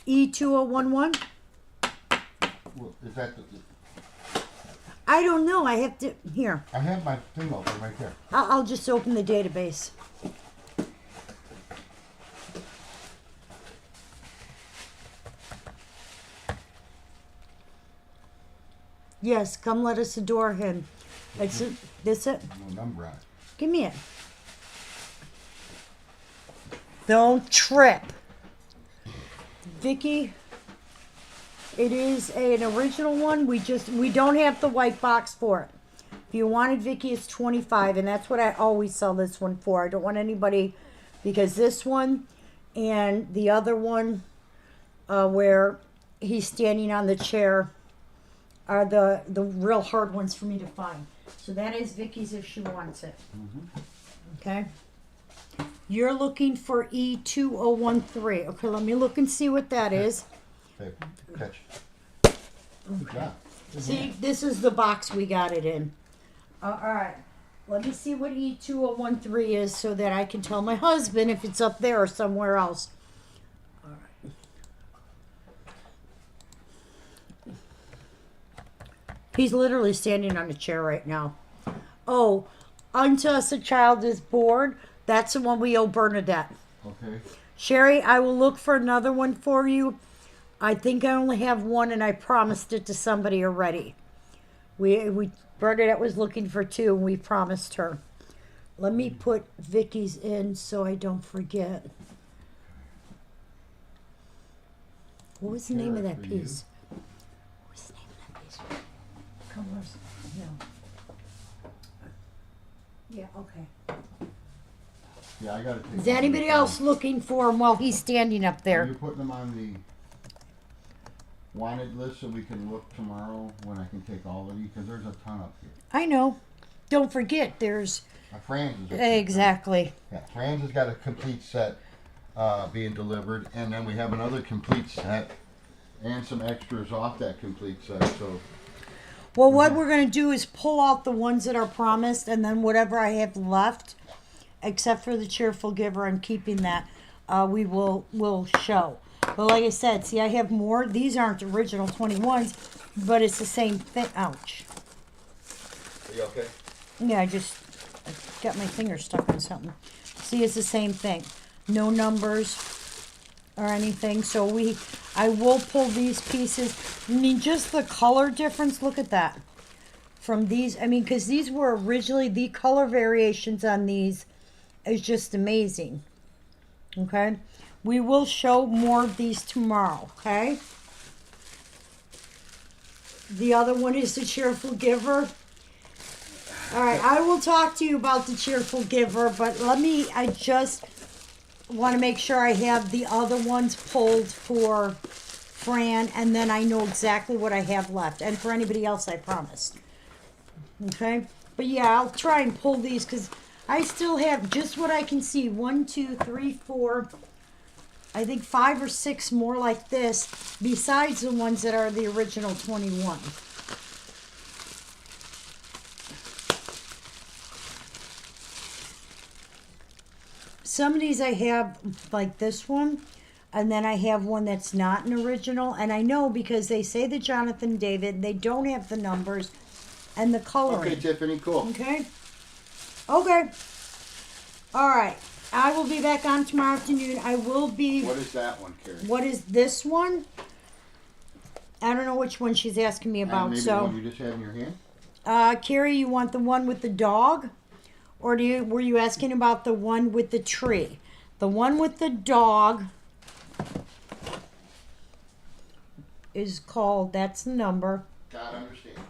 E2011?
Well, is that the...
I don't know. I have to. Here.
I have my thing open right there.
I'll just open the database. Yes, come let us adore him. That's it. That's it.
No number on it.
Give me it. Don't trip. Vicky, it is an original one. We don't have the white box for it. If you wanted Vicky, it's 25, and that's what I always sell this one for. I don't want anybody, because this one and the other one where he's standing on the chair are the real hard ones for me to find. So that is Vicky's if she wants it. Okay. You're looking for E2013. Okay, let me look and see what that is.
Okay, catch. Yeah.
See, this is the box we got it in. All right. Let me see what E2013 is so that I can tell my husband if it's up there or somewhere else. All right. He's literally standing on a chair right now. Oh, Unto Us a Child is Born. That's the one we owe Bernadette.
Okay.
Sherry, I will look for another one for you. I think I only have one, and I promised it to somebody already. Bernadette was looking for two, and we promised her. Let me put Vicky's in so I don't forget. What was the name of that piece? What was the name of that piece? Colors. No. Yeah, okay.
Yeah, I gotta take.
Is anybody else looking for him while he's standing up
Are
there?
you putting them on the wanted list so we can look tomorrow when I can take all of these? Because there's a ton up here.
I know. Don't forget, there's
Franz is up here.
exactly.
Yeah, Franz has got a complete set being delivered, and then we have another complete set and some extras off that complete set. So
Well, what we're gonna do is pull out the ones that are promised, and then whatever I have left, except for the cheerful giver, I'm keeping that. Will show. But like I said, see, I have more. These aren't original 21s, but it's the same thing. Ouch.
are you okay?
Yeah, I got my finger stuck on something. See, it's the same thing. No numbers or anything. So I will pull these pieces. I mean, just the color difference. Look at that. From these, I mean, because these were originally, the color variations on these is just amazing. Okay? We will show more of these tomorrow, okay? The other one is the cheerful giver. All right, I will talk to you about the cheerful giver, but I just want to make sure I have the other ones pulled for Fran, and then I know exactly what I have left. And for anybody else, I promised. Okay? But yeah, I'll try and pull these because I still have just what I can see. 1, 2, 3, 4, I think 5 or 6 more like this, besides the ones that are the original 21. Some of these I have, like this one, and then I have one that's not an original. And I know because they say the Jonathan David, they don't have the numbers and the coloring.
Okay, Tiffany, cool.
Okay? Okay. All right. I will be back on tomorrow afternoon. I will be...
What is that one, Carrie?
What is this one? I don't know which one she's asking me about.
Maybe
so,
the one you just had in your hand?
Carrie, you want the one with the dog? Or were you asking about the one with the tree? The one with the dog is called, that's the number.
God understands.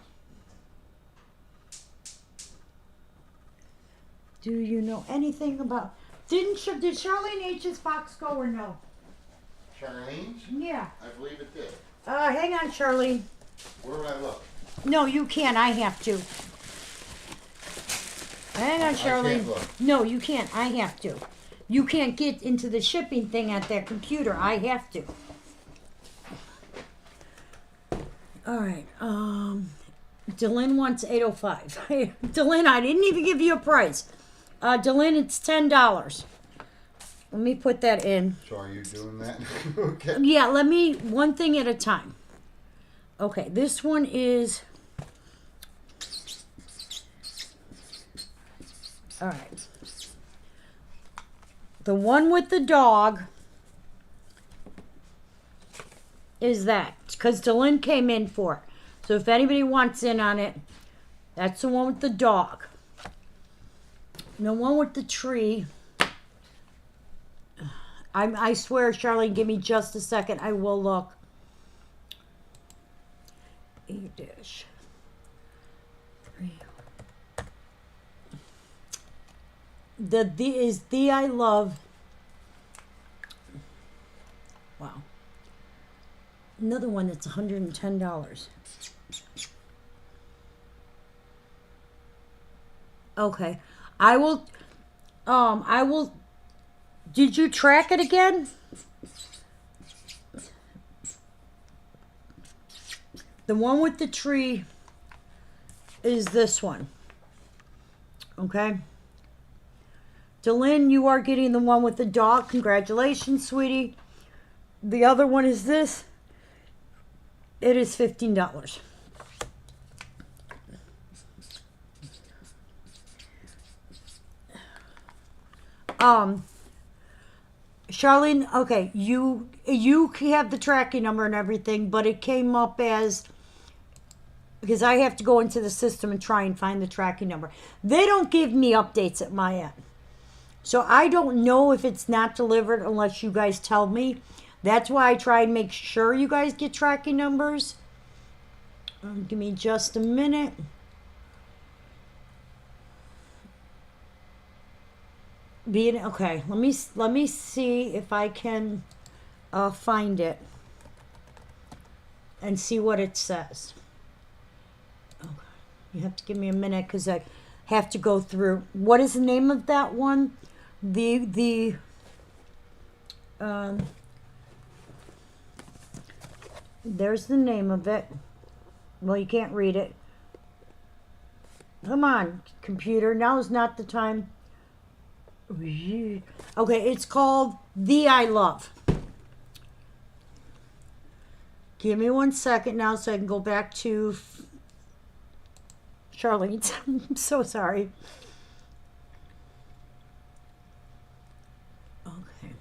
Do you know anything about... Did Charlene H's box go or no?
Charlene's?
Yeah.
I believe it did.
Hang on, Charlene.
Where would I look?
No, you can't. I have to. Hang on, Charlene.
can't look.
No, you can't. I have to. You can't get into the shipping thing at that computer. I have to. All right. Delyn wants 805. Delyn, I didn't even give you a price. Delyn, it's $10. Let me put that in.
So are you doing that? Okay.
Yeah, let me, one thing at a time. Okay, this one is, all right. The one with the dog is that, because Delyn came in for it. So if anybody wants in on it, that's the one with the dog. And the one with the tree, I swear, Charlene, give me just a second. I will look. A-dash. The is the I love. Wow. Another one that's $110. Okay. I will, did you track it again? The one with the tree is this one. Okay. Delyn, you are getting the one with the dog. Congratulations, sweetie. The other one is this. It is $15. Charlene, okay, you have the tracking number and everything, but it came up as, because I have to go into the system and try and find the tracking number. They don't give me updates at my end. So I don't know if it's not delivered unless you guys tell me. That's why I try and make sure you guys get tracking numbers. Give me just a minute. being okay. Let me see if I can find it and see what it says. Okay. You have to give me a minute because I have to go through. What is the name of that one? The there's the name of it. Well, you can't read it. Come on, computer. Now is not the time. Okay, it's called The I Love. Give me 1 second now so I can go back to Charlene's. I'm so sorry. Okay.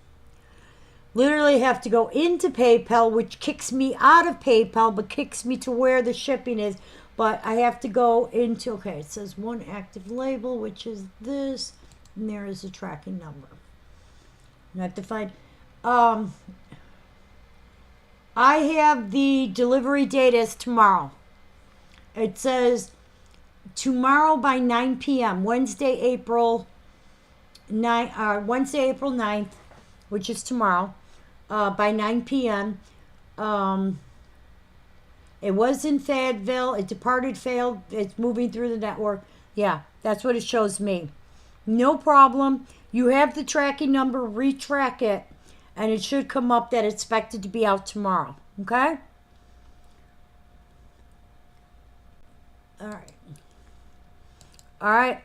Literally have to go into PayPal, which kicks me out of PayPal, but kicks me to where the shipping is. But I have to go into, okay, it says one active label, which is this, and there is a tracking number. And I have to find, I have the delivery date as tomorrow. It says tomorrow by 9 p.m., Wednesday, April 9th, which is tomorrow, by 9 p.m. It was in Fayetteville. It departed Fayetteville. It's moving through the network. Yeah, that's what it shows me. No problem. You have the tracking number. Retrack it. And it should come up that it's expected to be out tomorrow. Okay? All right. All right.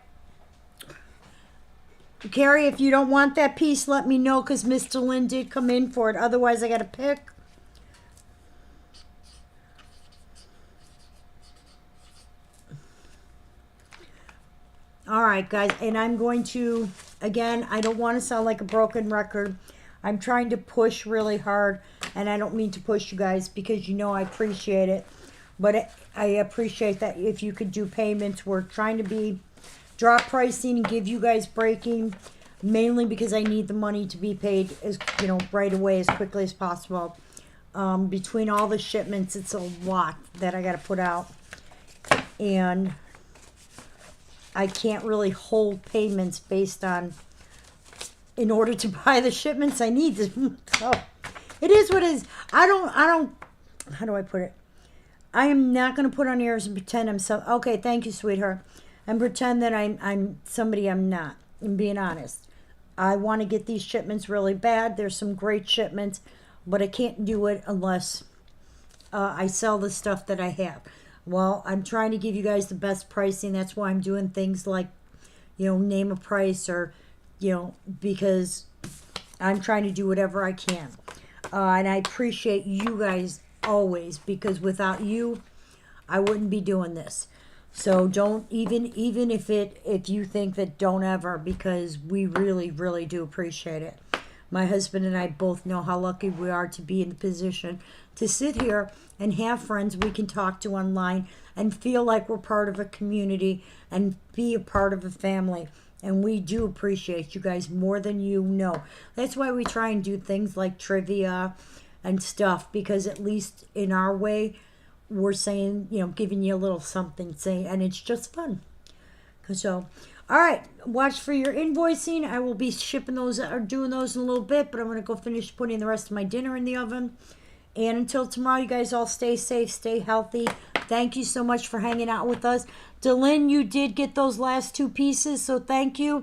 Carrie, if you don't want that piece, let me know because Mr. Lynn did come in for it. Otherwise, I got to pick. All right, guys, and I'm going to, again, I don't want to sound like a broken record. I'm trying to push really hard, and I don't mean to push you guys because you know I appreciate it. But I appreciate that if you could do payments. We're trying to drop pricing and give you guys breaking, mainly because I need the money to be paid as right away, as quickly as possible. Between all the shipments, it's a lot that I got to put out, and I can't really hold payments based on, in order to buy the shipments I need to. So it is what it is. I don't, how do I put it? I am not going to put on airs and pretend I'm so, okay, thank you, sweetheart. And pretend that I'm somebody I'm not. I'm being honest. I want to get these shipments really bad. There's some great shipments, but I can't do it unless I sell the stuff that I have. Well, I'm trying to give you guys the best pricing. That's why I'm doing things like, name a price or, because I'm trying to do whatever I can. And I appreciate you guys always, because without you, I wouldn't be doing this. So don't, even if you think that, don't ever, because we really, really do appreciate it. My husband and I both know how lucky we are to be in the position to sit here and have friends we can talk to online and feel like we're part of a community and be a part of a family. And we do appreciate you guys more than you know. That's why we try and do things like trivia and stuff, because at least in our way, we're saying, giving you a little something, and it's just fun. So, all right, watch for your invoicing. I will be shipping those or doing those in a little bit, but I'm going to go finish putting the rest of my dinner in the oven. And until tomorrow, you guys all stay safe, stay healthy. Thank you so much for hanging out with us. Delyn, you did get those last 2 pieces, so thank you.